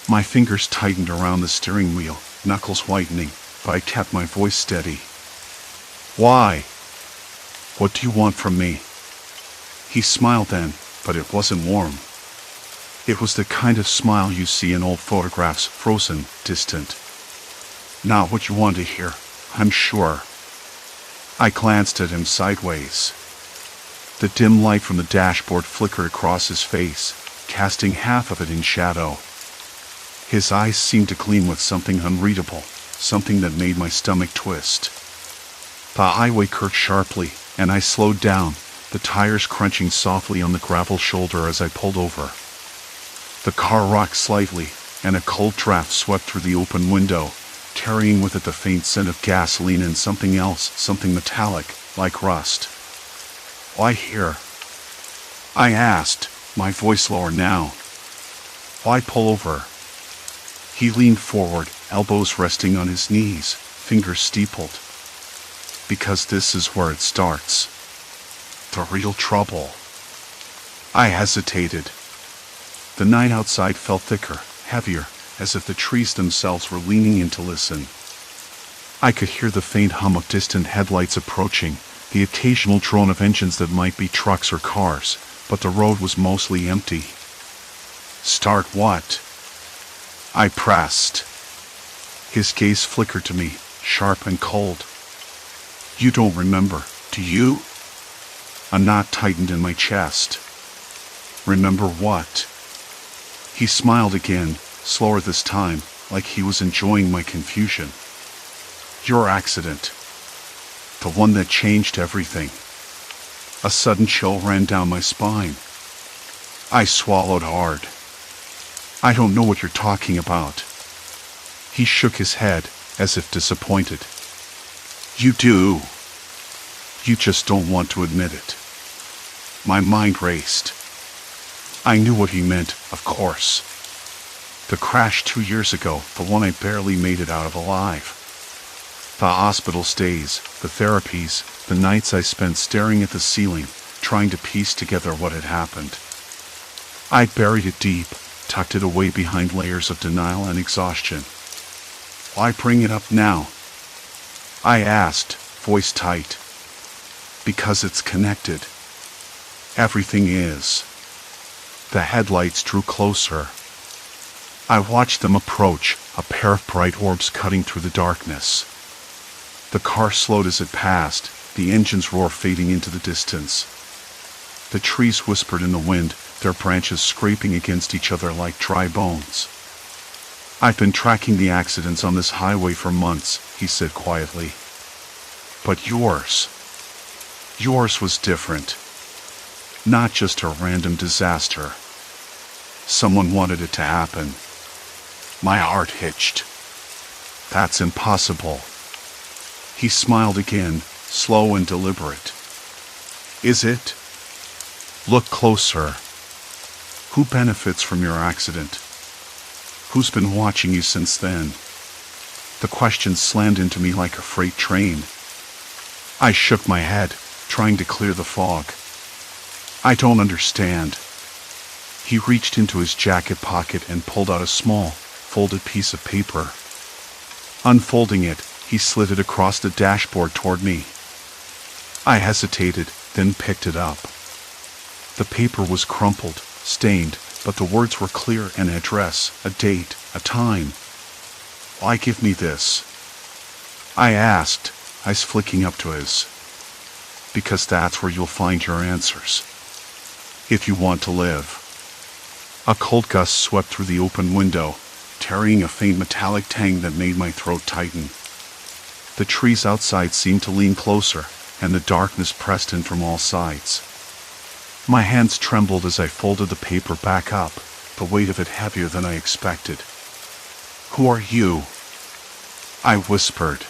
My fingers tightened around the steering wheel, knuckles whitening, but I kept my voice steady. "Why? What do you want from me?" He smiled then, but it wasn't warm. It was the kind of smile you see in old photographs, frozen, distant. Not what you want to hear, I'm sure. I glanced at him sideways. The dim light from the dashboard flickered across his face, casting half of it in shadow. His eyes seemed to gleam with something unreadable, something that made my stomach twist. The highway curved sharply, and I slowed down, the tires crunching softly on the gravel shoulder as I pulled over. The car rocked slightly, and a cold draft swept through the open window, carrying with it the faint scent of gasoline and something else, something metallic, like rust. "Why here?" I asked, my voice lower now. "Why pull over?" He leaned forward, elbows resting on his knees, fingers steepled. "Because this is where it starts. The real trouble." I hesitated. The night outside felt thicker, heavier, as if the trees themselves were leaning in to listen. I could hear the faint hum of distant headlights approaching, the occasional drone of engines that might be trucks or cars, but the road was mostly empty. "Start what?" I pressed. His gaze flickered to me, sharp and cold. "You don't remember, do you?" A knot tightened in my chest. "Remember what?" He smiled again, slower this time, like he was enjoying my confusion. "Your accident. The one that changed everything." A sudden chill ran down my spine. I swallowed hard. "I don't know what you're talking about." He shook his head, as if disappointed. "You do. You just don't want to admit it." My mind raced. I knew what he meant, of course. The crash 2 years ago, the one I barely made it out of alive. The hospital stays, the therapies, the nights I spent staring at the ceiling, trying to piece together what had happened. I'd buried it deep, tucked it away behind layers of denial and exhaustion. "Why bring it up now?" I asked, voice tight. "Because it's connected. Everything is." The headlights drew closer. I watched them approach, a pair of bright orbs cutting through the darkness. The car slowed as it passed, the engine's roar fading into the distance. The trees whispered in the wind, their branches scraping against each other like dry bones. "I've been tracking the accidents on this highway for months," he said quietly. "But yours was different. Not just a random disaster. Someone wanted it to happen." My heart hitched. "That's impossible." He smiled again, slow and deliberate. "Is it? Look closer. Who benefits from your accident? Who's been watching you since then?" The question slammed into me like a freight train. I shook my head, trying to clear the fog. "I don't understand." He reached into his jacket pocket and pulled out a small, folded piece of paper. Unfolding it, he slid it across the dashboard toward me. I hesitated, then picked it up. The paper was crumpled, stained, but the words were clear: an address, a date, a time. "Why give me this?" I asked, eyes flicking up to his. "Because that's where you'll find your answers. If you want to live." A cold gust swept through the open window, carrying a faint metallic tang that made my throat tighten. The trees outside seemed to lean closer, and the darkness pressed in from all sides. My hands trembled as I folded the paper back up, the weight of it heavier than I expected. "Who are you?" I whispered.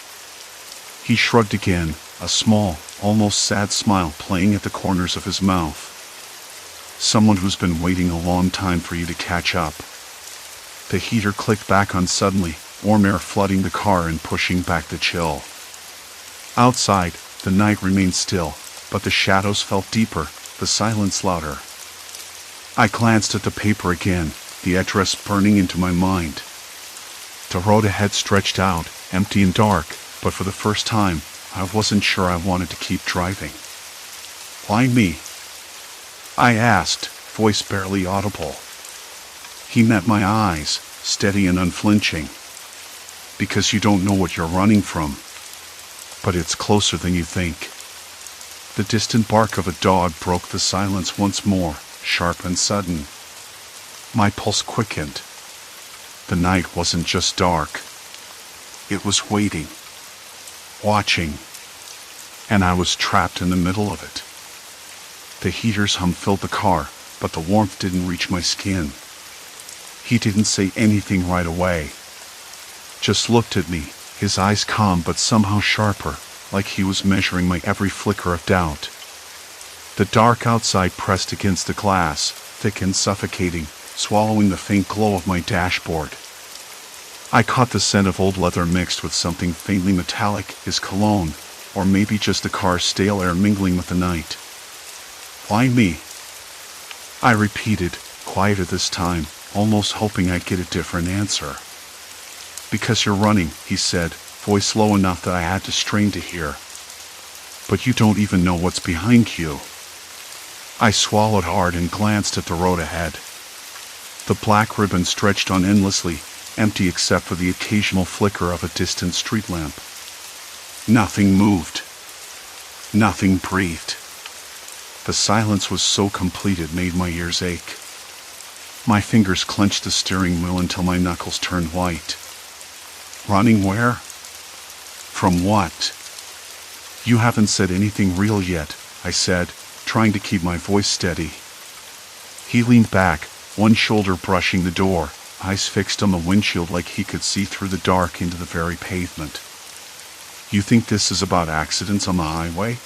He shrugged again, a small, almost sad smile playing at the corners of his mouth. Someone who's been waiting a long time for you to catch up. The heater clicked back on suddenly, warm air flooding the car and pushing back the chill. Outside, the night remained still, but the shadows felt deeper, the silence louder. I glanced at the paper again, the address burning into my mind. The road ahead stretched out, empty and dark, but for the first time, I wasn't sure I wanted to keep driving. Why me? I asked, voice barely audible. He met my eyes, steady and unflinching. Because you don't know what you're running from. But it's closer than you think. The distant bark of a dog broke the silence once more, sharp and sudden. My pulse quickened. The night wasn't just dark. It was waiting. Watching. And I was trapped in the middle of it. The heater's hum filled the car, but the warmth didn't reach my skin. He didn't say anything right away. Just looked at me, his eyes calm but somehow sharper, like he was measuring my every flicker of doubt. The dark outside pressed against the glass, thick and suffocating, swallowing the faint glow of my dashboard. I caught the scent of old leather mixed with something faintly metallic, his cologne, or maybe just the car's stale air mingling with the night. Why me? I repeated, quieter this time, almost hoping I'd get a different answer. Because you're running, he said, voice low enough that I had to strain to hear. But you don't even know what's behind you. I swallowed hard and glanced at the road ahead. The black ribbon stretched on endlessly, empty except for the occasional flicker of a distant street lamp. Nothing moved. Nothing breathed. The silence was so complete it made my ears ache. My fingers clenched the steering wheel until my knuckles turned white. Running where? From what? You haven't said anything real yet, I said, trying to keep my voice steady. He leaned back, one shoulder brushing the door, eyes fixed on the windshield like he could see through the dark into the very pavement. You think this is about accidents on the highway?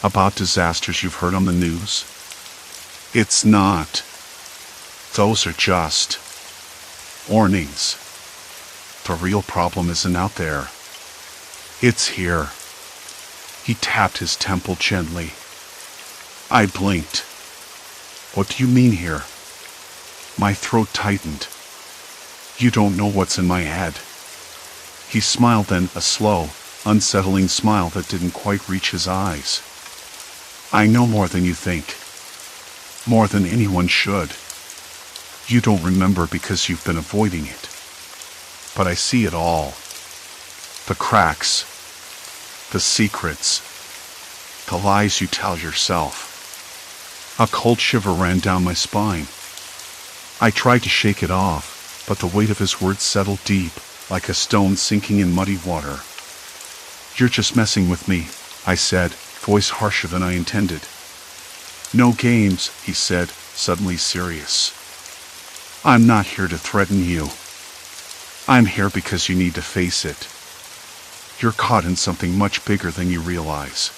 About disasters you've heard on the news? It's not. Those are just warnings. The real problem isn't out there. It's here. He tapped his temple gently. I blinked. What do you mean here? My throat tightened. You don't know what's in my head. He smiled then, a slow, unsettling smile that didn't quite reach his eyes. I know more than you think. More than anyone should. You don't remember because you've been avoiding it. But I see it all. The cracks. The secrets. The lies you tell yourself. A cold shiver ran down my spine. I tried to shake it off, but the weight of his words settled deep, like a stone sinking in muddy water. You're just messing with me, I said, voice harsher than I intended. No games, he said, suddenly serious. I'm not here to threaten you. I'm here because you need to face it. You're caught in something much bigger than you realize.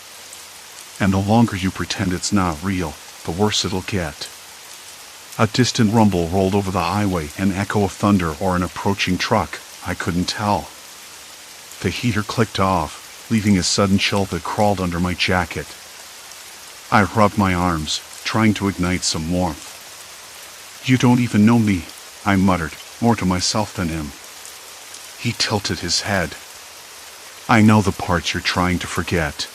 And the longer you pretend it's not real, the worse it'll get. A distant rumble rolled over the highway, an echo of thunder or an approaching truck, I couldn't tell. The heater clicked off, leaving a sudden chill that crawled under my jacket. I rubbed my arms, trying to ignite some warmth. You don't even know me, I muttered, more to myself than him. He tilted his head. I know the parts you're trying to forget.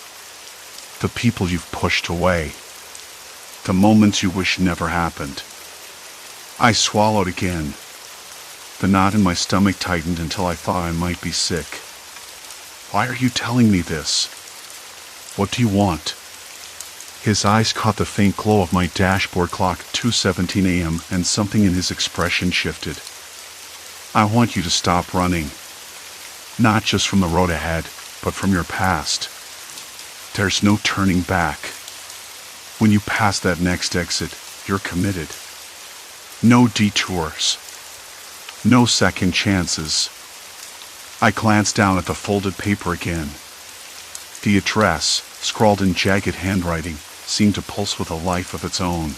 The people you've pushed away. The moments you wish never happened. I swallowed again. The knot in my stomach tightened until I thought I might be sick. Why are you telling me this? What do you want? His eyes caught the faint glow of my dashboard clock, 2:17 a.m., and something in his expression shifted. I want you to stop running. Not just from the road ahead, but from your past. There's no turning back. When you pass that next exit, you're committed. No detours. No second chances. I glanced down at the folded paper again. The address, scrawled in jagged handwriting, seemed to pulse with a life of its own.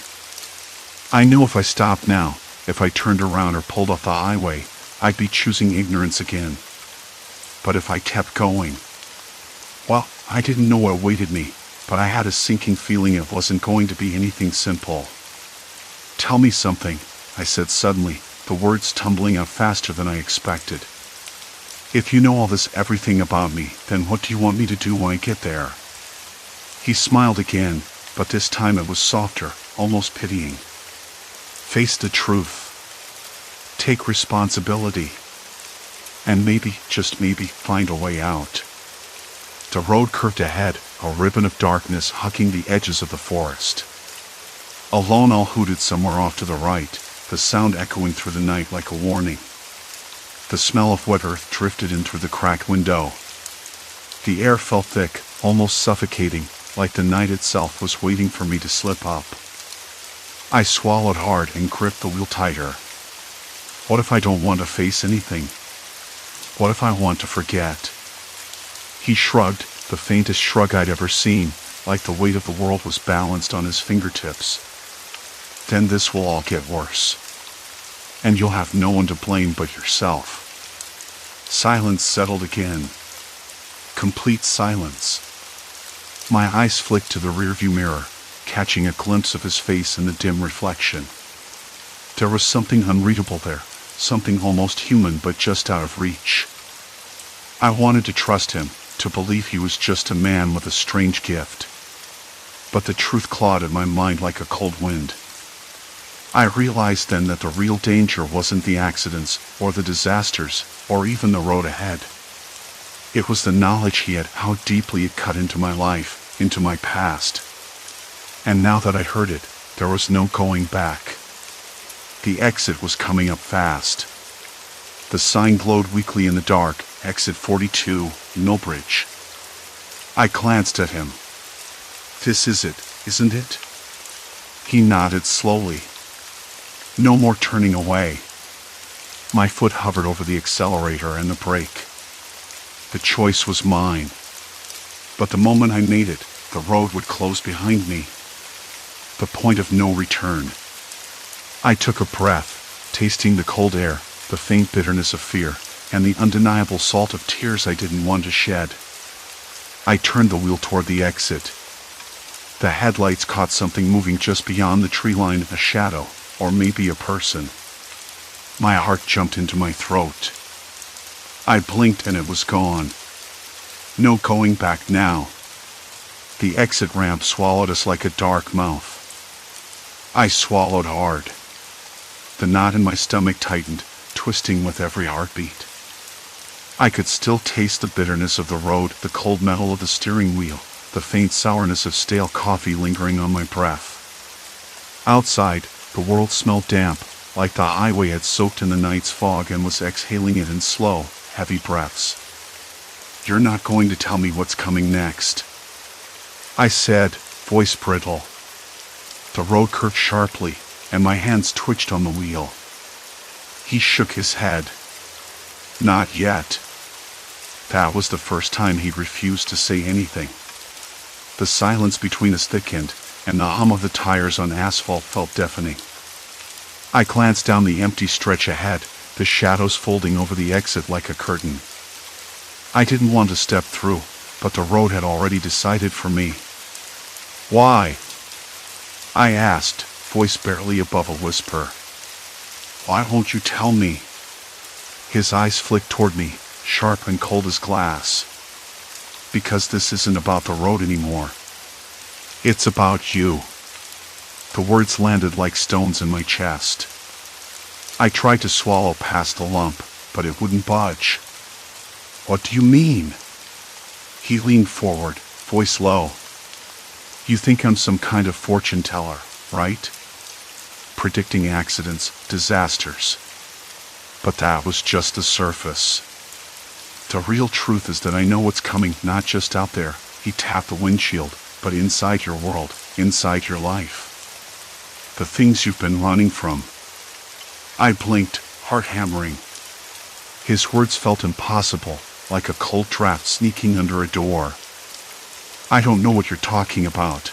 I knew if I stopped now, if I turned around or pulled off the highway, I'd be choosing ignorance again. But if I kept going, well, I didn't know what awaited me, but I had a sinking feeling it wasn't going to be anything simple. Tell me something, I said suddenly, the words tumbling out faster than I expected. If you know all this everything about me, then what do you want me to do when I get there? He smiled again, but this time it was softer, almost pitying. Face the truth. Take responsibility. And maybe, just maybe, find a way out. The road curved ahead, a ribbon of darkness hugging the edges of the forest. A lone owl hooted somewhere off to the right, the sound echoing through the night like a warning. The smell of wet earth drifted in through the cracked window. The air felt thick, almost suffocating, like the night itself was waiting for me to slip up. I swallowed hard and gripped the wheel tighter. What if I don't want to face anything? What if I want to forget? He shrugged, the faintest shrug I'd ever seen, like the weight of the world was balanced on his fingertips. Then this will all get worse. And you'll have no one to blame but yourself. Silence settled again. Complete silence. My eyes flicked to the rearview mirror, catching a glimpse of his face in the dim reflection. There was something unreadable there, something almost human but just out of reach. I wanted to trust him, to believe he was just a man with a strange gift. But the truth clawed at my mind like a cold wind. I realized then that the real danger wasn't the accidents, or the disasters, or even the road ahead. It was the knowledge he had, how deeply it cut into my life, into my past. And now that I heard it, there was no going back. The exit was coming up fast. The sign glowed weakly in the dark, exit 42, Millbridge. I glanced at him. This is it, isn't it? He nodded slowly. No more turning away. My foot hovered over the accelerator and the brake. The choice was mine. But the moment I made it, the road would close behind me. The point of no return. I took a breath, tasting the cold air, the faint bitterness of fear, and the undeniable salt of tears I didn't want to shed. I turned the wheel toward the exit. The headlights caught something moving just beyond the tree line, a shadow, or maybe a person. My heart jumped into my throat. I blinked and it was gone. No going back now. The exit ramp swallowed us like a dark mouth. I swallowed hard. The knot in my stomach tightened, twisting with every heartbeat. I could still taste the bitterness of the road, the cold metal of the steering wheel, the faint sourness of stale coffee lingering on my breath. Outside, the world smelled damp, like the highway had soaked in the night's fog and was exhaling it in slow, heavy breaths. You're not going to tell me what's coming next, I said, voice brittle. The road curved sharply, and my hands twitched on the wheel. He shook his head. Not yet. That was the first time he'd refused to say anything. The silence between us thickened, and the hum of the tires on asphalt felt deafening. I glanced down the empty stretch ahead, the shadows folding over the exit like a curtain. I didn't want to step through, but the road had already decided for me. Why? I asked, voice barely above a whisper. Why won't you tell me? His eyes flicked toward me, sharp and cold as glass. Because this isn't about the road anymore. It's about you. The words landed like stones in my chest. I tried to swallow past the lump, but it wouldn't budge. What do you mean? He leaned forward, voice low. You think I'm some kind of fortune teller, right? Predicting accidents, disasters. But that was just the surface. The real truth is that I know what's coming, not just out there, he tapped the windshield, but inside your world, inside your life. The things you've been running from. I blinked, heart hammering. His words felt impossible, like a cold draft sneaking under a door. I don't know what you're talking about.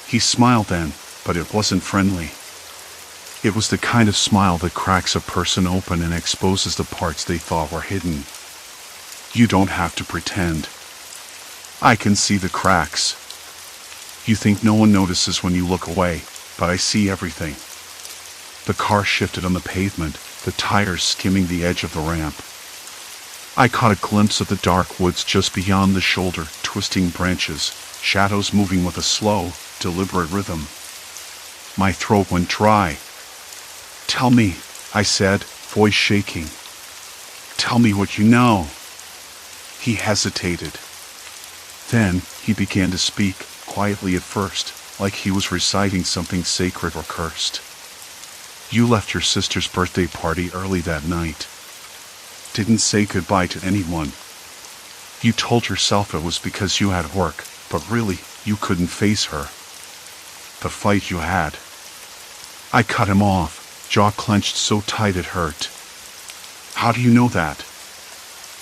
He smiled then, but it wasn't friendly. It was the kind of smile that cracks a person open and exposes the parts they thought were hidden. You don't have to pretend. I can see the cracks. You think no one notices when you look away, but I see everything. The car shifted on the pavement, the tires skimming the edge of the ramp. I caught a glimpse of the dark woods just beyond the shoulder, twisting branches, shadows moving with a slow, deliberate rhythm. My throat went dry. "Tell me," I said, voice shaking. "Tell me what you know." He hesitated. Then he began to speak, quietly at first, like he was reciting something sacred or cursed. "You left your sister's birthday party early that night. Didn't say goodbye to anyone. You told yourself it was because you had work, but really, you couldn't face her. The fight you had." I cut him off, jaw clenched so tight it hurt. "How do you know that?"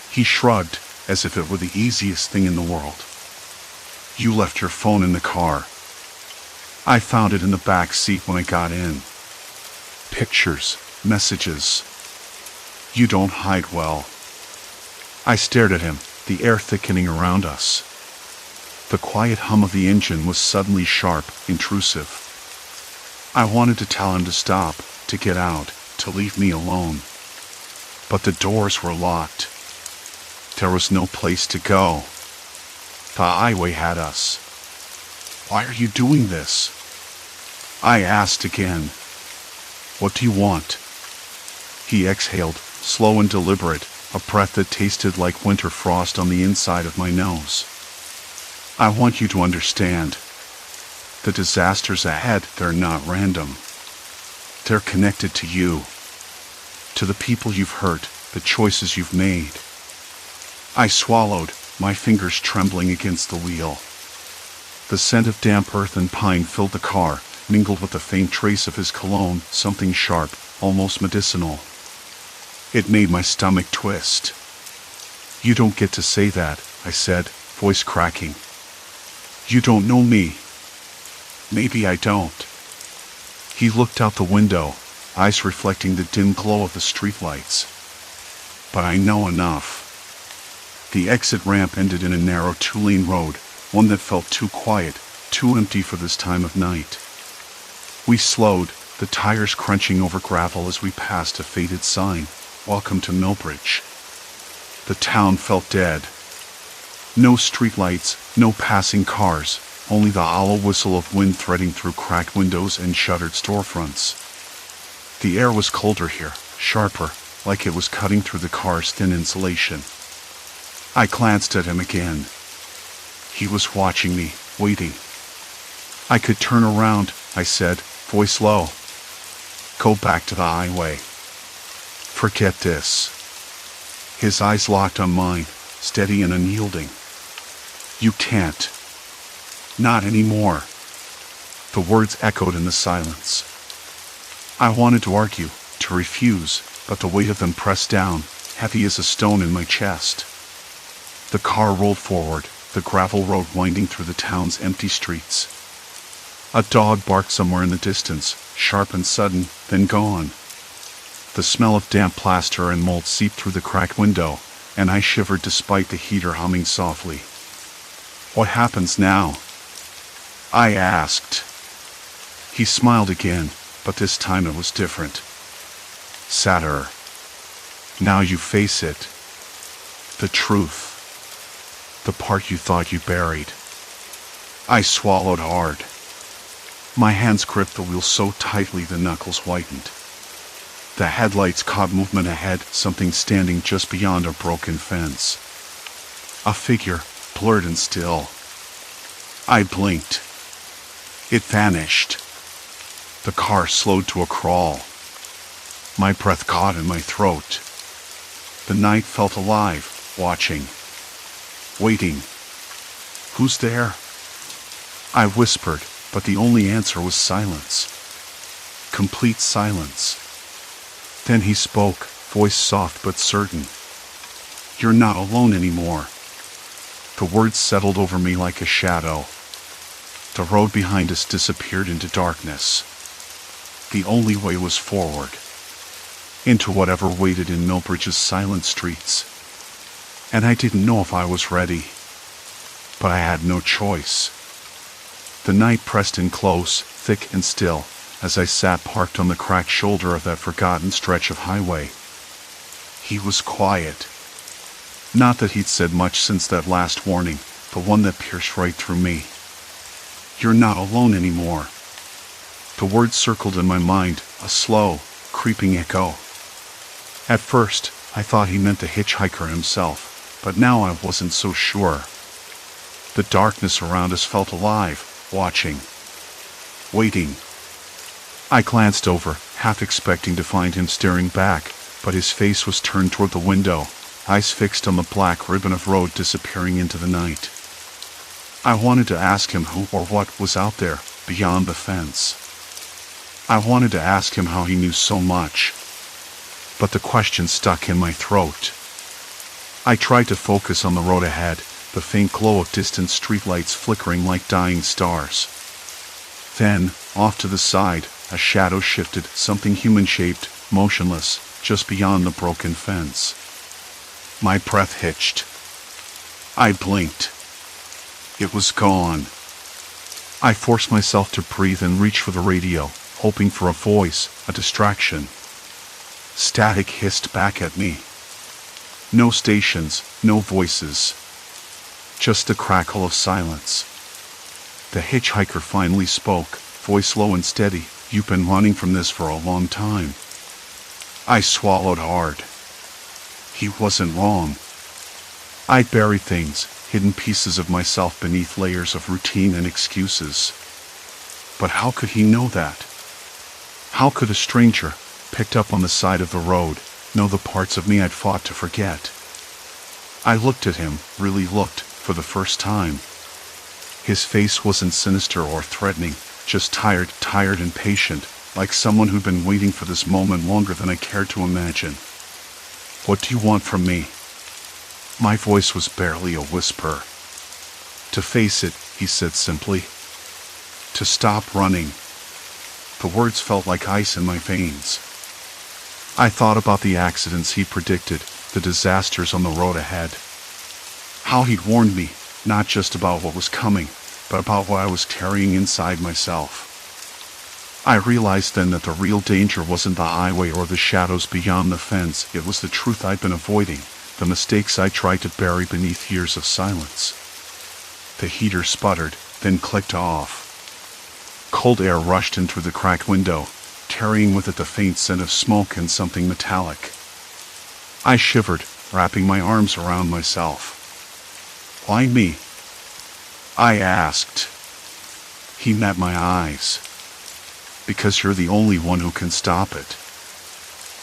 He shrugged, as if it were the easiest thing in the world. "You left your phone in the car. I found it in the back seat when I got in. Pictures, messages. You don't hide well." I stared at him, the air thickening around us. The quiet hum of the engine was suddenly sharp, intrusive. I wanted to tell him to stop, to get out, to leave me alone. But the doors were locked. There was no place to go. The highway had us. "Why are you doing this?" I asked again. "What do you want?" He exhaled, slow and deliberate, a breath that tasted like winter frost on the inside of my nose. "I want you to understand. The disasters ahead, they're not random. They're connected to you. To the people you've hurt, the choices you've made." I swallowed, my fingers trembling against the wheel. The scent of damp earth and pine filled the car, mingled with a faint trace of his cologne, something sharp, almost medicinal. It made my stomach twist. "You don't get to say that," I said, voice cracking. "You don't know me." "Maybe I don't." He looked out the window, eyes reflecting the dim glow of the streetlights. "But I know enough." The exit ramp ended in a narrow two-lane road, one that felt too quiet, too empty for this time of night. We slowed, the tires crunching over gravel as we passed a faded sign, "Welcome to Millbridge." The town felt dead. No streetlights, no passing cars, only the hollow whistle of wind threading through cracked windows and shuttered storefronts. The air was colder here, sharper, like it was cutting through the car's thin insulation. I glanced at him again. He was watching me, waiting. "I could turn around," I said, voice low. "Go back to the highway. Forget this." His eyes locked on mine, steady and unyielding. "You can't. Not anymore." The words echoed in the silence. I wanted to argue, to refuse, but the weight of them pressed down, heavy as a stone in my chest. The car rolled forward, the gravel road winding through the town's empty streets. A dog barked somewhere in the distance, sharp and sudden, then gone. The smell of damp plaster and mold seeped through the cracked window, and I shivered despite the heater humming softly. "What happens now?" I asked. He smiled again, but this time it was different. Sadder. "Now you face it. The truth. The part you thought you buried." I swallowed hard. My hands gripped the wheel so tightly the knuckles whitened. The headlights caught movement ahead, something standing just beyond a broken fence. A figure, blurred and still. I blinked. It vanished. The car slowed to a crawl. My breath caught in my throat. The night felt alive, watching. Waiting. "Who's there?" I whispered, but the only answer was silence. Complete silence. Then he spoke, voice soft but certain. "You're not alone anymore." The words settled over me like a shadow. The road behind us disappeared into darkness. The only way was forward, into whatever waited in Millbridge's silent streets. And I didn't know if I was ready. But I had no choice. The night pressed in close, thick and still, as I sat parked on the cracked shoulder of that forgotten stretch of highway. He was quiet. Not that he'd said much since that last warning, the one that pierced right through me. "You're not alone anymore." The words circled in my mind, a slow, creeping echo. At first, I thought he meant the hitchhiker himself, but now I wasn't so sure. The darkness around us felt alive, watching, waiting. I glanced over, half expecting to find him staring back, but his face was turned toward the window, eyes fixed on the black ribbon of road disappearing into the night. I wanted to ask him who or what was out there, beyond the fence. I wanted to ask him how he knew so much. But the question stuck in my throat. I tried to focus on the road ahead, the faint glow of distant streetlights flickering like dying stars. Then, off to the side, a shadow shifted, something human-shaped, motionless, just beyond the broken fence. My breath hitched. I blinked. It was gone. I forced myself to breathe and reach for the radio, hoping for a voice, a distraction. Static hissed back at me. No stations, no voices. Just the crackle of silence. The hitchhiker finally spoke, voice low and steady. "You've been running from this for a long time." I swallowed hard. He wasn't wrong. I'd buried things, hidden pieces of myself beneath layers of routine and excuses. But how could he know that? How could a stranger, picked up on the side of the road, know the parts of me I'd fought to forget? I looked at him, really looked, for the first time. His face wasn't sinister or threatening, just tired and patient, like someone who'd been waiting for this moment longer than I cared to imagine. "What do you want from me?" My voice was barely a whisper. "To face it," he said simply. "To stop running." The words felt like ice in my veins. I thought about the accidents he predicted, the disasters on the road ahead. How he'd warned me, not just about what was coming, but about what I was carrying inside myself. I realized then that the real danger wasn't the highway or the shadows beyond the fence, it was the truth I'd been avoiding, the mistakes I tried to bury beneath years of silence. The heater sputtered, then clicked off. Cold air rushed in through the cracked window, carrying with it the faint scent of smoke and something metallic. I shivered, wrapping my arms around myself. "Why me?" I asked. He met my eyes. "Because you're the only one who can stop it."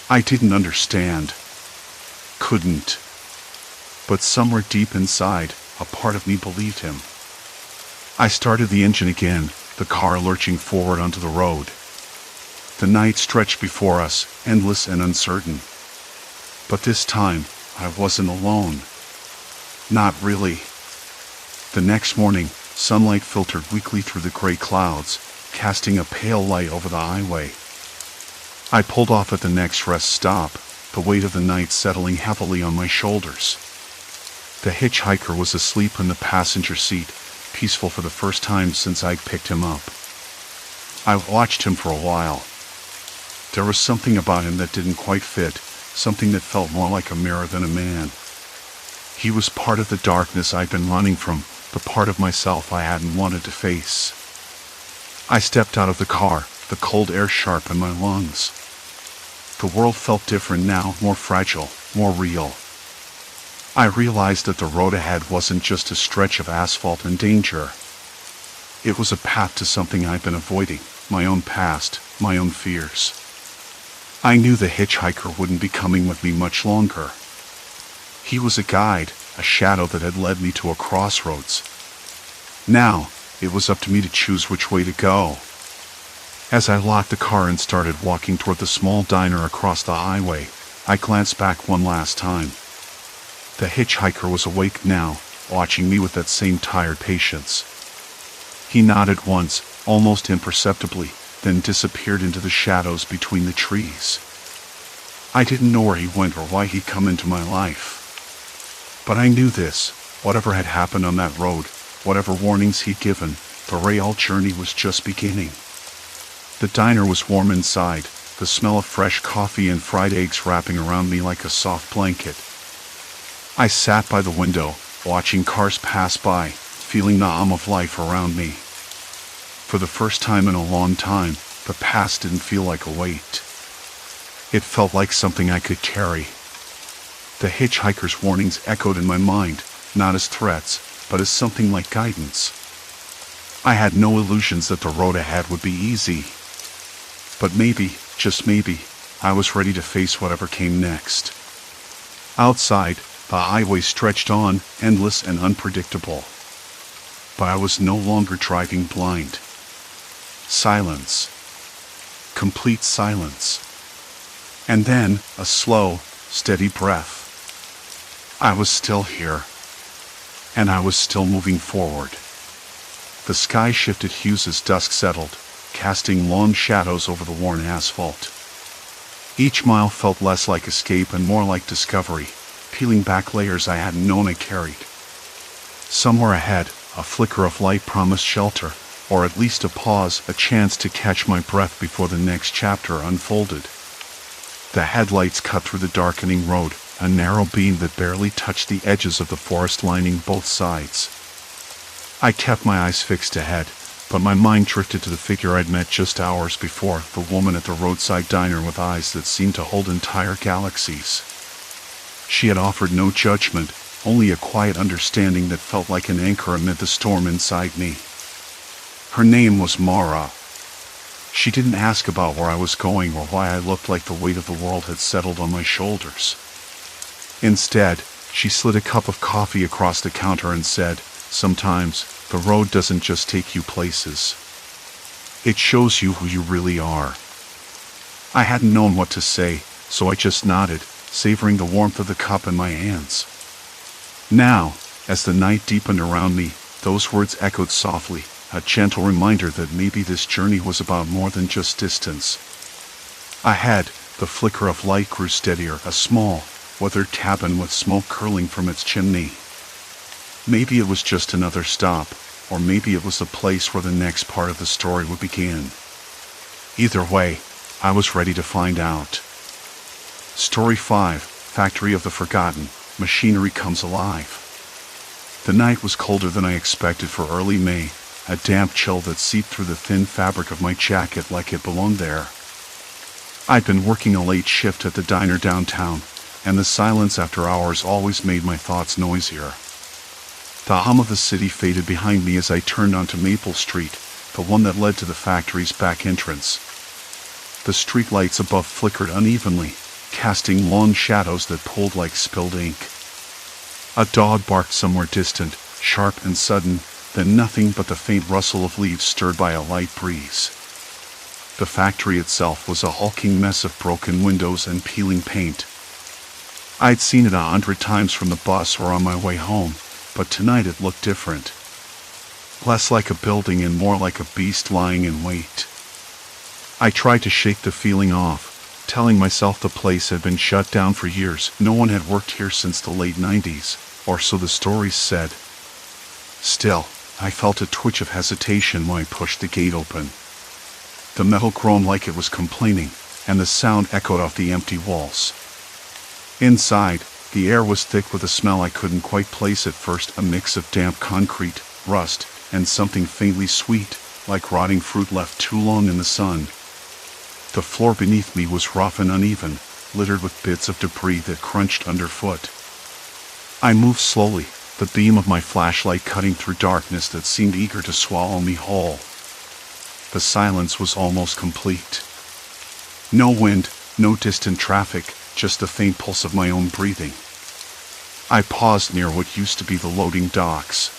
I didn't understand. Couldn't. But somewhere deep inside, a part of me believed him. I started the engine again, the car lurching forward onto the road. The night stretched before us, endless and uncertain. But this time, I wasn't alone. Not really. The next morning, sunlight filtered weakly through the gray clouds, casting a pale light over the highway. I pulled off at the next rest stop, the weight of the night settling heavily on my shoulders. The hitchhiker was asleep in the passenger seat, peaceful for the first time since I'd picked him up. I watched him for a while. There was something about him that didn't quite fit, something that felt more like a mirror than a man. He was part of the darkness I'd been running from, the part of myself I hadn't wanted to face. I stepped out of the car, the cold air sharp in my lungs. The world felt different now, more fragile, more real. I realized that the road ahead wasn't just a stretch of asphalt and danger. It was a path to something I'd been avoiding, my own past, my own fears. I knew the hitchhiker wouldn't be coming with me much longer. He was a guide, a shadow that had led me to a crossroads. Now, it was up to me to choose which way to go. As I locked the car and started walking toward the small diner across the highway, I glanced back one last time. The hitchhiker was awake now, watching me with that same tired patience. He nodded once, almost imperceptibly, then disappeared into the shadows between the trees. I didn't know where he went or why he'd come into my life. But I knew this: whatever had happened on that road, whatever warnings he'd given, the real journey was just beginning. The diner was warm inside, the smell of fresh coffee and fried eggs wrapping around me like a soft blanket. I sat by the window, watching cars pass by, feeling the hum of life around me. For the first time in a long time, the past didn't feel like a weight. It felt like something I could carry. The hitchhiker's warnings echoed in my mind, not as threats, but as something like guidance. I had no illusions that the road ahead would be easy. But maybe, just maybe, I was ready to face whatever came next. Outside, the highway stretched on, endless and unpredictable. But I was no longer driving blind. Silence. Complete silence. And then, a slow, steady breath. I was still here. And I was still moving forward. The sky shifted hues as dusk settled, casting long shadows over the worn asphalt. Each mile felt less like escape and more like discovery, peeling back layers I hadn't known I carried. Somewhere ahead, a flicker of light promised shelter, or at least a pause, a chance to catch my breath before the next chapter unfolded. The headlights cut through the darkening road, a narrow beam that barely touched the edges of the forest lining both sides. I kept my eyes fixed ahead, but my mind drifted to the figure I'd met just hours before, the woman at the roadside diner with eyes that seemed to hold entire galaxies. She had offered no judgment, only a quiet understanding that felt like an anchor amid the storm inside me. Her name was Mara. She didn't ask about where I was going or why I looked like the weight of the world had settled on my shoulders. Instead, she slid a cup of coffee across the counter and said, "Sometimes, the road doesn't just take you places. It shows you who you really are." I hadn't known what to say, so I just nodded, savoring the warmth of the cup in my hands. Now, as the night deepened around me, those words echoed softly, a gentle reminder that maybe this journey was about more than just distance. Ahead, the flicker of light grew steadier, a small, weathered cabin with smoke curling from its chimney. Maybe it was just another stop, or maybe it was the place where the next part of the story would begin. Either way, I was ready to find out. Story 5, Factory of the Forgotten, Machinery Comes Alive. The night was colder than I expected for early May, a damp chill that seeped through the thin fabric of my jacket like it belonged there. I'd been working a late shift at the diner downtown, and the silence after hours always made my thoughts noisier. The hum of the city faded behind me as I turned onto Maple Street, the one that led to the factory's back entrance. The street lights above flickered unevenly, casting long shadows that pulled like spilled ink. A dog barked somewhere distant, sharp and sudden, then nothing but the faint rustle of leaves stirred by a light breeze. The factory itself was a hulking mess of broken windows and peeling paint. I'd seen it 100 times from the bus or on my way home, but tonight it looked different. Less like a building and more like a beast lying in wait. I tried to shake the feeling off, telling myself the place had been shut down for years. No one had worked here since the late 90s, or so the stories said. Still, I felt a twitch of hesitation when I pushed the gate open. The metal groaned like it was complaining, and the sound echoed off the empty walls. Inside, the air was thick with a smell I couldn't quite place at first, a mix of damp concrete, rust, and something faintly sweet, like rotting fruit left too long in the sun. The floor beneath me was rough and uneven, littered with bits of debris that crunched underfoot. I moved slowly, the beam of my flashlight cutting through darkness that seemed eager to swallow me whole. The silence was almost complete. No wind, no distant traffic, just the faint pulse of my own breathing. I paused near what used to be the loading docks.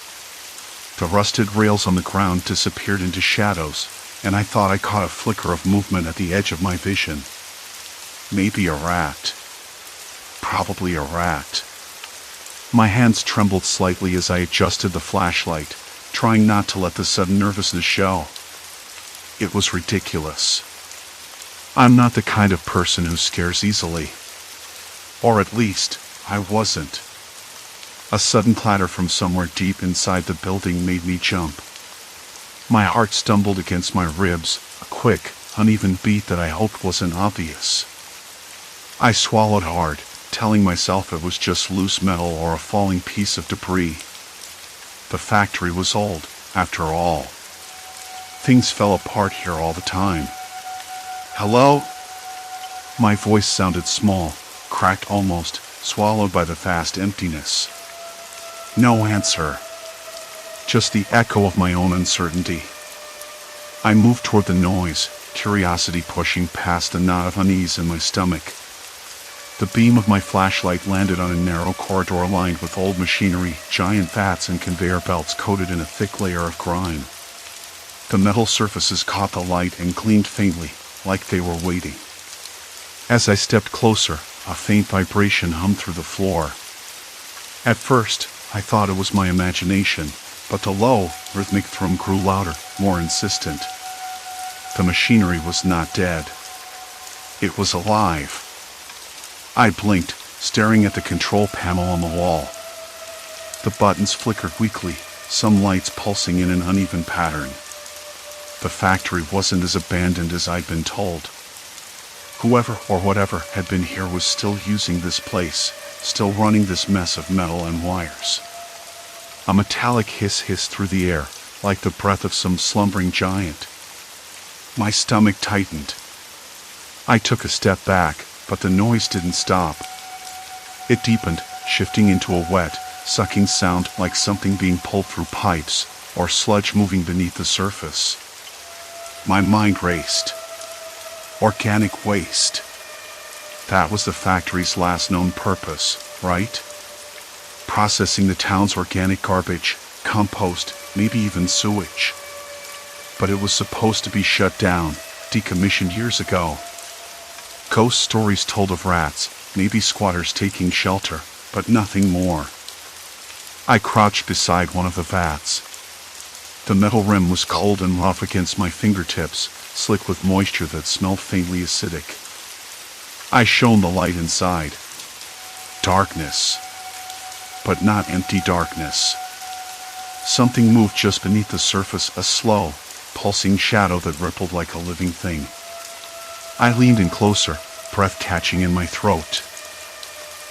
The rusted rails on the ground disappeared into shadows, and I thought I caught a flicker of movement at the edge of my vision. Maybe a rat. Probably a rat. My hands trembled slightly as I adjusted the flashlight, trying not to let the sudden nervousness show. It was ridiculous. I'm not the kind of person who scares easily. Or at least, I wasn't. A sudden clatter from somewhere deep inside the building made me jump. My heart stumbled against my ribs, a quick, uneven beat that I hoped wasn't obvious. I swallowed hard, telling myself it was just loose metal or a falling piece of debris. The factory was old, after all. Things fell apart here all the time. Hello? My voice sounded small, cracked almost, swallowed by the vast emptiness. No answer. Just the echo of my own uncertainty. I moved toward the noise, curiosity pushing past the knot of unease in my stomach. The beam of my flashlight landed on a narrow corridor lined with old machinery, giant vats and conveyor belts coated in a thick layer of grime. The metal surfaces caught the light and gleamed faintly, like they were waiting. As I stepped closer, a faint vibration hummed through the floor. At first, I thought it was my imagination, but the low, rhythmic thrum grew louder, more insistent. The machinery was not dead. It was alive. I blinked, staring at the control panel on the wall. The buttons flickered weakly, some lights pulsing in an uneven pattern. The factory wasn't as abandoned as I'd been told. Whoever or whatever had been here was still using this place, still running this mess of metal and wires. A metallic hiss hissed through the air, like the breath of some slumbering giant. My stomach tightened. I took a step back, but the noise didn't stop. It deepened, shifting into a wet, sucking sound like something being pulled through pipes, or sludge moving beneath the surface. My mind raced. Organic waste. That was the factory's last known purpose, right? Processing the town's organic garbage, compost, maybe even sewage. But it was supposed to be shut down, decommissioned years ago. Ghost stories told of rats, maybe squatters taking shelter, but nothing more. I crouched beside one of the vats. The metal rim was cold and rough against my fingertips, slick with moisture that smelled faintly acidic. I shone the light inside. Darkness. But not empty darkness. Something moved just beneath the surface, a slow, pulsing shadow that rippled like a living thing. I leaned in closer, breath catching in my throat.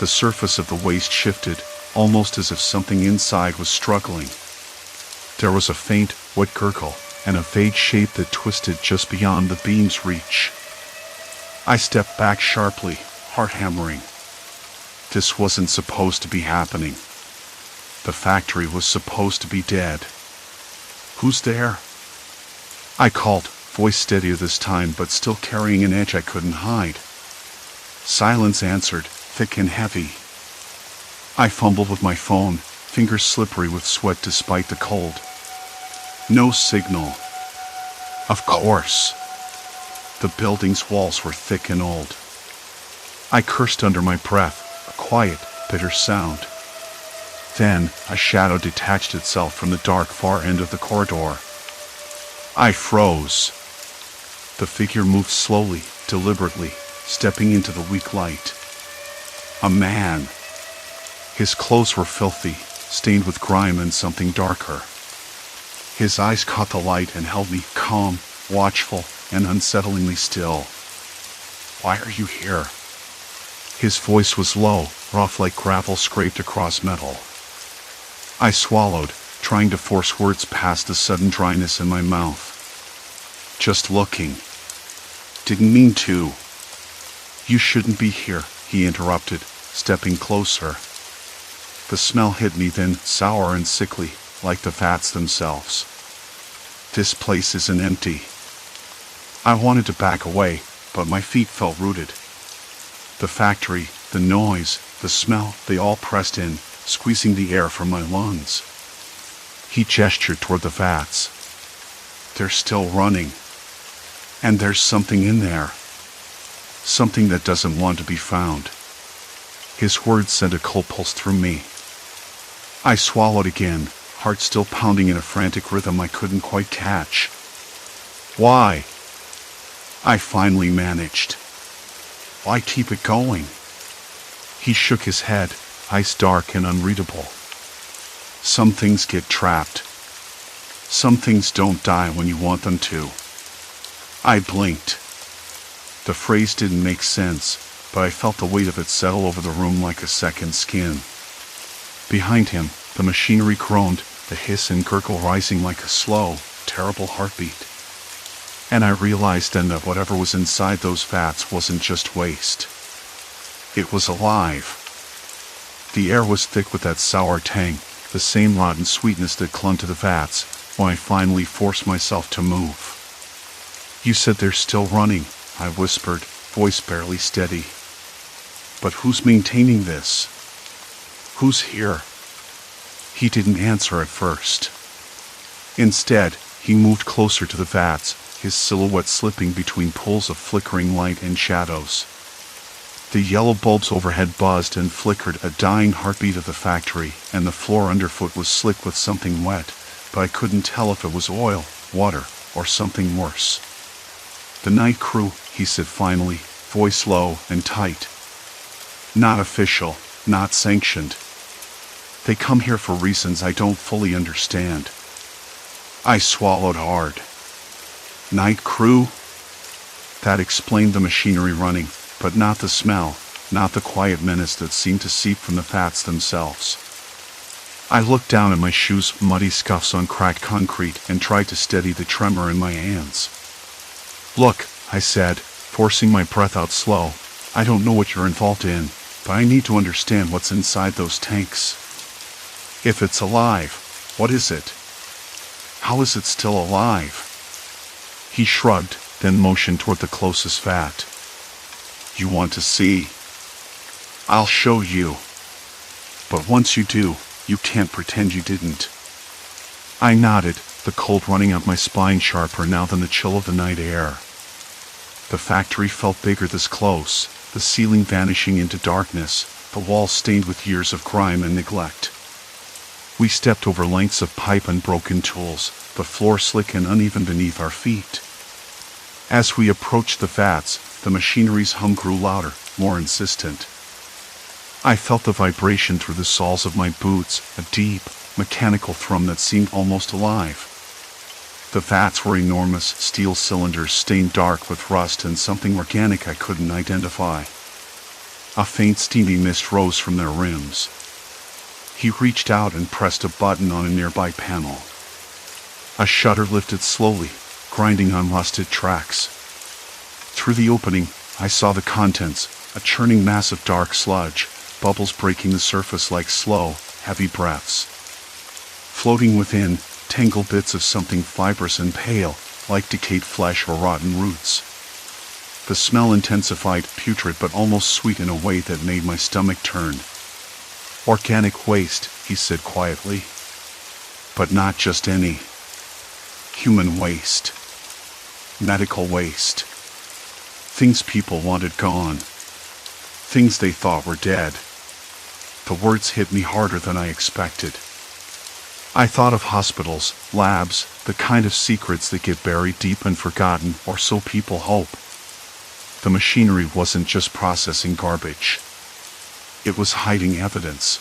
The surface of the waste shifted, almost as if something inside was struggling. There was a faint, wet gurgle, and a vague shape that twisted just beyond the beam's reach. I stepped back sharply, heart hammering. This wasn't supposed to be happening. The factory was supposed to be dead. Who's there? I called, voice steadier this time, but still carrying an edge I couldn't hide. Silence answered, thick and heavy. I fumbled with my phone, fingers slippery with sweat despite the cold. No signal. Of course. The building's walls were thick and old. I cursed under my breath, a quiet, bitter sound. Then, a shadow detached itself from the dark far end of the corridor. I froze. The figure moved slowly, deliberately, stepping into the weak light. A man. His clothes were filthy, stained with grime and something darker. His eyes caught the light and held me calm, watchful, and unsettlingly still. Why are you here? His voice was low, rough like gravel scraped across metal. I swallowed, trying to force words past the sudden dryness in my mouth. Just looking. Didn't mean to. You shouldn't be here, he interrupted, stepping closer. The smell hit me then, sour and sickly, like the vats themselves. This place isn't empty. I wanted to back away, but my feet felt rooted. The factory, the noise, the smell, they all pressed in, squeezing the air from my lungs. He gestured toward the vats. They're still running. And there's something in there. Something that doesn't want to be found. His words sent a cold pulse through me. I swallowed again, heart still pounding in a frantic rhythm I couldn't quite catch. Why? I finally managed. Why keep it going? He shook his head, eyes dark and unreadable. Some things get trapped. Some things don't die when you want them to. I blinked. The phrase didn't make sense, but I felt the weight of it settle over the room like a second skin. Behind him, the machinery groaned, the hiss and gurgle rising like a slow, terrible heartbeat. And I realized then that whatever was inside those vats wasn't just waste. It was alive. The air was thick with that sour tang, the same rotten sweetness that clung to the vats, when I finally forced myself to move. You said they're still running, I whispered, voice barely steady. But who's maintaining this? Who's here? He didn't answer at first. Instead, he moved closer to the vats, his silhouette slipping between pools of flickering light and shadows. The yellow bulbs overhead buzzed and flickered, a dying heartbeat of the factory, and the floor underfoot was slick with something wet, but I couldn't tell if it was oil, water, or something worse. The night crew, he said finally, voice low and tight. Not official, not sanctioned. They come here for reasons I don't fully understand. I swallowed hard. Night crew? That explained the machinery running, but not the smell, not the quiet menace that seemed to seep from the vats themselves. I looked down at my shoes, muddy scuffs on cracked concrete, and tried to steady the tremor in my hands. Look, I said, forcing my breath out slow, I don't know what you're involved in, but I need to understand what's inside those tanks. If it's alive, what is it? How is it still alive? He shrugged, then motioned toward the closest vat. You want to see? I'll show you. But once you do, you can't pretend you didn't. I nodded, the cold running up my spine sharper now than the chill of the night air. The factory felt bigger this close, the ceiling vanishing into darkness, the walls stained with years of grime and neglect. We stepped over lengths of pipe and broken tools, the floor slick and uneven beneath our feet. As we approached the vats, the machinery's hum grew louder, more insistent. I felt the vibration through the soles of my boots, a deep, mechanical thrum that seemed almost alive. The vats were enormous, steel cylinders stained dark with rust and something organic I couldn't identify. A faint steamy mist rose from their rims. He reached out and pressed a button on a nearby panel. A shutter lifted slowly, grinding on rusted tracks. Through the opening, I saw the contents, a churning mass of dark sludge, bubbles breaking the surface like slow, heavy breaths. Floating within, tangled bits of something fibrous and pale, like decayed flesh or rotten roots. The smell intensified, putrid but almost sweet in a way that made my stomach turn. Organic waste, he said quietly. But not just any. Human waste. Medical waste. Things people wanted gone. Things they thought were dead. The words hit me harder than I expected. I thought of hospitals, labs, the kind of secrets that get buried deep and forgotten, or so people hope. The machinery wasn't just processing garbage. It was hiding evidence.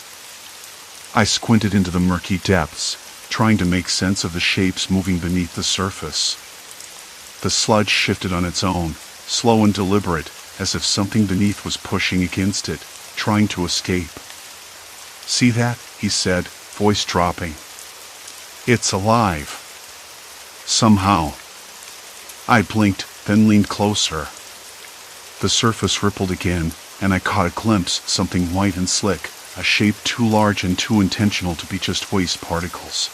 I squinted into the murky depths, trying to make sense of the shapes moving beneath the surface. The sludge shifted on its own, slow and deliberate, as if something beneath was pushing against it, trying to escape. See that? He said, voice dropping. It's alive. Somehow. I blinked, then leaned closer. The surface rippled again, and I caught a glimpse, something white and slick, a shape too large and too intentional to be just waste particles.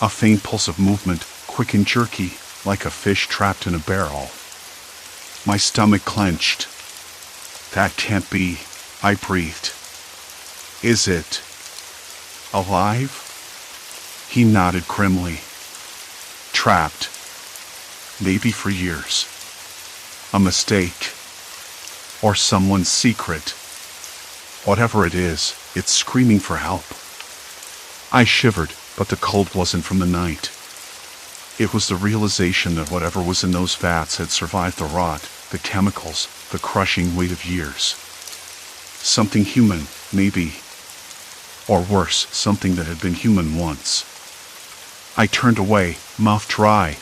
A faint pulse of movement, quick and jerky, like a fish trapped in a barrel. My stomach clenched. That can't be, I breathed. Is it alive? He nodded grimly. Trapped. Maybe for years. A mistake. Or someone's secret. Whatever it is, it's screaming for help. I shivered, but the cold wasn't from the night. It was the realization that whatever was in those vats had survived the rot, the chemicals, the crushing weight of years. Something human, maybe. Or worse, something that had been human once. I turned away, mouth dry.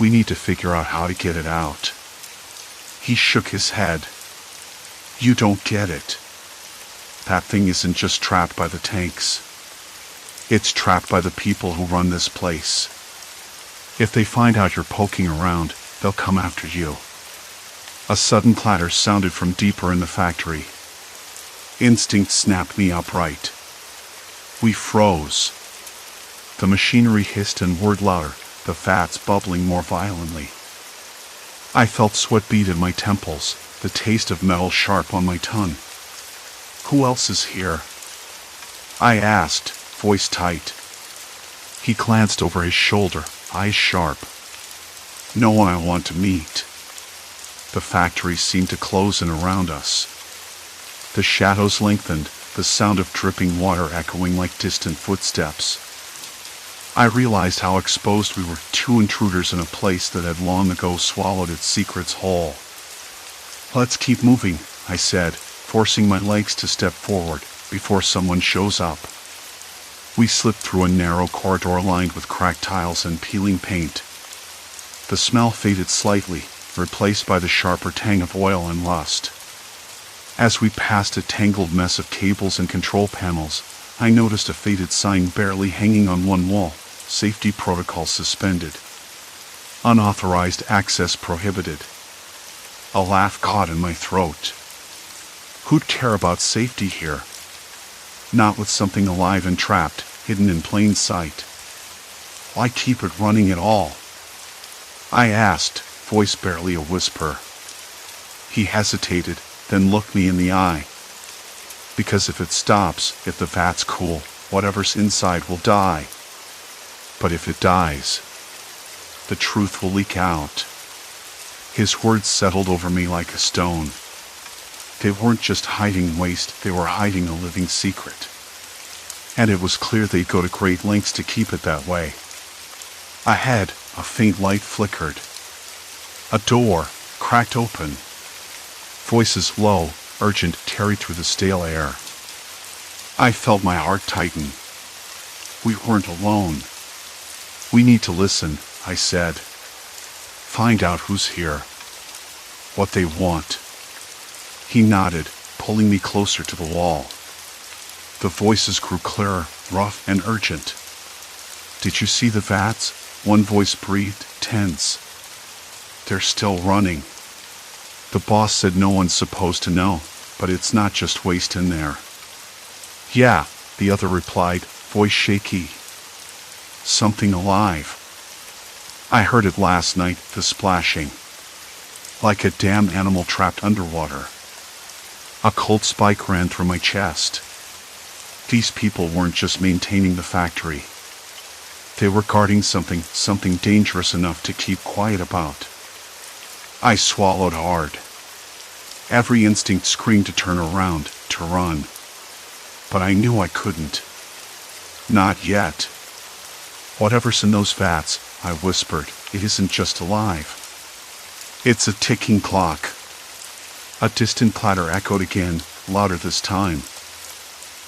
We need to figure out how to get it out. He shook his head. You don't get it. That thing isn't just trapped by the tanks. It's trapped by the people who run this place. If they find out you're poking around, they'll come after you. A sudden clatter sounded from deeper in the factory. Instinct snapped me upright. We froze. The machinery hissed and whirred louder, the vats bubbling more violently. I felt sweat bead in my temples, the taste of metal sharp on my tongue. Who else is here? I asked, voice tight. He glanced over his shoulder, eyes sharp. No one I want to meet. The factory seemed to close in around us. The shadows lengthened, the sound of dripping water echoing like distant footsteps. I realized how exposed we were, two intruders in a place that had long ago swallowed its secrets whole. Let's keep moving, I said, forcing my legs to step forward before someone shows up. We slipped through a narrow corridor lined with cracked tiles and peeling paint. The smell faded slightly, replaced by the sharper tang of oil and rust. As we passed a tangled mess of cables and control panels, I noticed a faded sign barely hanging on one wall, safety protocol suspended. Unauthorized access prohibited. A laugh caught in my throat. Who'd care about safety here? Not with something alive and trapped, hidden in plain sight. Why keep it running at all? I asked, voice barely a whisper. He hesitated, then looked me in the eye. Because if it stops, if the vat's cool, whatever's inside will die. But if it dies, the truth will leak out. His words settled over me like a stone. They weren't just hiding waste, they were hiding a living secret. And it was clear they'd go to great lengths to keep it that way. Ahead, a faint light flickered. A door cracked open. Voices low, urgent, carried through the stale air. I felt my heart tighten. We weren't alone. We need to listen, I said. Find out who's here. What they want. He nodded, pulling me closer to the wall. The voices grew clearer, rough and urgent. Did you see the vats? One voice breathed, tense. They're still running. The boss said no one's supposed to know, but it's not just waste in there. Yeah, the other replied, voice shaky. Something alive. I heard it last night, the splashing. Like a damn animal trapped underwater. A cold spike ran through my chest. These people weren't just maintaining the factory. They were guarding something dangerous enough to keep quiet about. I swallowed hard. Every instinct screamed to turn around, to run. But I knew I couldn't. Not yet. Whatever's in those vats, I whispered, it isn't just alive. It's a ticking clock. A distant clatter echoed again, louder this time.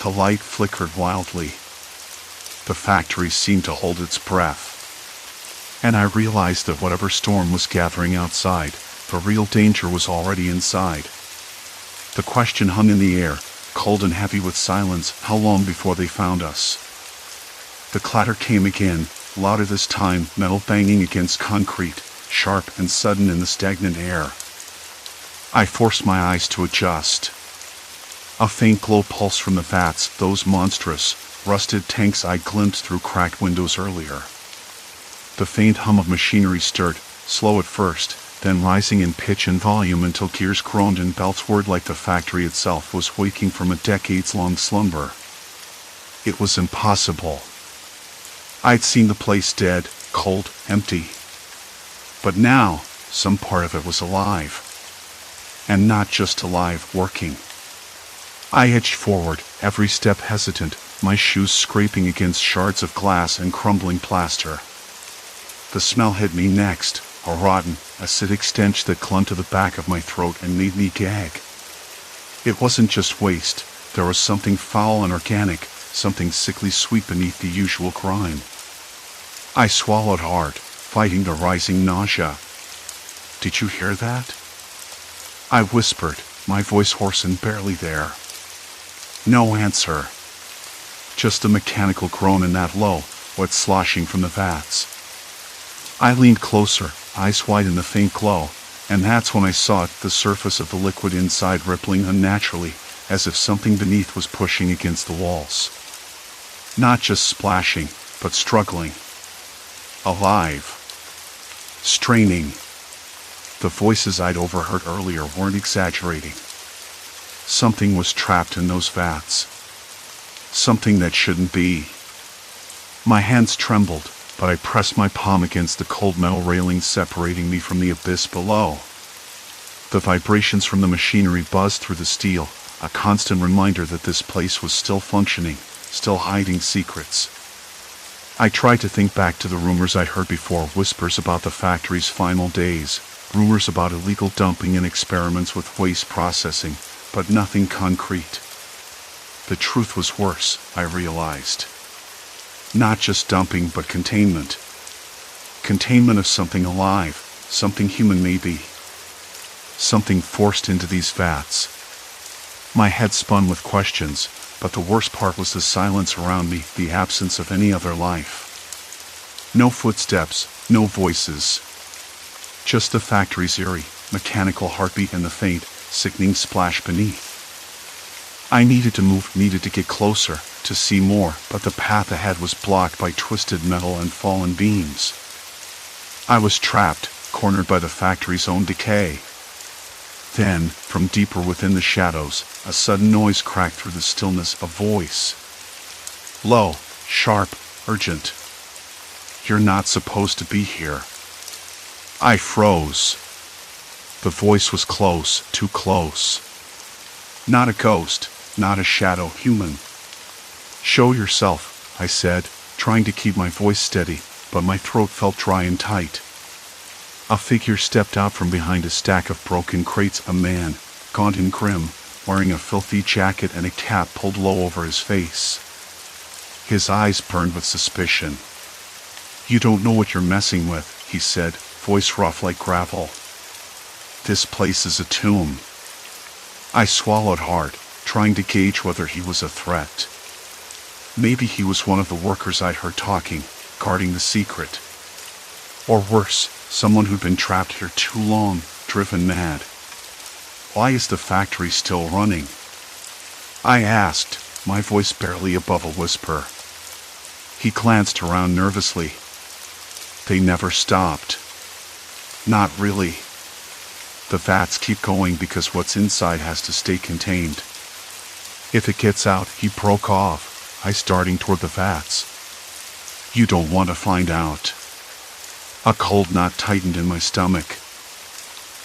The light flickered wildly. The factory seemed to hold its breath. And I realized that whatever storm was gathering outside, the real danger was already inside. The question hung in the air, cold and heavy with silence, how long before they found us? The clatter came again, louder this time, metal banging against concrete, sharp and sudden in the stagnant air. I forced my eyes to adjust. A faint glow pulsed from the vats, those monstrous, rusted tanks I glimpsed through cracked windows earlier. The faint hum of machinery stirred, slow at first, then rising in pitch and volume until gears groaned and belts whirred like the factory itself was waking from a decades-long slumber. It was impossible. I'd seen the place dead, cold, empty. But now, some part of it was alive. And not just alive, working. I edged forward, every step hesitant, my shoes scraping against shards of glass and crumbling plaster. The smell hit me next, a rotten, acidic stench that clung to the back of my throat and made me gag. It wasn't just waste, there was something foul and organic, something sickly sweet beneath the usual grime. I swallowed hard, fighting the rising nausea. "Did you hear that?" I whispered, my voice hoarse and barely there. No answer. Just a mechanical groan and that low, wet sloshing from the vats. I leaned closer, eyes wide in the faint glow, and that's when I saw it, the surface of the liquid inside rippling unnaturally, as if something beneath was pushing against the walls. Not just splashing, but struggling. Alive. Straining. The voices I'd overheard earlier weren't exaggerating. Something was trapped in those vats. Something that shouldn't be. My hands trembled, but I pressed my palm against the cold metal railing separating me from the abyss below. The vibrations from the machinery buzzed through the steel, a constant reminder that this place was still functioning, still hiding secrets. I tried to think back to the rumors I'd heard before, whispers about the factory's final days, rumors about illegal dumping and experiments with waste processing, but nothing concrete. The truth was worse, I realized. Not just dumping, but containment. Containment of something alive, something human maybe. Something forced into these vats. My head spun with questions, but the worst part was the silence around me, the absence of any other life. No footsteps, no voices. Just the factory's eerie, mechanical heartbeat and the faint, sickening splash beneath. I needed to move, needed to get closer, to see more, but the path ahead was blocked by twisted metal and fallen beams. I was trapped, cornered by the factory's own decay. Then, from deeper within the shadows, a sudden noise cracked through the stillness, a voice. Low, sharp, urgent. "You're not supposed to be here." I froze. The voice was close, too close. Not a ghost, not a shadow, human. "Show yourself," I said, trying to keep my voice steady, but my throat felt dry and tight. A figure stepped out from behind a stack of broken crates, a man, gaunt and grim, wearing a filthy jacket and a cap pulled low over his face. His eyes burned with suspicion. "You don't know what you're messing with," he said, voice rough like gravel. "This place is a tomb." I swallowed hard, trying to gauge whether he was a threat. Maybe he was one of the workers I'd heard talking, guarding the secret. Or worse, someone who'd been trapped here too long, driven mad. "Why is the factory still running?" I asked, my voice barely above a whisper. He glanced around nervously. "They never stopped." "Not really. The vats keep going because what's inside has to stay contained. If it gets out," he broke off, eyes darting toward the vats. "You don't want to find out." A cold knot tightened in my stomach.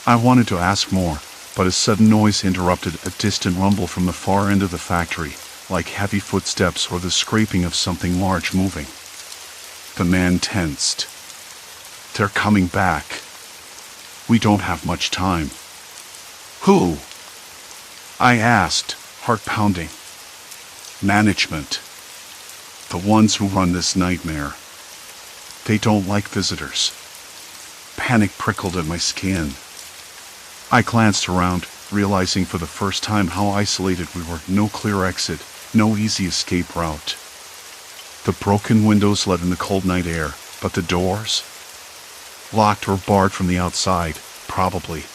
I wanted to ask more, but a sudden noise interrupted, a distant rumble from the far end of the factory, like heavy footsteps or the scraping of something large moving. The man tensed. "They're coming back. We don't have much time." "Who?" I asked, heart pounding. "Management. The ones who run this nightmare. They don't like visitors." Panic prickled at my skin. I glanced around, realizing for the first time how isolated we were. No clear exit, no easy escape route. The broken windows let in the cold night air, but the doors? Locked or barred from the outside, probably.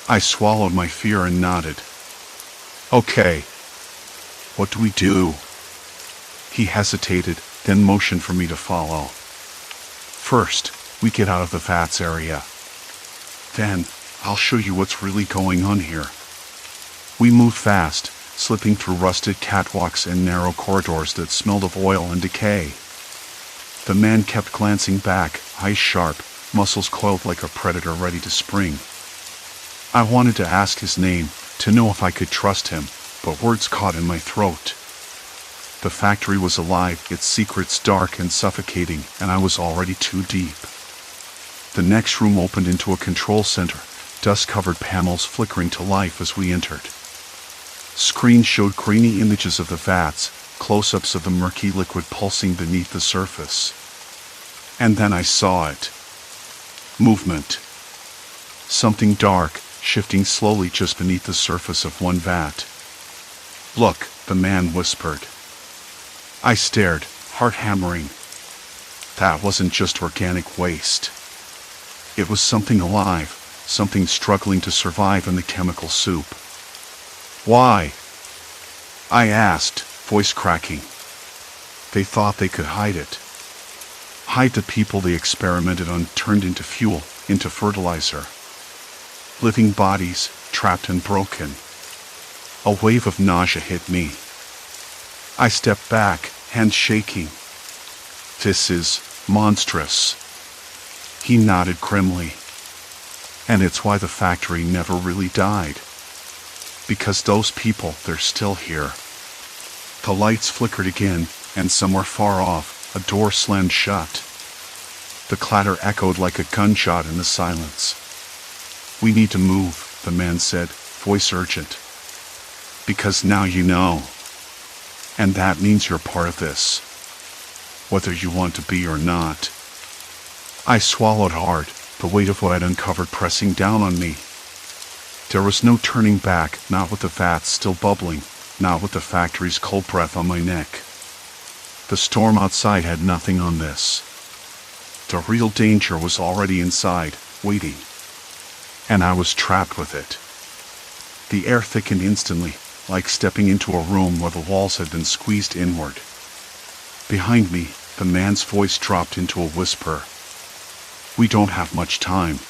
I swallowed my fear and nodded. "Okay. What do we do?" He hesitated, then motioned for me to follow. "First, we get out of the vats area. Then, I'll show you what's really going on here." We moved fast, slipping through rusted catwalks and narrow corridors that smelled of oil and decay. The man kept glancing back, eyes sharp, muscles coiled like a predator ready to spring. I wanted to ask his name, to know if I could trust him, but words caught in my throat. The factory was alive, its secrets dark and suffocating, and I was already too deep. The next room opened into a control center, dust-covered panels flickering to life as we entered. Screens showed grainy images of the vats, close-ups of the murky liquid pulsing beneath the surface. And then I saw it. Movement. Something dark, shifting slowly just beneath the surface of one vat. "Look," the man whispered. I stared, heart hammering. That wasn't just organic waste. It was something alive, something struggling to survive in the chemical soup. "Why?" I asked, voice cracking. They thought they could hide it. Hide the people they experimented on, turned into fuel, into fertilizer. Living bodies, trapped and broken. A wave of nausea hit me. I stepped back, hands shaking. "This is monstrous." He nodded grimly. "And it's why the factory never really died. Because those people, they're still here." The lights flickered again, and somewhere far off, a door slammed shut. The clatter echoed like a gunshot in the silence. "We need to move," the man said, voice urgent. "Because now you know. And that means you're part of this. Whether you want to be or not." I swallowed hard, the weight of what I'd uncovered pressing down on me. There was no turning back, not with the vats still bubbling, not with the factory's cold breath on my neck. The storm outside had nothing on this. The real danger was already inside, waiting. And I was trapped with it. The air thickened instantly, like stepping into a room where the walls had been squeezed inward. Behind me, the man's voice dropped into a whisper. "We don't have much time."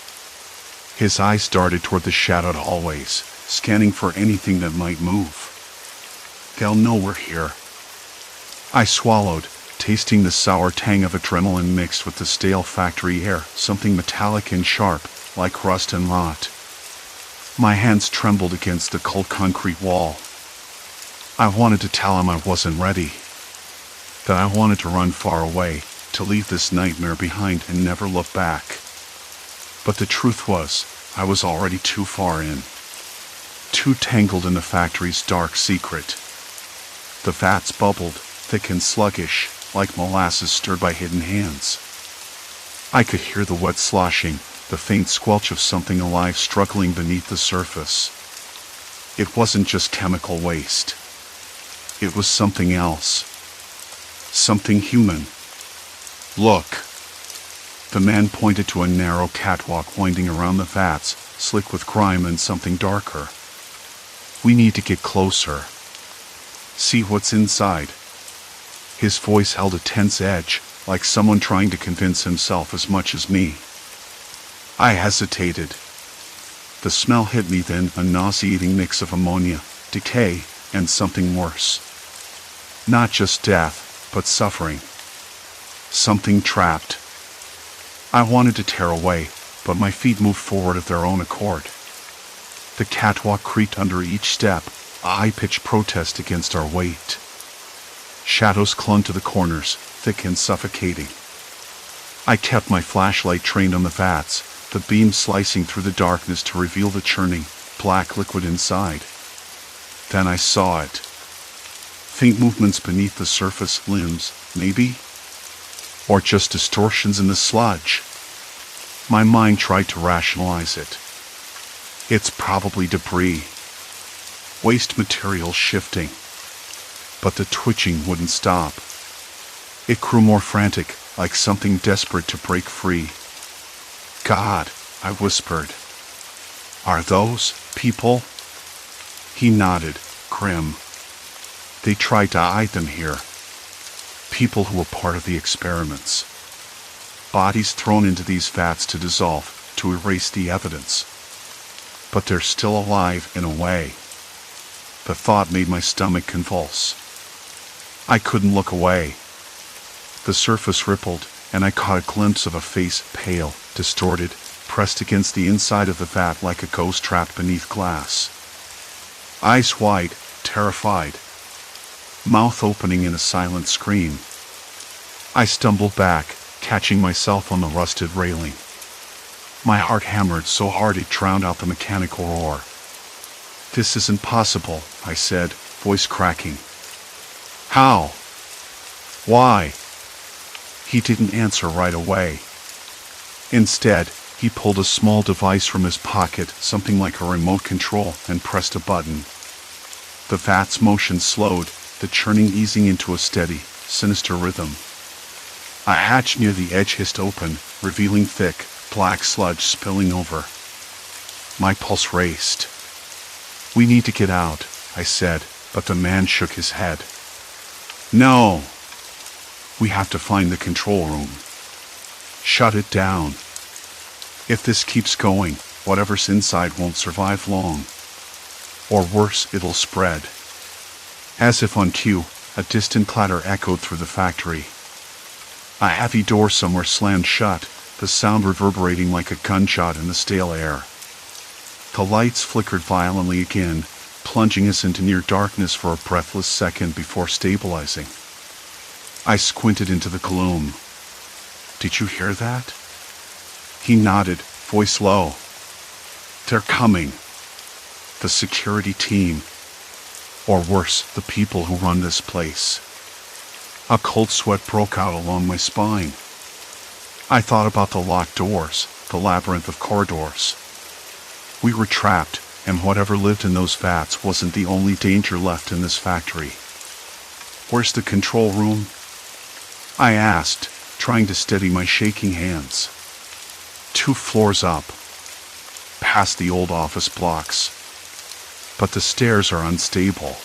His eyes darted toward the shadowed hallways, scanning for anything that might move. "They'll know we're here." I swallowed, tasting the sour tang of adrenaline mixed with the stale factory air, something metallic and sharp, like rust and rot. My hands trembled against the cold concrete wall. I wanted to tell him I wasn't ready. That I wanted to run far away, to leave this nightmare behind and never look back. But the truth was, I was already too far in. Too tangled in the factory's dark secret. The vats bubbled, thick and sluggish, like molasses stirred by hidden hands. I could hear the wet sloshing, the faint squelch of something alive struggling beneath the surface. It wasn't just chemical waste. It was something else. Something human. "Look." The man pointed to a narrow catwalk winding around the vats, slick with grime and something darker. "We need to get closer. See what's inside." His voice held a tense edge, like someone trying to convince himself as much as me. I hesitated. The smell hit me then, a nauseating mix of ammonia, decay, and something worse. Not just death, but suffering. Something trapped. I wanted to tear away, but my feet moved forward of their own accord. The catwalk creaked under each step, a high-pitched protest against our weight. Shadows clung to the corners, thick and suffocating. I kept my flashlight trained on the vats, the beam slicing through the darkness to reveal the churning, black liquid inside. Then I saw it. Faint movements beneath the surface, limbs, maybe? Or just distortions in the sludge. My mind tried to rationalize it. It's probably debris. Waste material shifting. But the twitching wouldn't stop. It grew more frantic, like something desperate to break free. "God," I whispered. "Are those people?" He nodded, grim. They tried to hide them here. People who were part of the experiments. Bodies thrown into these vats to dissolve, to erase the evidence. But they're still alive in a way. The thought made my stomach convulse. I couldn't look away. The surface rippled, and I caught a glimpse of a face, pale, distorted, pressed against the inside of the vat like a ghost trapped beneath glass. Eyes wide, terrified. mouth opening in a silent scream. I stumbled back, catching myself on the rusted railing. My heart hammered so hard it drowned out the mechanical roar. "This isn't possible," I said, voice cracking. "How? Why?" He didn't answer right away. Instead, he pulled a small device from his pocket, something like a remote control, and pressed a button. The vat's motion slowed, the churning easing into a steady, sinister rhythm. A hatch near the edge hissed open, revealing thick, black sludge spilling over. My pulse raced. "We need to get out," I said, but the man shook his head. "No. We have to find the control room. Shut it down. If this keeps going, whatever's inside won't survive long. Or worse, it'll spread." As if on cue, a distant clatter echoed through the factory. A heavy door somewhere slammed shut, the sound reverberating like a gunshot in the stale air. The lights flickered violently again, plunging us into near darkness for a breathless second before stabilizing. I squinted into the gloom. "Did you hear that?" He nodded, voice low. "They're coming. The security team. Or worse, the people who run this place." A cold sweat broke out along my spine. I thought about the locked doors, the labyrinth of corridors. We were trapped, and whatever lived in those vats wasn't the only danger left in this factory. "Where's the control room?" I asked, trying to steady my shaking hands. "2 floors up, past the old office blocks. But the stairs are unstable.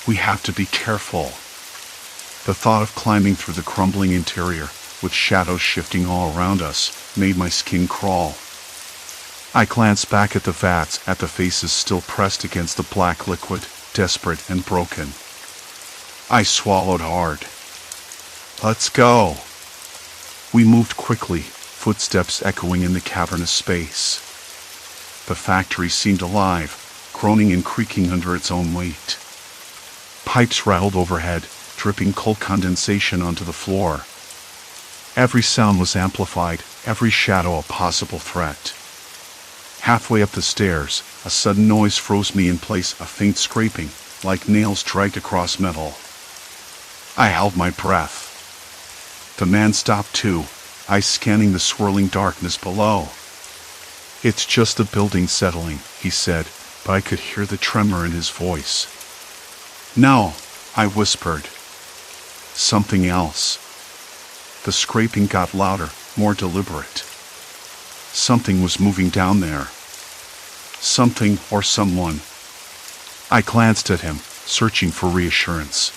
We have to be careful." The thought of climbing through the crumbling interior, with shadows shifting all around us, made my skin crawl. I glanced back at the vats, at the faces still pressed against the black liquid, desperate and broken. I swallowed hard. "Let's go." We moved quickly, footsteps echoing in the cavernous space. The factory seemed alive, groaning and creaking under its own weight. Pipes rattled overhead, dripping cold condensation onto the floor. Every sound was amplified, every shadow a possible threat. Halfway up the stairs, a sudden noise froze me in place, a faint scraping, like nails dragged across metal. I held my breath. The man stopped too, eyes scanning the swirling darkness below. "It's just the building settling," he said, but I could hear the tremor in his voice. "No," I whispered. "Something else." The scraping got louder, more deliberate. Something was moving down there. Something or someone. I glanced at him, searching for reassurance.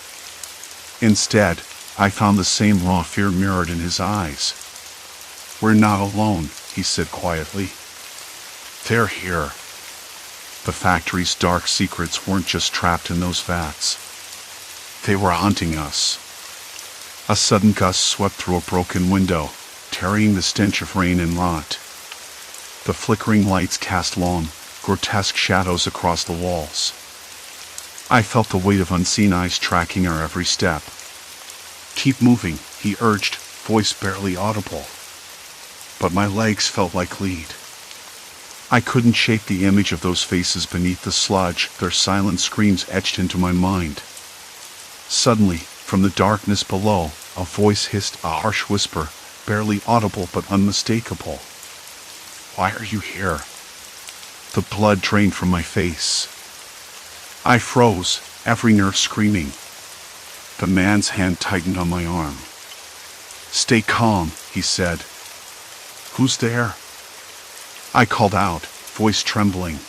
Instead, I found the same raw fear mirrored in his eyes. "We're not alone," he said quietly. "They're here." The factory's dark secrets weren't just trapped in those vats. They were haunting us. A sudden gust swept through a broken window, carrying the stench of rain and rot. The flickering lights cast long, grotesque shadows across the walls. I felt the weight of unseen eyes tracking our every step. "Keep moving," he urged, voice barely audible. But my legs felt like lead. I couldn't shake the image of those faces beneath the sludge, their silent screams etched into my mind. Suddenly, from the darkness below, a voice hissed, a harsh whisper, barely audible but unmistakable. "Why are you here?" The blood drained from my face. I froze, every nerve screaming. The man's hand tightened on my arm. "Stay calm," he said. "Who's there?" I called out, voice trembling.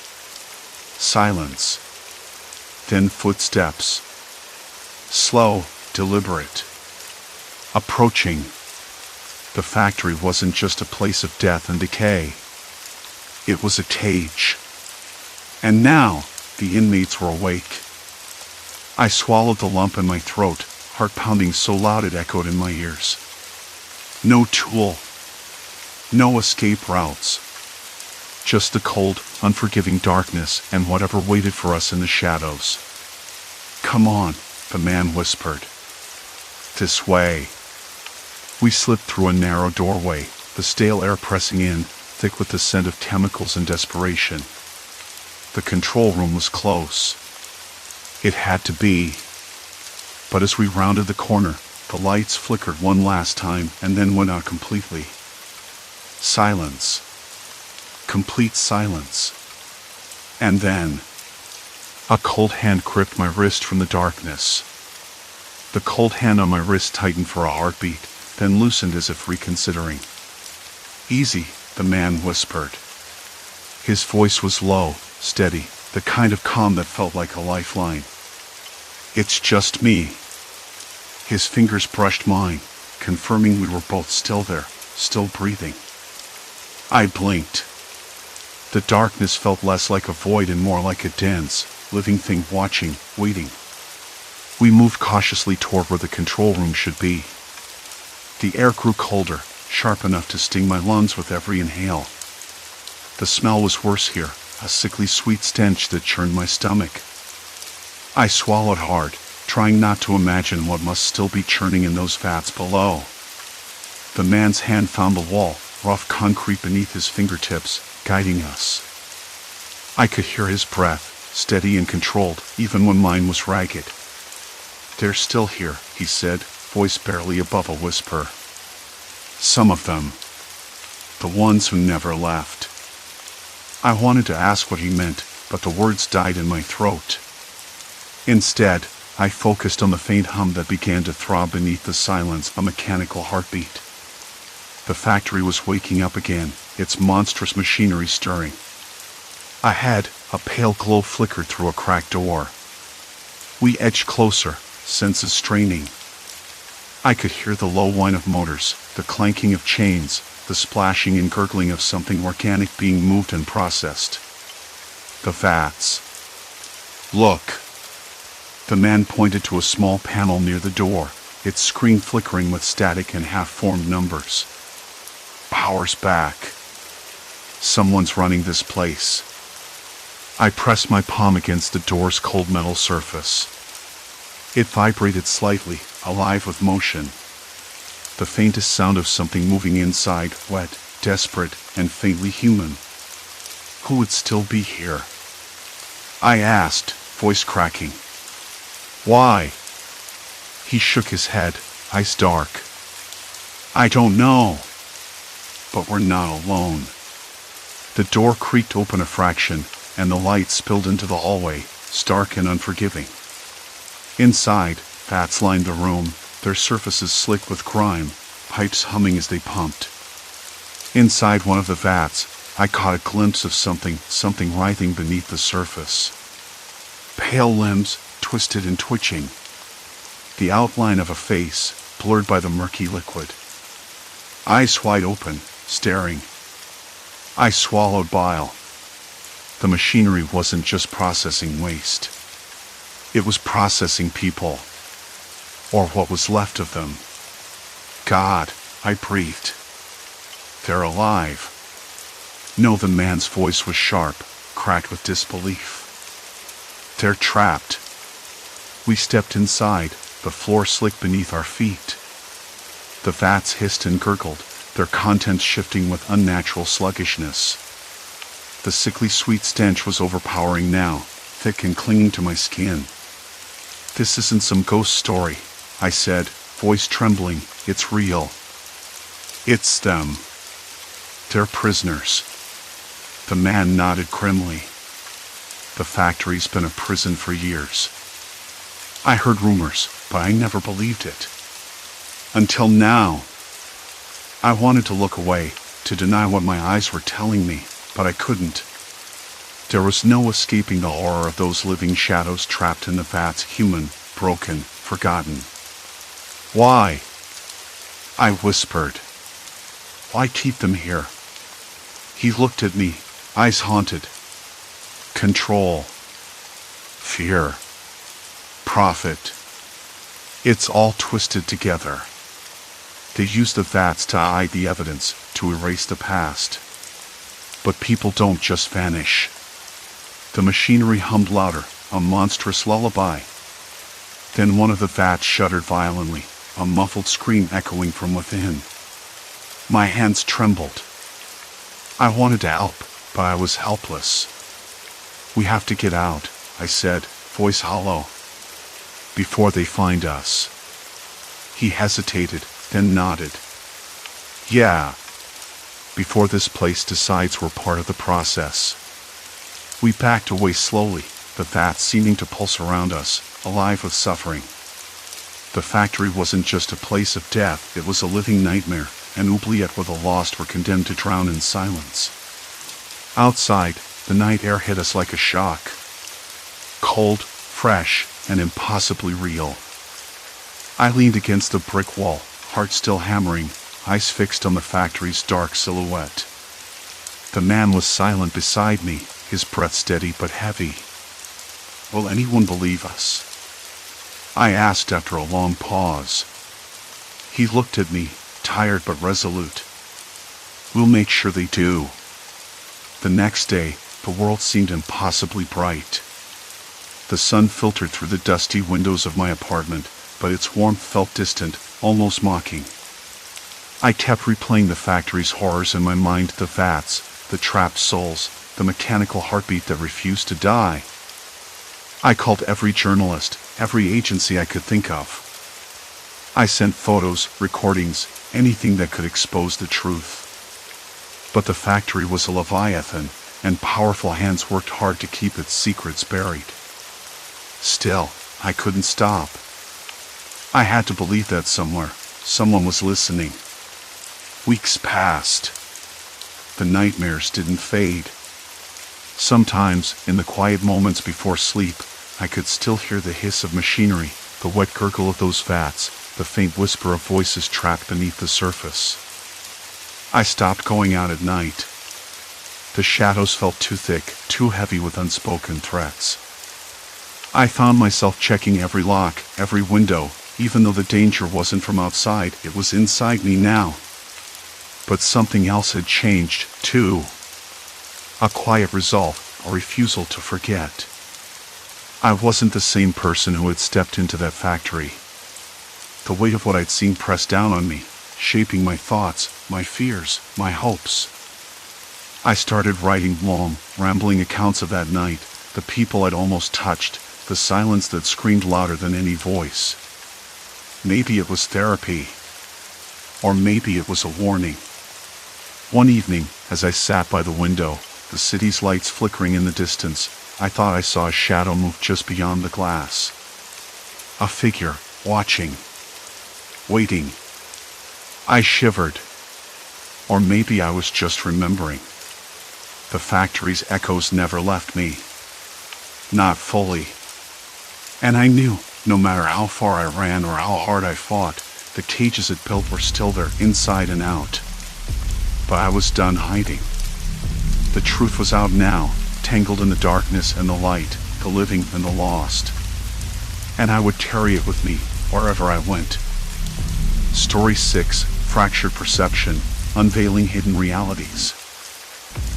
Silence. Then footsteps. Slow, deliberate. Approaching. The factory wasn't just a place of death and decay. It was a cage. And now, the inmates were awake. I swallowed the lump in my throat, heart pounding so loud it echoed in my ears. No tool. No escape routes. Just the cold, unforgiving darkness and whatever waited for us in the shadows. "Come on," the man whispered. This way. We slipped through a narrow doorway, the stale air pressing in, thick with the scent of chemicals and desperation. The control room was close. It had to be. But as we rounded the corner, the lights flickered one last time and then went out completely. Silence. Complete silence. And then, a cold hand gripped my wrist from the darkness. The cold hand on my wrist tightened for a heartbeat, then loosened as if reconsidering. Easy, the man whispered. His voice was low, steady, the kind of calm that felt like a lifeline. It's just me. His fingers brushed mine, confirming we were both still there, still breathing. I blinked. The darkness felt less like a void and more like a dense, living thing watching, waiting. We moved cautiously toward where the control room should be. The air grew colder, sharp enough to sting my lungs with every inhale. The smell was worse here, a sickly sweet stench that churned my stomach. I swallowed hard, trying not to imagine what must still be churning in those vats below. The man's hand found the wall, rough concrete beneath his fingertips, guiding us. I could hear his breath, steady and controlled, even when mine was ragged. They're still here, he said, voice barely above a whisper. Some of them. The ones who never left. I wanted to ask what he meant, but the words died in my throat. Instead, I focused on the faint hum that began to throb beneath the silence, a mechanical heartbeat. The factory was waking up again, its monstrous machinery stirring. Ahead, a pale glow flickered through a cracked door. We edged closer, senses straining. I could hear the low whine of motors, the clanking of chains, the splashing and gurgling of something organic being moved and processed. The vats. Look. The man pointed to a small panel near the door, its screen flickering with static and half-formed numbers. Power's back. Someone's running this place. I pressed my palm against the door's cold metal surface. It vibrated slightly, alive with motion. The faintest sound of something moving inside, wet, desperate, and faintly human. Who would still be here? I asked, voice cracking. Why? He shook his head, eyes dark. I don't know. But we're not alone. The door creaked open a fraction, and the light spilled into the hallway, stark and unforgiving. Inside, vats lined the room, their surfaces slick with grime, pipes humming as they pumped. Inside one of the vats, I caught a glimpse of something writhing beneath the surface. Pale limbs, twisted and twitching. The outline of a face, blurred by the murky liquid. Eyes wide open, staring. I swallowed bile. The machinery wasn't just processing waste. It was processing people. Or what was left of them. God, I breathed. They're alive. No, the man's voice was sharp, cracked with disbelief. They're trapped. We stepped inside, the floor slick beneath our feet. The vats hissed and gurgled, their contents shifting with unnatural sluggishness. The sickly sweet stench was overpowering now, thick and clinging to my skin. This isn't some ghost story, I said, voice trembling. It's real. It's them. They're prisoners. The man nodded grimly. The factory's been a prison for years. I heard rumors, but I never believed it. Until now. I wanted to look away, to deny what my eyes were telling me, but I couldn't. There was no escaping the horror of those living shadows trapped in the vats, human, broken, forgotten. Why? I whispered. Why keep them here? He looked at me, eyes haunted. Control. Fear. Profit. It's all twisted together. They use the vats to hide the evidence, to erase the past. But people don't just vanish. The machinery hummed louder, a monstrous lullaby. Then one of the vats shuddered violently, a muffled scream echoing from within. My hands trembled. I wanted to help, but I was helpless. "We have to get out," I said, voice hollow. "Before they find us." He hesitated, then nodded. "Yeah. Before this place decides we're part of the process." We backed away slowly, the vats seeming to pulse around us, alive with suffering. The factory wasn't just a place of death, it was a living nightmare, an oubliette where the lost were condemned to drown in silence. Outside, the night air hit us like a shock. Cold, fresh, and impossibly real. I leaned against the brick wall, heart still hammering, eyes fixed on the factory's dark silhouette. The man was silent beside me, his breath steady but heavy. "Will anyone believe us?" I asked after a long pause. He looked at me, tired but resolute. "We'll make sure they do." The next day, the world seemed impossibly bright. The sun filtered through the dusty windows of my apartment, but its warmth felt distant, almost mocking. I kept replaying the factory's horrors in my mind, the vats, the trapped souls, the mechanical heartbeat that refused to die. I called every journalist, every agency I could think of. I sent photos, recordings, anything that could expose the truth. But the factory was a leviathan, and powerful hands worked hard to keep its secrets buried. Still, I couldn't stop. I had to believe that somewhere, someone was listening. Weeks passed. The nightmares didn't fade. Sometimes, in the quiet moments before sleep, I could still hear the hiss of machinery, the wet gurgle of those vats, the faint whisper of voices trapped beneath the surface. I stopped going out at night. The shadows felt too thick, too heavy with unspoken threats. I found myself checking every lock, every window, even though the danger wasn't from outside, it was inside me now. But something else had changed, too. A quiet resolve, a refusal to forget. I wasn't the same person who had stepped into that factory. The weight of what I'd seen pressed down on me, shaping my thoughts, my fears, my hopes. I started writing long, rambling accounts of that night, the people I'd almost touched, the silence that screamed louder than any voice. Maybe it was therapy. Or maybe it was a warning. One evening, as I sat by the window, the city's lights flickering in the distance, I thought I saw a shadow move just beyond the glass. A figure, watching. Waiting. I shivered. Or maybe I was just remembering. The factory's echoes never left me. Not fully. And I knew, no matter how far I ran or how hard I fought, the cages it built were still there, inside and out. But I was done hiding. The truth was out now, tangled in the darkness and the light, the living and the lost. And I would carry it with me, wherever I went. Story 6, Fractured Perception, Unveiling Hidden Realities.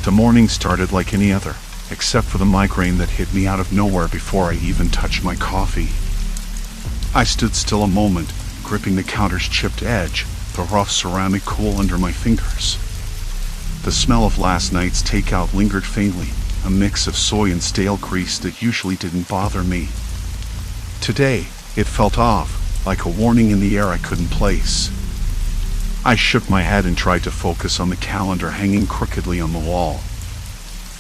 The morning started like any other, except for the migraine that hit me out of nowhere before I even touched my coffee. I stood still a moment, gripping the counter's chipped edge, the rough ceramic cool under my fingers. The smell of last night's takeout lingered faintly, a mix of soy and stale grease that usually didn't bother me. Today, it felt off, like a warning in the air I couldn't place. I shook my head and tried to focus on the calendar hanging crookedly on the wall.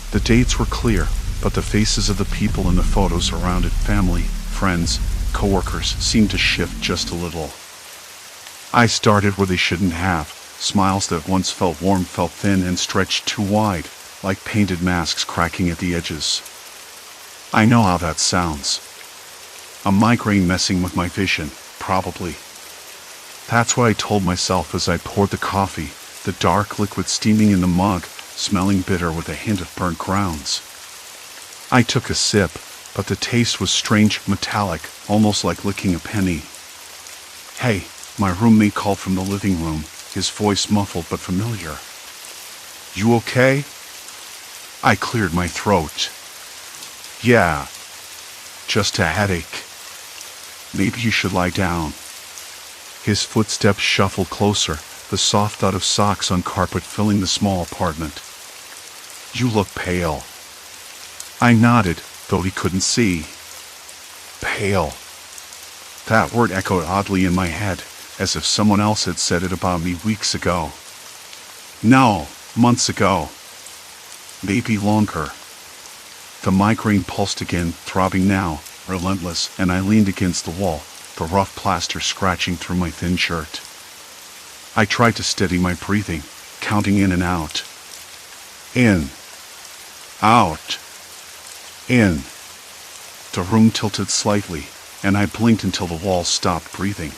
The dates were clear, but the faces of the people in the photos around it, family, friends, coworkers, seemed to shift just a little. I started where they shouldn't have. Smiles that once felt warm felt thin and stretched too wide, like painted masks cracking at the edges. I know how that sounds. A migraine messing with my vision, probably. That's what I told myself as I poured the coffee, the dark liquid steaming in the mug, smelling bitter with a hint of burnt grounds. I took a sip, but the taste was strange, metallic, almost like licking a penny. "Hey," my roommate called from the living room, his voice muffled but familiar. "You okay?" I cleared my throat. "Yeah, just a headache." Maybe you should lie down." His footsteps shuffled closer, the soft thud of socks on carpet filling the small apartment. "You look pale." I nodded, though he couldn't see. Pale. That word echoed oddly in my head, as if someone else had said it about me weeks ago. No, months ago. Maybe longer. The migraine pulsed again, throbbing now, relentless, and I leaned against the wall, the rough plaster scratching through my thin shirt. I tried to steady my breathing, counting in and out. In. Out. In. The room tilted slightly, and I blinked until the walls stopped breathing.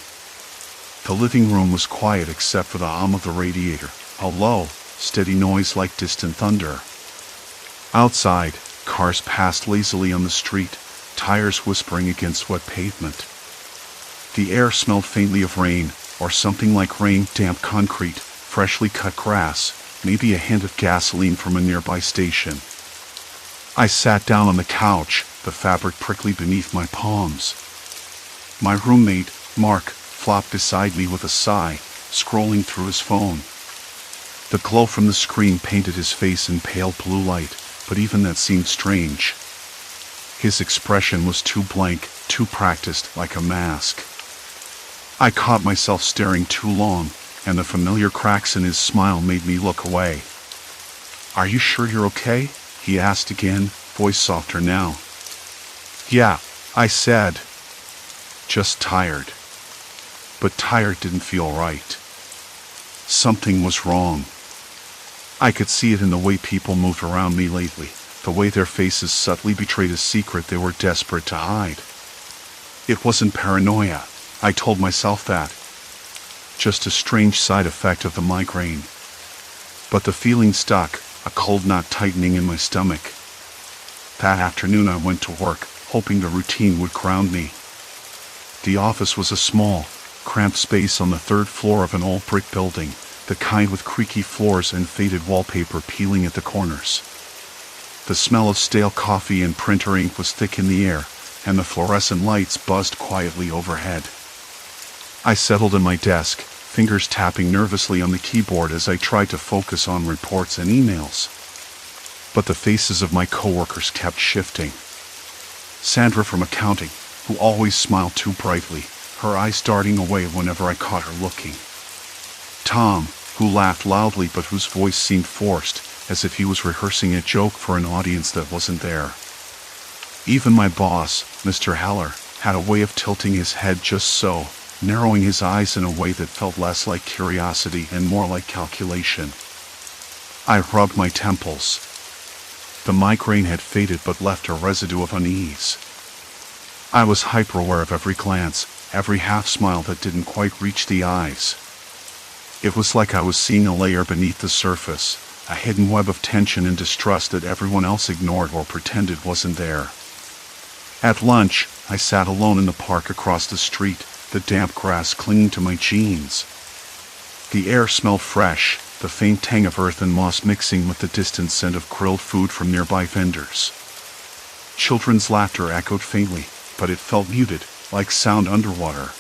The living room was quiet except for the hum of the radiator, a low, steady noise like distant thunder. Outside, cars passed lazily on the street, tires whispering against wet pavement. The air smelled faintly of rain, or something like rain, damp concrete, freshly cut grass, maybe a hint of gasoline from a nearby station. I sat down on the couch, the fabric prickly beneath my palms. My roommate, Mark, flopped beside me with a sigh, scrolling through his phone. The glow from the screen painted his face in pale blue light, but even that seemed strange. His expression was too blank, too practiced, like a mask. I caught myself staring too long, and the familiar cracks in his smile made me look away. "Are you sure you're okay?" he asked again, voice softer now. "Yeah," I said. "Just tired." But tired didn't feel right. Something was wrong. I could see it in the way people moved around me lately, the way their faces subtly betrayed a secret they were desperate to hide. It wasn't paranoia, I told myself that. Just a strange side effect of the migraine. But the feeling stuck, a cold knot tightening in my stomach. That afternoon I went to work, hoping the routine would ground me. The office was a small, cramped space on the third floor of an old brick building, the kind with creaky floors and faded wallpaper peeling at the corners. The smell of stale coffee and printer ink was thick in the air, and the fluorescent lights buzzed quietly overhead. I settled in my desk, fingers tapping nervously on the keyboard as I tried to focus on reports and emails. But the faces of my coworkers kept shifting. Sandra from accounting, who always smiled too brightly, her eyes darting away whenever I caught her looking. Tom, who laughed loudly but whose voice seemed forced, as if he was rehearsing a joke for an audience that wasn't there. Even my boss, Mr. Heller, had a way of tilting his head just so, narrowing his eyes in a way that felt less like curiosity and more like calculation. I rubbed my temples. The migraine had faded but left a residue of unease. I was hyper-aware of every glance, every half-smile that didn't quite reach the eyes. It was like I was seeing a layer beneath the surface, a hidden web of tension and distrust that everyone else ignored or pretended wasn't there. At lunch, I sat alone in the park across the street, the damp grass clinging to my jeans. The air smelled fresh, the faint tang of earth and moss mixing with the distant scent of grilled food from nearby vendors. Children's laughter echoed faintly, but it felt muted, like sound underwater.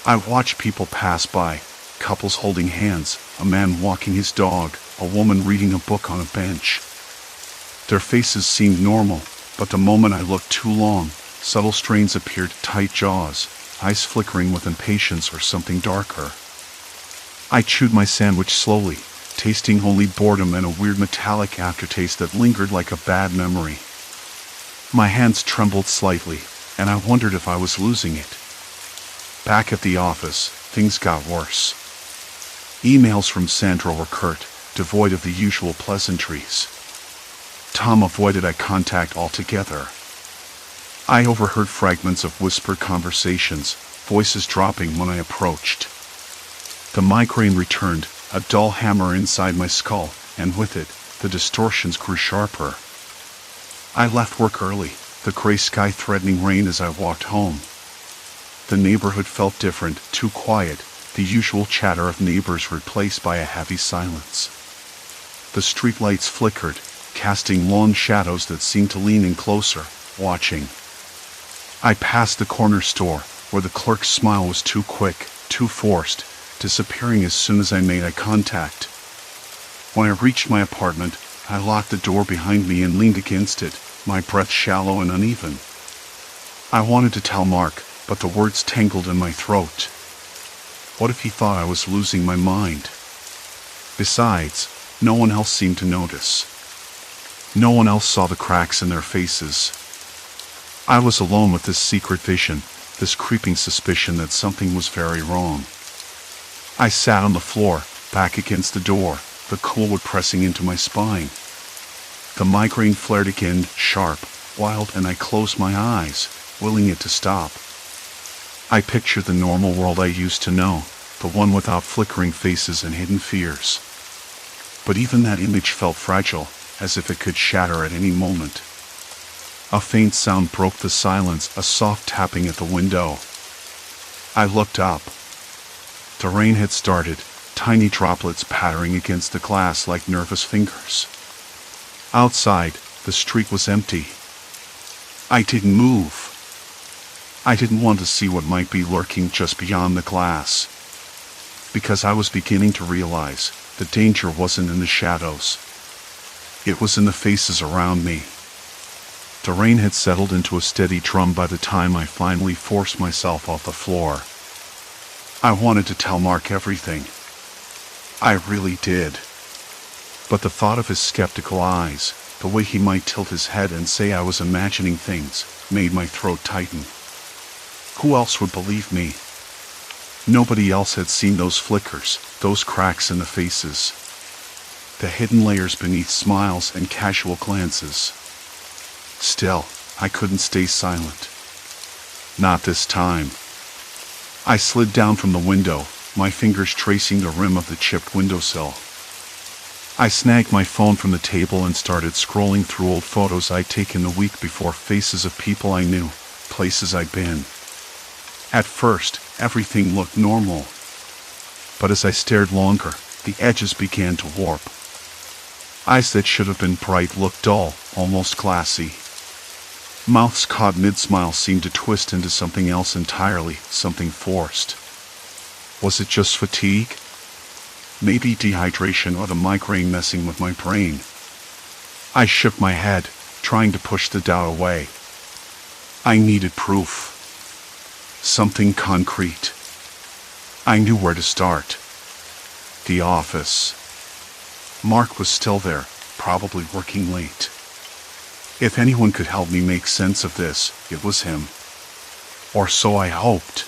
I watched people pass by, couples holding hands, a man walking his dog, a woman reading a book on a bench. Their faces seemed normal, but the moment I looked too long, subtle strains appeared, tight jaws, eyes flickering with impatience or something darker. I chewed my sandwich slowly, tasting only boredom and a weird metallic aftertaste that lingered like a bad memory. My hands trembled slightly, and I wondered if I was losing it. Back at the office, things got worse. Emails from Sandra were curt, devoid of the usual pleasantries. Tom avoided eye contact altogether. I overheard fragments of whispered conversations, voices dropping when I approached. The migraine returned, a dull hammer inside my skull, and with it, the distortions grew sharper. I left work early, the gray sky threatening rain as I walked home. The neighborhood felt different, too quiet, the usual chatter of neighbors replaced by a heavy silence. The streetlights flickered, casting long shadows that seemed to lean in closer, watching. I passed the corner store, where the clerk's smile was too quick, too forced, disappearing as soon as I made eye contact. When I reached my apartment, I locked the door behind me and leaned against it, my breath shallow and uneven. I wanted to tell Mark, but the words tangled in my throat. What if he thought I was losing my mind? Besides, no one else seemed to notice. No one else saw the cracks in their faces. I was alone with this secret vision, this creeping suspicion that something was very wrong. I sat on the floor, back against the door, the cold pressing into my spine. The migraine flared again, sharp, wild, and I closed my eyes, willing it to stop. I pictured the normal world I used to know, the one without flickering faces and hidden fears. But even that image felt fragile, as if it could shatter at any moment. A faint sound broke the silence, a soft tapping at the window. I looked up. The rain had started, tiny droplets pattering against the glass like nervous fingers. Outside, the street was empty. I didn't move. I didn't want to see what might be lurking just beyond the glass. Because I was beginning to realize the danger wasn't in the shadows. It was in the faces around me. The rain had settled into a steady drum by the time I finally forced myself off the floor. I wanted to tell Mark everything. I really did. But the thought of his skeptical eyes, the way he might tilt his head and say I was imagining things, made my throat tighten. Who else would believe me? Nobody else had seen those flickers, those cracks in the faces. The hidden layers beneath smiles and casual glances. Still, I couldn't stay silent. Not this time. I slid down from the window, my fingers tracing the rim of the chipped windowsill. I snagged my phone from the table and started scrolling through old photos I'd taken the week before, faces of people I knew, places I'd been. At first, everything looked normal. But as I stared longer, the edges began to warp. Eyes that should have been bright looked dull, almost glassy. Mouths caught mid-smile seemed to twist into something else entirely, something forced. Was it just fatigue? Maybe dehydration or the migraine messing with my brain. I shook my head, trying to push the doubt away. I needed proof. Something concrete. I knew where to start. The office. Mark was still there, probably working late. If anyone could help me make sense of this, it was him. Or so I hoped.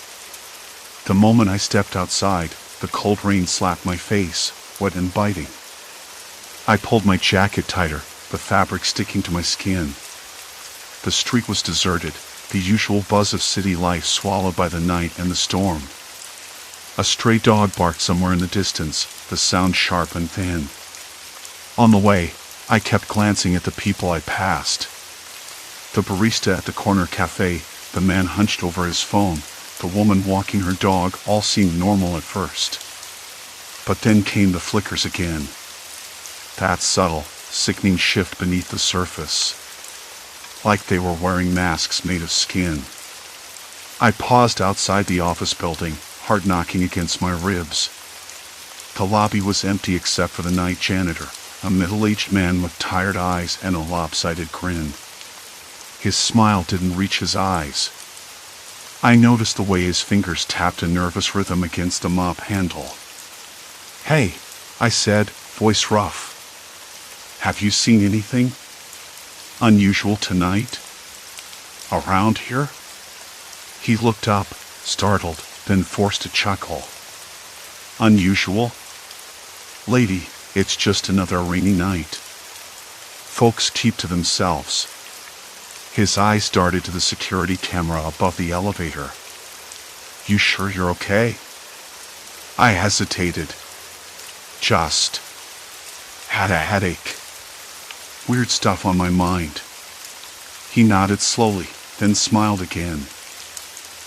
The moment I stepped outside, the cold rain slapped my face, wet and biting. I pulled my jacket tighter, the fabric sticking to my skin. The street was deserted, the usual buzz of city life swallowed by the night and the storm. A stray dog barked somewhere in the distance, the sound sharp and thin. On the way, I kept glancing at the people I passed. The barista at the corner cafe, the man hunched over his phone, the woman walking her dog, all seemed normal at first. But then came the flickers again. That subtle, sickening shift beneath the surface. Like they were wearing masks made of skin. I paused outside the office building, heart knocking against my ribs. The lobby was empty except for the night janitor, a middle-aged man with tired eyes and a lopsided grin. His smile didn't reach his eyes. I noticed the way his fingers tapped a nervous rhythm against the mop handle. "Hey," I said, voice rough. "Have you seen anything unusual tonight? Around here?" He looked up, startled, then forced a chuckle. "Unusual? Lady, it's just another rainy night. Folks keep to themselves." His eyes darted to the security camera above the elevator. "You sure you're okay?" I hesitated. "Just had a headache. Weird stuff on my mind." He nodded slowly, then smiled again.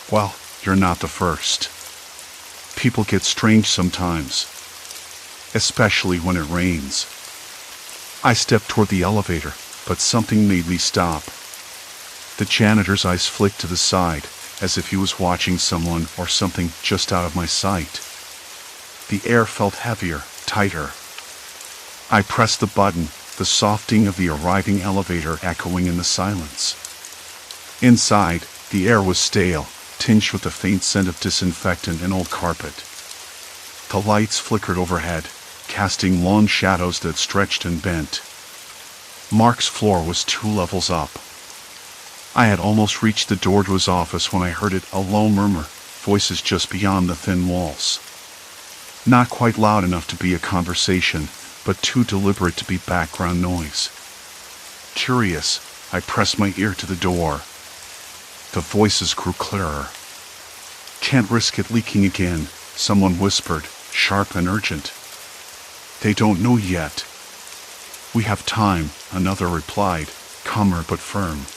"Well, you're not the first. People get strange sometimes. Especially when it rains." I stepped toward the elevator, but something made me stop. The janitor's eyes flicked to the side, as if he was watching someone or something just out of my sight. The air felt heavier, tighter. I pressed the button, the soft ding of the arriving elevator echoing in the silence. Inside, the air was stale, tinged with the faint scent of disinfectant and old carpet. The lights flickered overhead, casting long shadows that stretched and bent. Mark's floor was 2 levels up. I had almost reached the door to his office when I heard it, a low murmur, voices just beyond the thin walls. Not quite loud enough to be a conversation, but too deliberate to be background noise. Curious, I pressed my ear to the door. The voices grew clearer. "Can't risk it leaking again," someone whispered, sharp and urgent. "They don't know yet." "We have time," another replied, calmer but firm.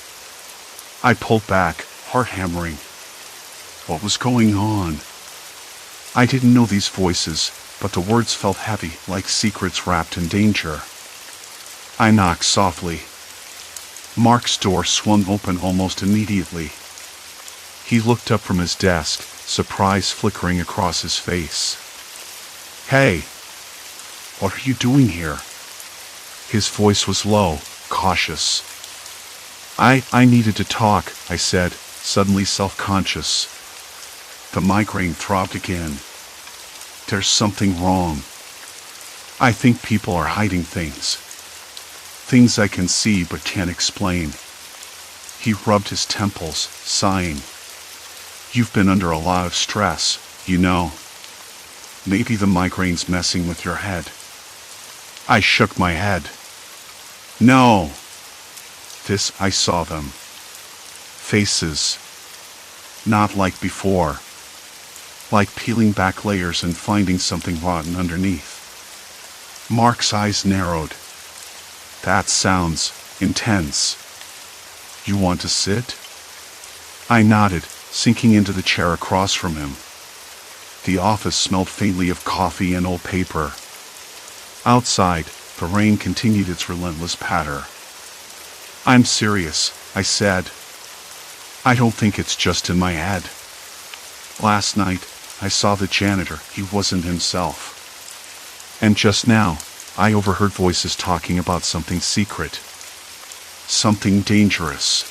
I pulled back, heart hammering. What was going on? I didn't know these voices, but the words felt heavy, like secrets wrapped in danger. I knocked softly. Mark's door swung open almost immediately. He looked up from his desk, surprise flickering across his face. "Hey, what are you doing here?" His voice was low, cautious. I needed to talk," I said, suddenly self-conscious. The migraine throbbed again. "There's something wrong. I think people are hiding things. Things I can see but can't explain." He rubbed his temples, sighing. "You've been under a lot of stress, you know. Maybe the migraine's messing with your head." I shook my head. "No." I saw them. Faces. Not like before. Like peeling back layers and finding something rotten underneath. Mark's eyes narrowed. "That sounds intense. You want to sit?" I nodded, sinking into the chair across from him. The office smelled faintly of coffee and old paper. Outside, the rain continued its relentless patter. "I'm serious," I said. "I don't think it's just in my head. Last night, I saw the janitor. He wasn't himself. And just now, I overheard voices talking about something secret. Something dangerous."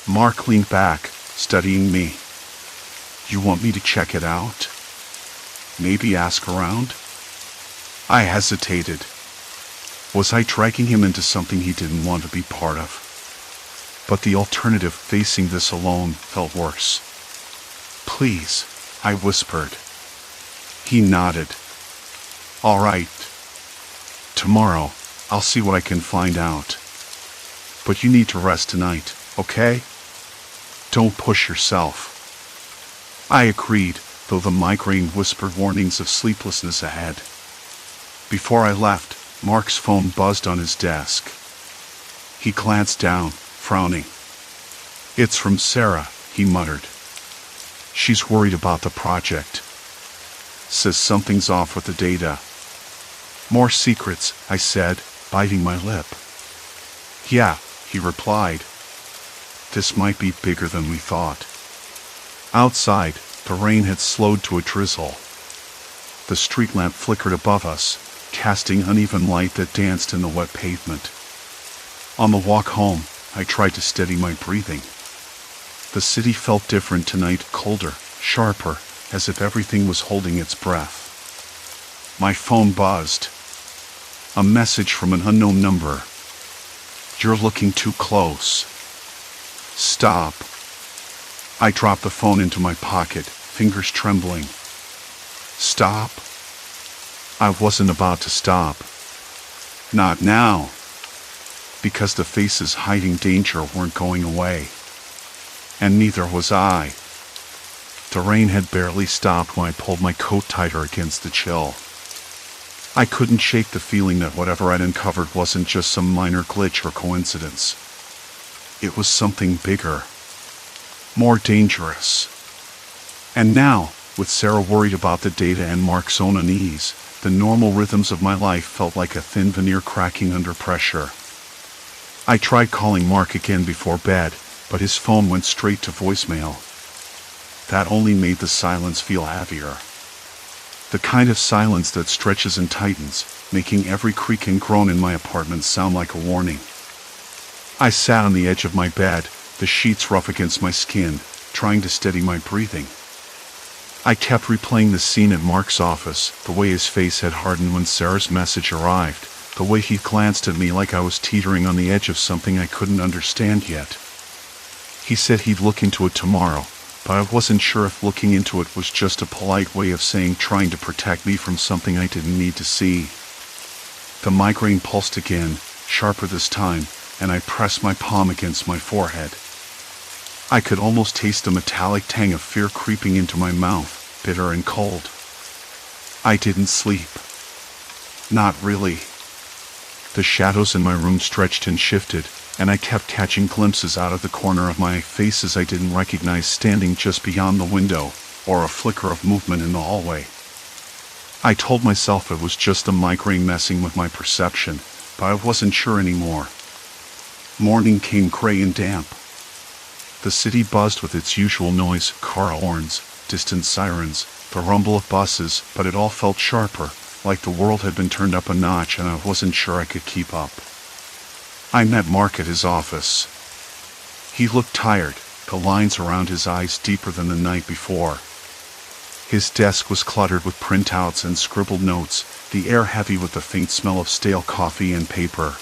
Mark leaned back, studying me. "You want me to check it out? Maybe ask around?" I hesitated. Was I dragging him into something he didn't want to be part of? But the alternative, facing this alone, felt worse. "Please," I whispered. He nodded. "All right. Tomorrow, I'll see what I can find out. But you need to rest tonight, okay? Don't push yourself." I agreed, though the migraine whispered warnings of sleeplessness ahead. Before I left, Mark's phone buzzed on his desk. He glanced down, frowning. "It's from Sarah," he muttered. "She's worried about the project. Says something's off with the data." "More secrets," I said, biting my lip. "Yeah," he replied. "This might be bigger than we thought." Outside, the rain had slowed to a drizzle. The street lamp flickered above us, casting uneven light that danced in the wet pavement. On the walk home, I tried to steady my breathing. The city felt different tonight, colder, sharper, as if everything was holding its breath. My phone buzzed. A message from an unknown number. "You're looking too close. Stop." I dropped the phone into my pocket, fingers trembling. Stop? I wasn't about to stop. Not now. Because the faces hiding danger weren't going away. And neither was I. The rain had barely stopped when I pulled my coat tighter against the chill. I couldn't shake the feeling that whatever I'd uncovered wasn't just some minor glitch or coincidence. It was something bigger. More dangerous. And now, with Sarah worried about the data and Mark's own unease, the normal rhythms of my life felt like a thin veneer cracking under pressure. I tried calling Mark again before bed, but his phone went straight to voicemail. That only made the silence feel heavier. The kind of silence that stretches and tightens, making every creak and groan in my apartment sound like a warning. I sat on the edge of my bed, the sheets rough against my skin, trying to steady my breathing. I kept replaying the scene at Mark's office, the way his face had hardened when Sarah's message arrived, the way he glanced at me like I was teetering on the edge of something I couldn't understand yet. He said he'd look into it tomorrow, but I wasn't sure if looking into it was just a polite way of saying trying to protect me from something I didn't need to see. The migraine pulsed again, sharper this time, and I pressed my palm against my forehead. I could almost taste the metallic tang of fear creeping into my mouth, bitter and cold. I didn't sleep. Not really. The shadows in my room stretched and shifted, and I kept catching glimpses out of the corner of my faces I didn't recognize standing just beyond the window, or a flicker of movement in the hallway. I told myself it was just the migraine messing with my perception, but I wasn't sure anymore. Morning came gray and damp. The city buzzed with its usual noise, car horns, distant sirens, the rumble of buses, but it all felt sharper, like the world had been turned up a notch and I wasn't sure I could keep up. I met Mark at his office. He looked tired, the lines around his eyes deeper than the night before. His desk was cluttered with printouts and scribbled notes, the air heavy with the faint smell of stale coffee and paper.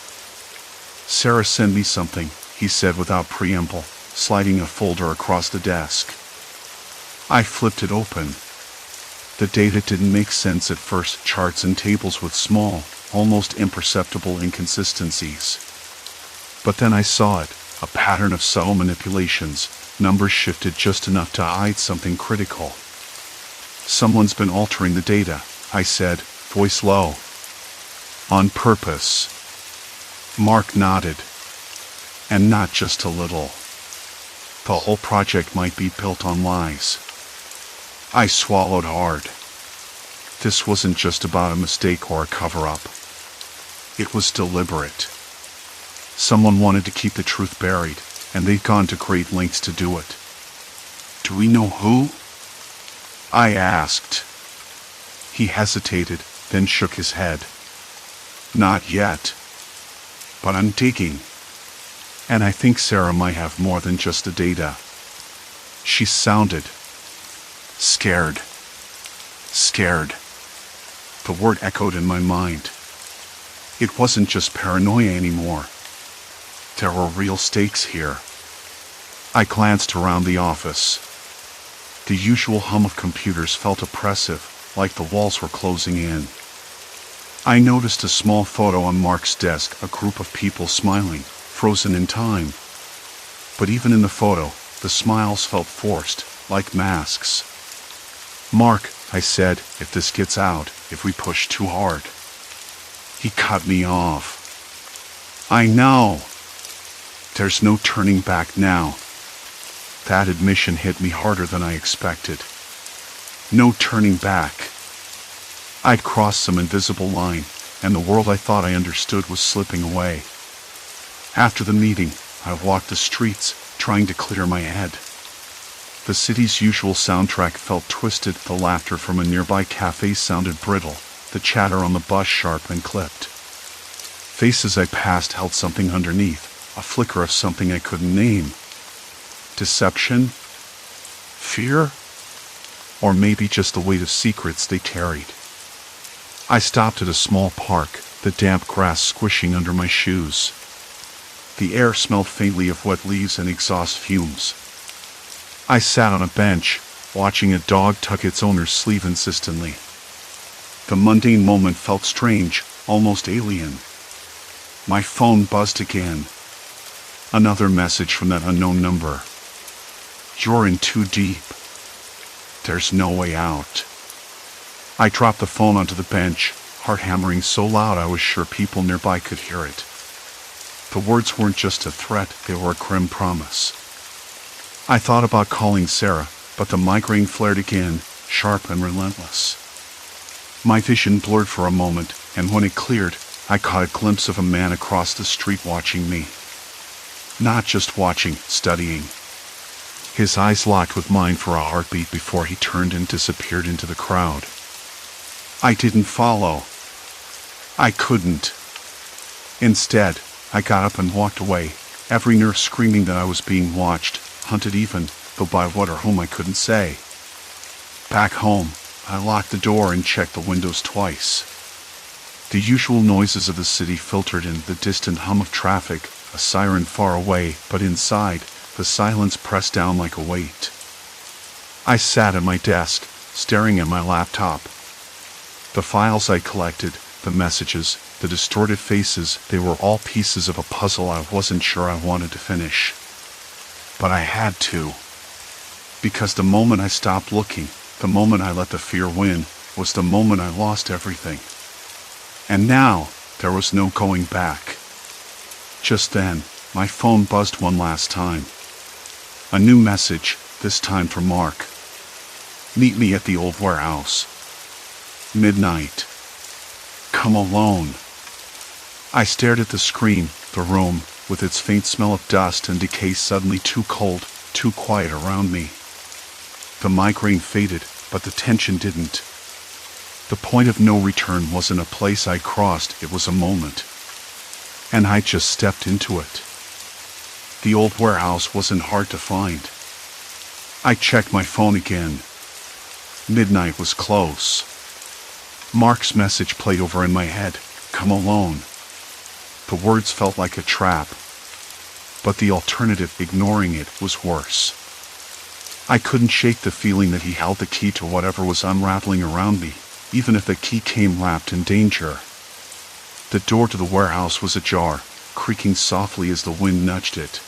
"Sarah sent me something," he said without preamble, sliding a folder across the desk. I flipped it open. The data didn't make sense at first, charts and tables with small, almost imperceptible inconsistencies. But then I saw it, a pattern of subtle manipulations, numbers shifted just enough to hide something critical. "Someone's been altering the data," I said, voice low. "On purpose." Mark nodded. "And not just a little. The whole project might be built on lies." I swallowed hard. This wasn't just about a mistake or a cover-up. It was deliberate. Someone wanted to keep the truth buried, and they'd gone to great lengths to do it. "Do we know who?" I asked. He hesitated, then shook his head. "Not yet. But I'm digging. And I think Sarah might have more than just the data." She sounded scared. Scared. The word echoed in my mind. It wasn't just paranoia anymore. There were real stakes here. I glanced around the office. The usual hum of computers felt oppressive, like the walls were closing in. I noticed a small photo on Mark's desk, a group of people smiling, frozen in time. But even in the photo, the smiles felt forced, like masks. "Mark," I said, "if this gets out, if we push too hard." He cut me off. "I know. There's no turning back now." That admission hit me harder than I expected. No turning back. I'd crossed some invisible line, and the world I thought I understood was slipping away. After the meeting, I walked the streets, trying to clear my head. The city's usual soundtrack felt twisted, the laughter from a nearby cafe sounded brittle, the chatter on the bus sharp and clipped. Faces I passed held something underneath, a flicker of something I couldn't name. Deception? Fear? Or maybe just the weight of secrets they carried. I stopped at a small park, the damp grass squishing under my shoes. The air smelled faintly of wet leaves and exhaust fumes. I sat on a bench, watching a dog tug its owner's sleeve insistently. The mundane moment felt strange, almost alien. My phone buzzed again. Another message from that unknown number. "You're in too deep. There's no way out." I dropped the phone onto the bench, heart hammering so loud I was sure people nearby could hear it. The words weren't just a threat, they were a grim promise. I thought about calling Sarah, but the migraine flared again, sharp and relentless. My vision blurred for a moment, and when it cleared, I caught a glimpse of a man across the street watching me. Not just watching, studying. His eyes locked with mine for a heartbeat before he turned and disappeared into the crowd. I didn't follow. I couldn't. Instead, I got up and walked away, every nerve screaming that I was being watched, hunted even, though by what or whom I couldn't say. Back home, I locked the door and checked the windows twice. The usual noises of the city filtered in, the distant hum of traffic, a siren far away, but inside, the silence pressed down like a weight. I sat at my desk, staring at my laptop. The files I collected, the messages, the distorted faces, they were all pieces of a puzzle I wasn't sure I wanted to finish. But I had to. Because the moment I stopped looking, the moment I let the fear win, was the moment I lost everything. And now, there was no going back. Just then, my phone buzzed one last time. A new message, this time from Mark. Meet me at the old warehouse. Midnight. Come alone. I stared at the screen, the room, with its faint smell of dust and decay suddenly too cold, too quiet around me. The migraine faded, but the tension didn't. The point of no return wasn't a place I crossed, it was a moment. And I just stepped into it. The old warehouse wasn't hard to find. I checked my phone again. Midnight was close. Mark's message played over in my head, come alone. The words felt like a trap. But the alternative, ignoring it, was worse. I couldn't shake the feeling that he held the key to whatever was unraveling around me, even if the key came wrapped in danger. The door to the warehouse was ajar, creaking softly as the wind nudged it.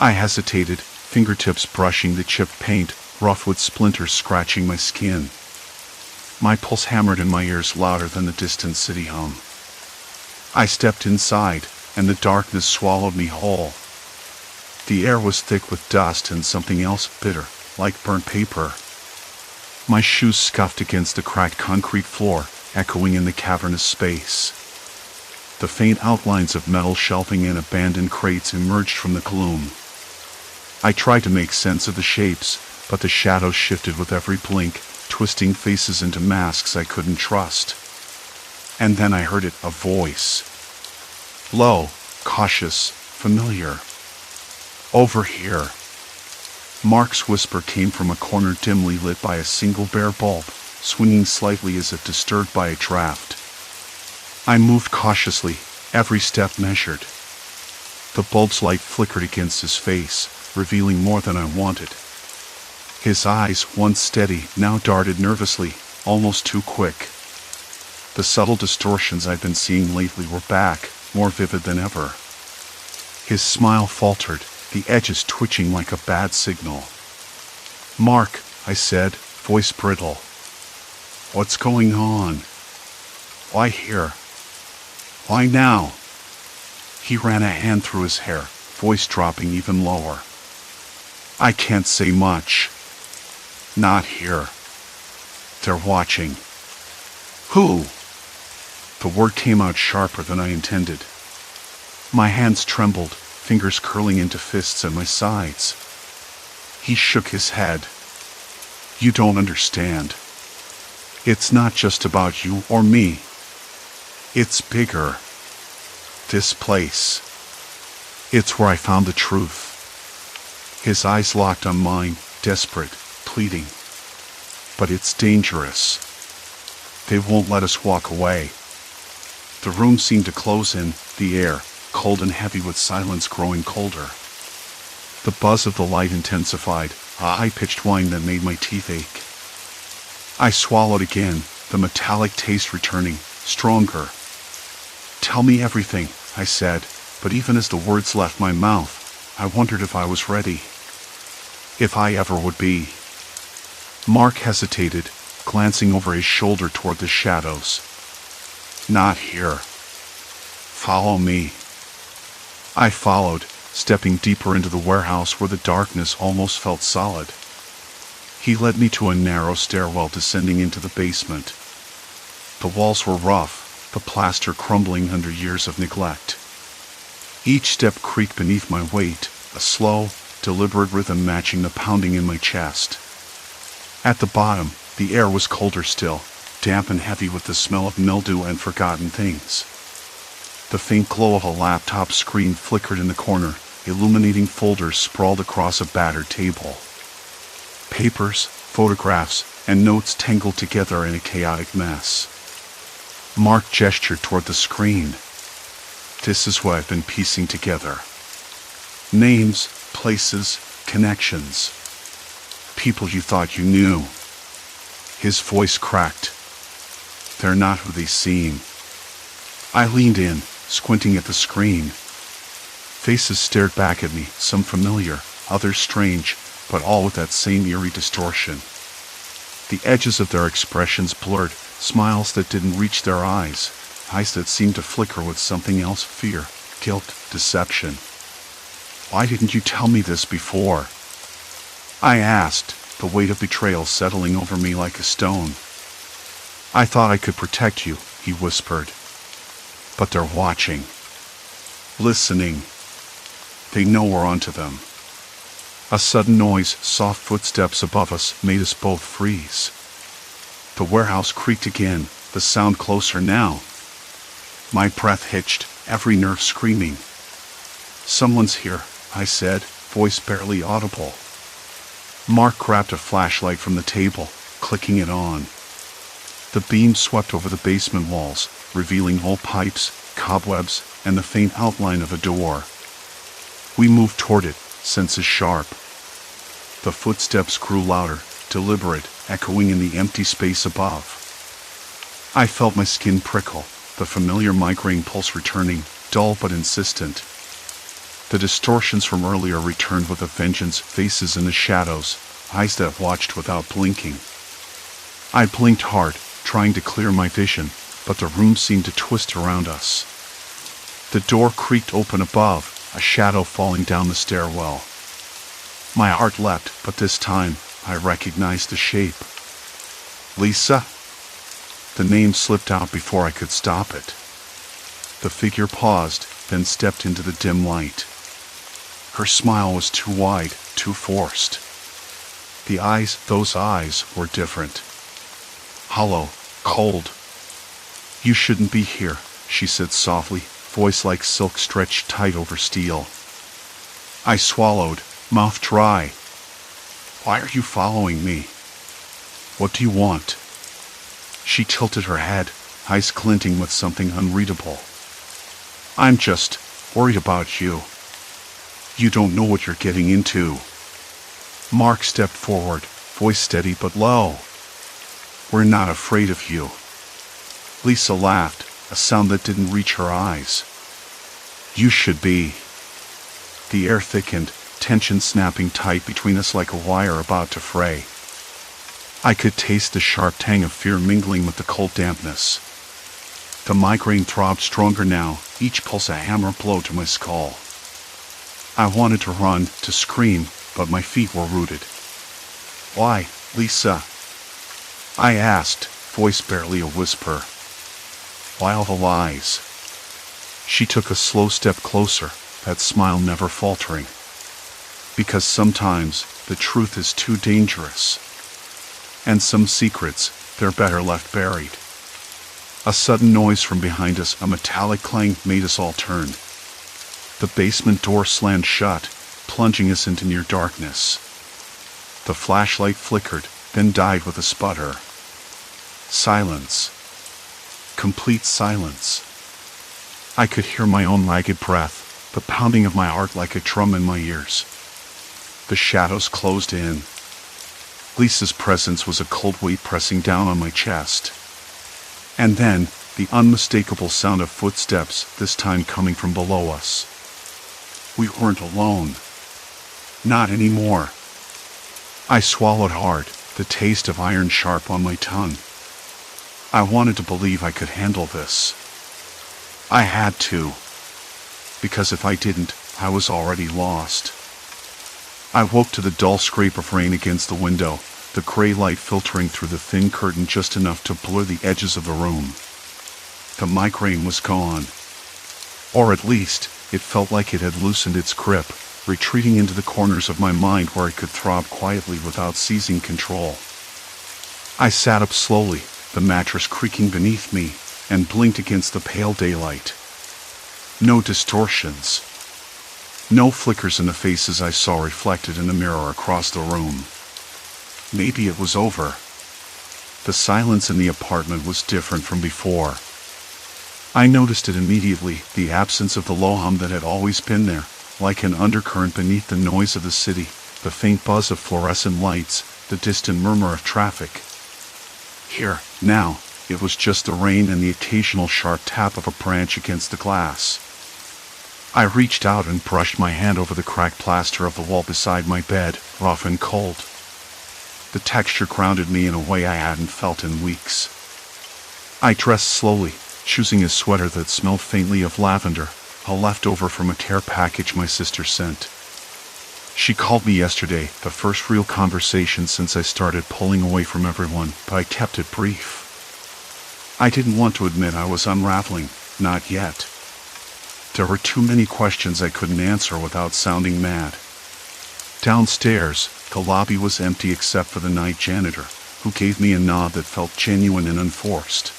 I hesitated, fingertips brushing the chipped paint, rough with splinters scratching my skin. My pulse hammered in my ears louder than the distant city hum. I stepped inside, and the darkness swallowed me whole. The air was thick with dust and something else bitter, like burnt paper. My shoes scuffed against the cracked concrete floor, echoing in the cavernous space. The faint outlines of metal shelving and abandoned crates emerged from the gloom. I tried to make sense of the shapes, but the shadows shifted with every blink, twisting faces into masks I couldn't trust. And then I heard it, a voice. Low, cautious, familiar. Over here. Mark's whisper came from a corner dimly lit by a single bare bulb, swinging slightly as if disturbed by a draft. I moved cautiously, every step measured. The bulb's light flickered against his face, revealing more than I wanted. His eyes, once steady, now darted nervously, almost too quick. The subtle distortions I'd been seeing lately were back, more vivid than ever. His smile faltered, the edges twitching like a bad signal. Mark, I said, voice brittle. What's going on? Why here? Why now? He ran a hand through his hair, voice dropping even lower. I can't say much. Not here. They're watching. Who? The word came out sharper than I intended. My hands trembled, fingers curling into fists at my sides. He shook his head. You don't understand. It's not just about you or me. It's bigger. This place. It's where I found the truth. His eyes locked on mine, desperate, pleading. But it's dangerous. They won't let us walk away. The room seemed to close in, the air, cold and heavy with silence growing colder. The buzz of the light intensified, a high-pitched whine that made my teeth ache. I swallowed again, the metallic taste returning, stronger. Tell me everything, I said, but even as the words left my mouth, I wondered if I was ready. If I ever would be. Mark hesitated, glancing over his shoulder toward the shadows. Not here. Follow me. I followed, stepping deeper into the warehouse where the darkness almost felt solid. He led me to a narrow stairwell descending into the basement. The walls were rough, the plaster crumbling under years of neglect. Each step creaked beneath my weight, a slow, deliberate rhythm matching the pounding in my chest. At the bottom, the air was colder still, damp and heavy with the smell of mildew and forgotten things. The faint glow of a laptop screen flickered in the corner, illuminating folders sprawled across a battered table. Papers, photographs, and notes tangled together in a chaotic mess. Mark gestured toward the screen. This is what I've been piecing together. Names, places, connections. People you thought you knew. His voice cracked. They're not who they seem. I leaned in, squinting at the screen. Faces stared back at me, some familiar, others strange, but all with that same eerie distortion. The edges of their expressions blurred, smiles that didn't reach their eyes that seemed to flicker with something else, fear, guilt, deception. Why didn't you tell me this before? I asked, the weight of betrayal settling over me like a stone. I thought I could protect you, he whispered. But they're watching. Listening. They know we're onto them. A sudden noise, soft footsteps above us, made us both freeze. The warehouse creaked again, the sound closer now. My breath hitched, every nerve screaming. Someone's here, I said, voice barely audible. Mark grabbed a flashlight from the table, clicking it on. The beam swept over the basement walls, revealing old pipes, cobwebs, and the faint outline of a door. We moved toward it, senses sharp. The footsteps grew louder, deliberate, echoing in the empty space above. I felt my skin prickle, the familiar migraine pulse returning, dull but insistent. The distortions from earlier returned with a vengeance, faces in the shadows, eyes that watched without blinking. I blinked hard, trying to clear my vision, but the room seemed to twist around us. The door creaked open above, a shadow falling down the stairwell. My heart leapt, but this time, I recognized the shape. Lisa? The name slipped out before I could stop it. The figure paused, then stepped into the dim light. Her smile was too wide, too forced. Those eyes, were different. Hollow, cold. You shouldn't be here, she said softly, voice like silk stretched tight over steel. I swallowed, mouth dry. Why are you following me? What do you want? She tilted her head, eyes glinting with something unreadable. I'm just worried about you. You don't know what you're getting into. Mark stepped forward, voice steady but low. We're not afraid of you. Lisa laughed, a sound that didn't reach her eyes. You should be. The air thickened, tension snapping tight between us like a wire about to fray. I could taste the sharp tang of fear mingling with the cold dampness. The migraine throbbed stronger now, each pulse a hammer blow to my skull. I wanted to run, to scream, but my feet were rooted. Why, Lisa? I asked, voice barely a whisper. Why all the lies? She took a slow step closer, that smile never faltering. Because sometimes the truth is too dangerous. And some secrets, they're better left buried. A sudden noise from behind us, a metallic clang, made us all turn. The basement door slammed shut, plunging us into near darkness. The flashlight flickered, then died with a sputter. Silence. Complete silence. I could hear my own ragged breath, the pounding of my heart like a drum in my ears. The shadows closed in. Lisa's presence was a cold weight pressing down on my chest. And then, the unmistakable sound of footsteps, this time coming from below us. We weren't alone. Not anymore. I swallowed hard, the taste of iron sharp on my tongue. I wanted to believe I could handle this. I had to. Because if I didn't, I was already lost. I woke to the dull scrape of rain against the window, the gray light filtering through the thin curtain just enough to blur the edges of the room. The migraine was gone. Or at least, It felt like it had loosened its grip, retreating into the corners of my mind where it could throb quietly without seizing control. I sat up slowly, the mattress creaking beneath me, and blinked against the pale daylight. No distortions. No flickers in the faces I saw reflected in the mirror across the room. Maybe it was over. The silence in the apartment was different from before. I noticed it immediately, the absence of the low hum that had always been there, like an undercurrent beneath the noise of the city, the faint buzz of fluorescent lights, the distant murmur of traffic. Here, now, it was just the rain and the occasional sharp tap of a branch against the glass. I reached out and brushed my hand over the cracked plaster of the wall beside my bed, rough and cold. The texture grounded me in a way I hadn't felt in weeks. I dressed slowly, choosing a sweater that smelled faintly of lavender, a leftover from a care package my sister sent. She called me yesterday, the first real conversation since I started pulling away from everyone, but I kept it brief. I didn't want to admit I was unraveling, not yet. There were too many questions I couldn't answer without sounding mad. Downstairs, the lobby was empty except for the night janitor, who gave me a nod that felt genuine and unforced.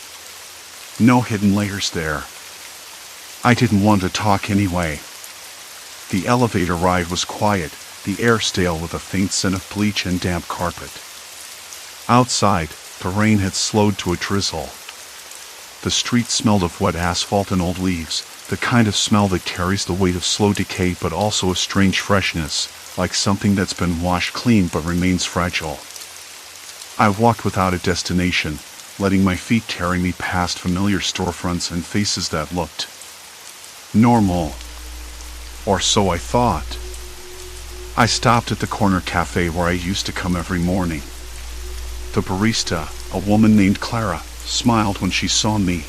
No hidden layers there. I didn't want to talk anyway. The elevator ride was quiet, the air stale with a faint scent of bleach and damp carpet. Outside, the rain had slowed to a drizzle. The street smelled of wet asphalt and old leaves, the kind of smell that carries the weight of slow decay but also a strange freshness, like something that's been washed clean but remains fragile. I walked without a destination, letting my feet carry me past familiar storefronts and faces that looked normal. Or so I thought. I stopped at the corner cafe where I used to come every morning. The barista, a woman named Clara, smiled when she saw me.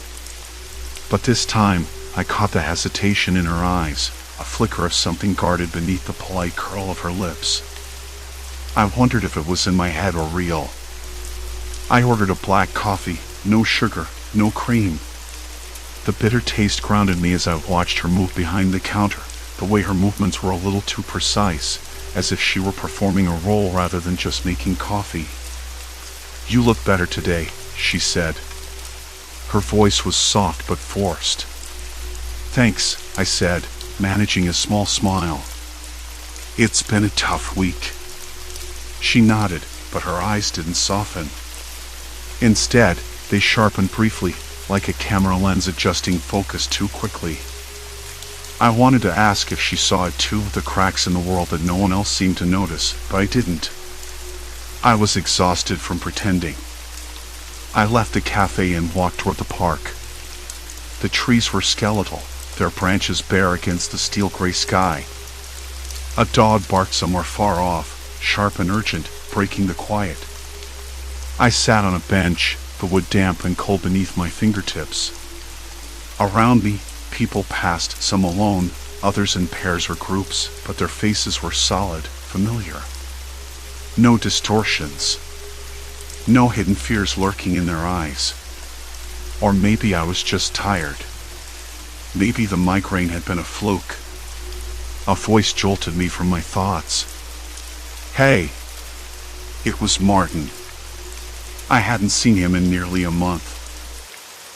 But this time, I caught the hesitation in her eyes, a flicker of something guarded beneath the polite curl of her lips. I wondered if it was in my head or real. I ordered a black coffee, no sugar, no cream. The bitter taste grounded me as I watched her move behind the counter, the way her movements were a little too precise, as if she were performing a role rather than just making coffee. "You look better today," she said. Her voice was soft but forced. "Thanks," I said, managing a small smile. "It's been a tough week." She nodded, but her eyes didn't soften. Instead, they sharpened briefly, like a camera lens adjusting focus too quickly. I wanted to ask if she saw it too, the cracks in the world that no one else seemed to notice, but I didn't. I was exhausted from pretending. I left the cafe and walked toward the park. The trees were skeletal, their branches bare against the steel-gray sky. A dog barked somewhere far off, sharp and urgent, breaking the quiet. I sat on a bench, the wood damp and cold beneath my fingertips. Around me, people passed, some alone, others in pairs or groups, but their faces were solid, familiar. No distortions. No hidden fears lurking in their eyes. Or maybe I was just tired. Maybe the migraine had been a fluke. A voice jolted me from my thoughts. "Hey!" It was Martin. I hadn't seen him in nearly a month.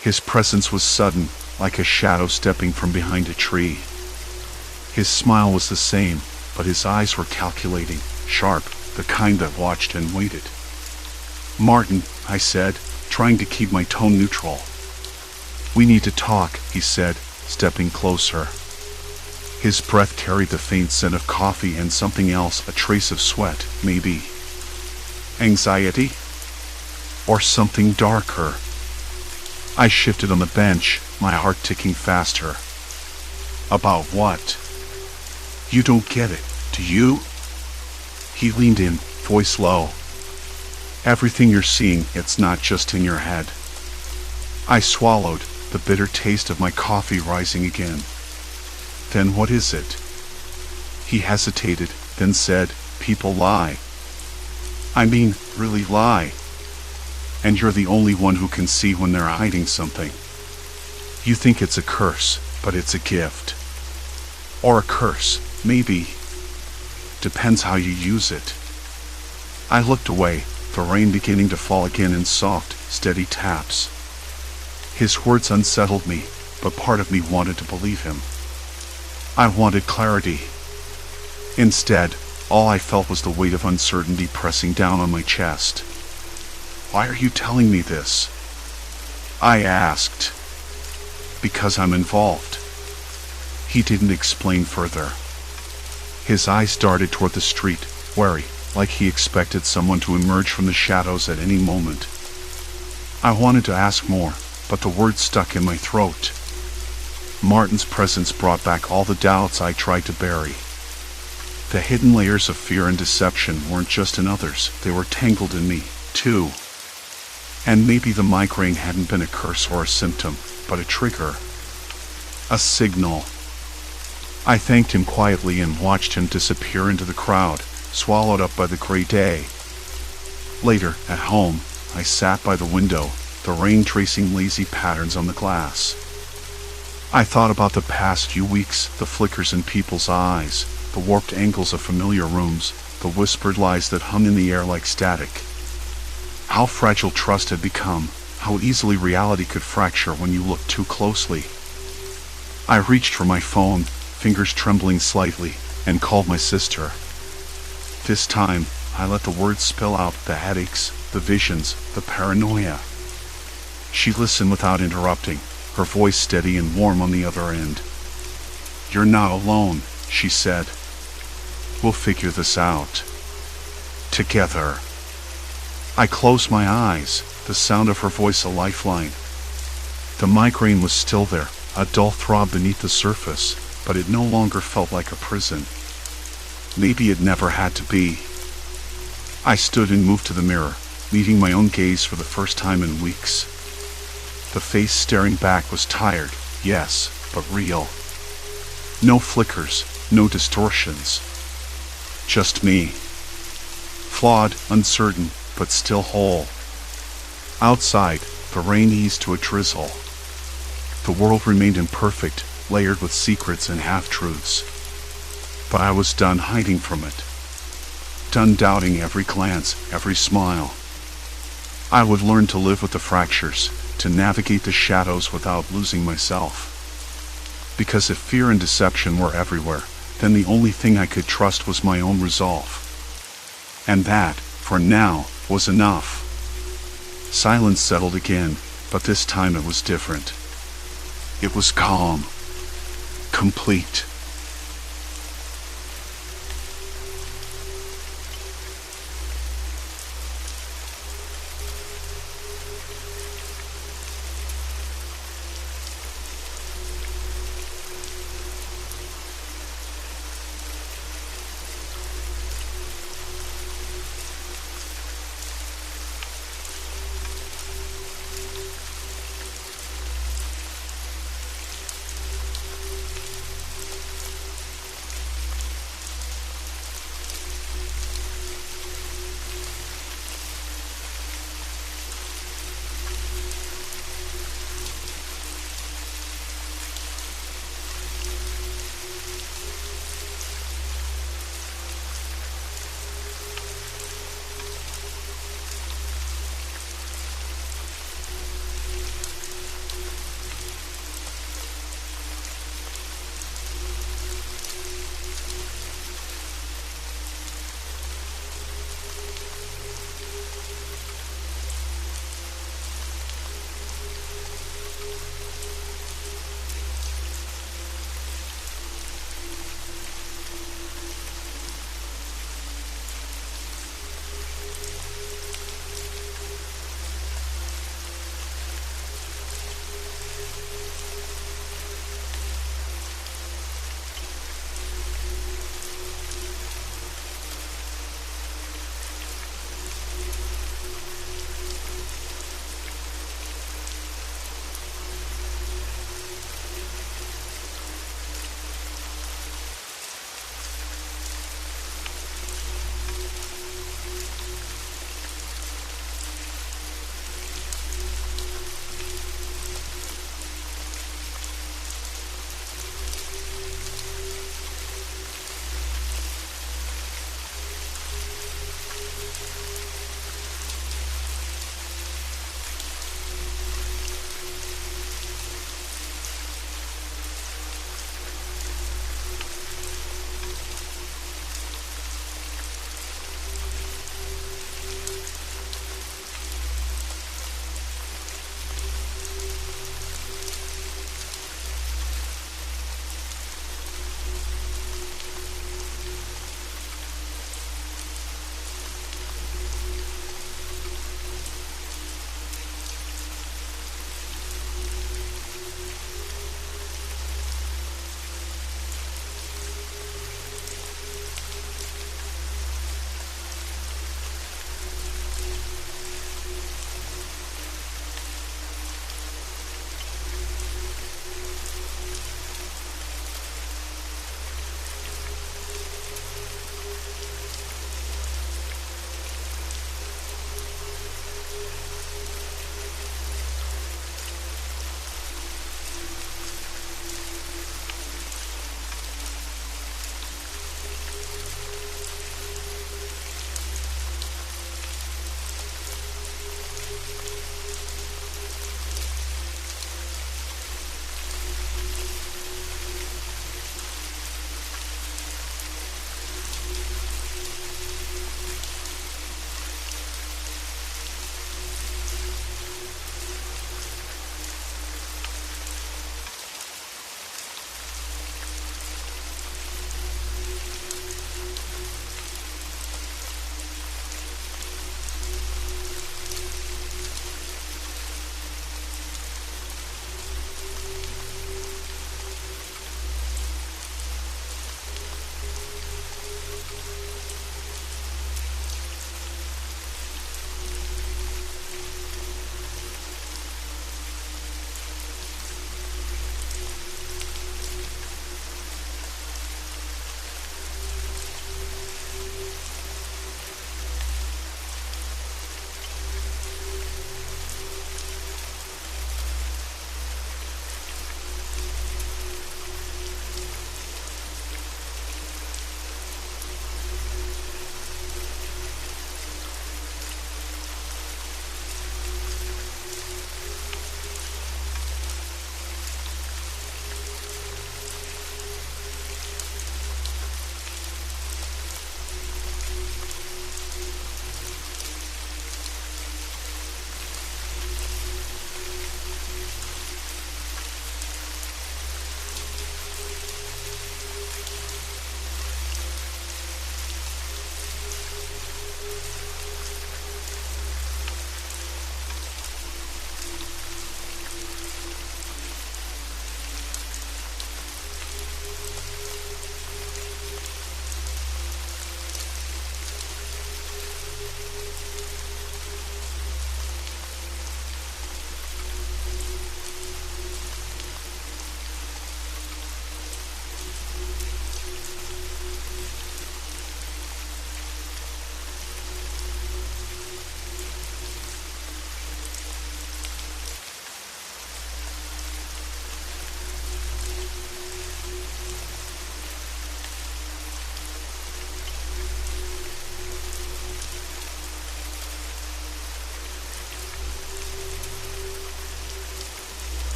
His presence was sudden, like a shadow stepping from behind a tree. His smile was the same, but his eyes were calculating, sharp, the kind that watched and waited. "Martin," I said, trying to keep my tone neutral. "We need to talk," he said, stepping closer. His breath carried the faint scent of coffee and something else, a trace of sweat, maybe. Anxiety? Or something darker? I shifted on the bench, my heart ticking faster. "About what?" "You don't get it, do you?" He leaned in, voice low. "Everything you're seeing, it's not just in your head." I swallowed, the bitter taste of my coffee rising again. "Then what is it?" He hesitated, then said, "People lie. I mean, really lie. And you're the only one who can see when they're hiding something. You think it's a curse, but it's a gift. Or a curse, maybe. Depends how you use it. I looked away, the rain beginning to fall again in soft, steady taps. His words unsettled me, but part of me wanted to believe him. I wanted clarity. Instead, all I felt was the weight of uncertainty pressing down on my chest. "Why are you telling me this?" I asked. "Because I'm involved." He didn't explain further. His eyes darted toward the street, wary, like he expected someone to emerge from the shadows at any moment. I wanted to ask more, but the words stuck in my throat. Martin's presence brought back all the doubts I tried to bury. The hidden layers of fear and deception weren't just in others, they were tangled in me, too. And maybe the migraine hadn't been a curse or a symptom, but a trigger. A signal. I thanked him quietly and watched him disappear into the crowd, swallowed up by the gray day. Later, at home, I sat by the window, the rain tracing lazy patterns on the glass. I thought about the past few weeks, the flickers in people's eyes, the warped angles of familiar rooms, the whispered lies that hung in the air like static. How fragile trust had become, how easily reality could fracture when you looked too closely. I reached for my phone, fingers trembling slightly, and called my sister. This time, I let the words spill out, the headaches, the visions, the paranoia. She listened without interrupting, her voice steady and warm on the other end. "You're not alone," she said. "We'll figure this out. Together." I closed my eyes, the sound of her voice a lifeline. The migraine was still there, a dull throb beneath the surface, but it no longer felt like a prison. Maybe it never had to be. I stood and moved to the mirror, meeting my own gaze for the first time in weeks. The face staring back was tired, yes, but real. No flickers, no distortions. Just me. Flawed, uncertain, but still whole. Outside, the rain eased to a drizzle. The world remained imperfect, layered with secrets and half-truths. But I was done hiding from it. Done doubting every glance, every smile. I would learn to live with the fractures, to navigate the shadows without losing myself. Because if fear and deception were everywhere, then the only thing I could trust was my own resolve. And that, for now, was enough. Silence settled again, but this time it was different. It was calm. Complete.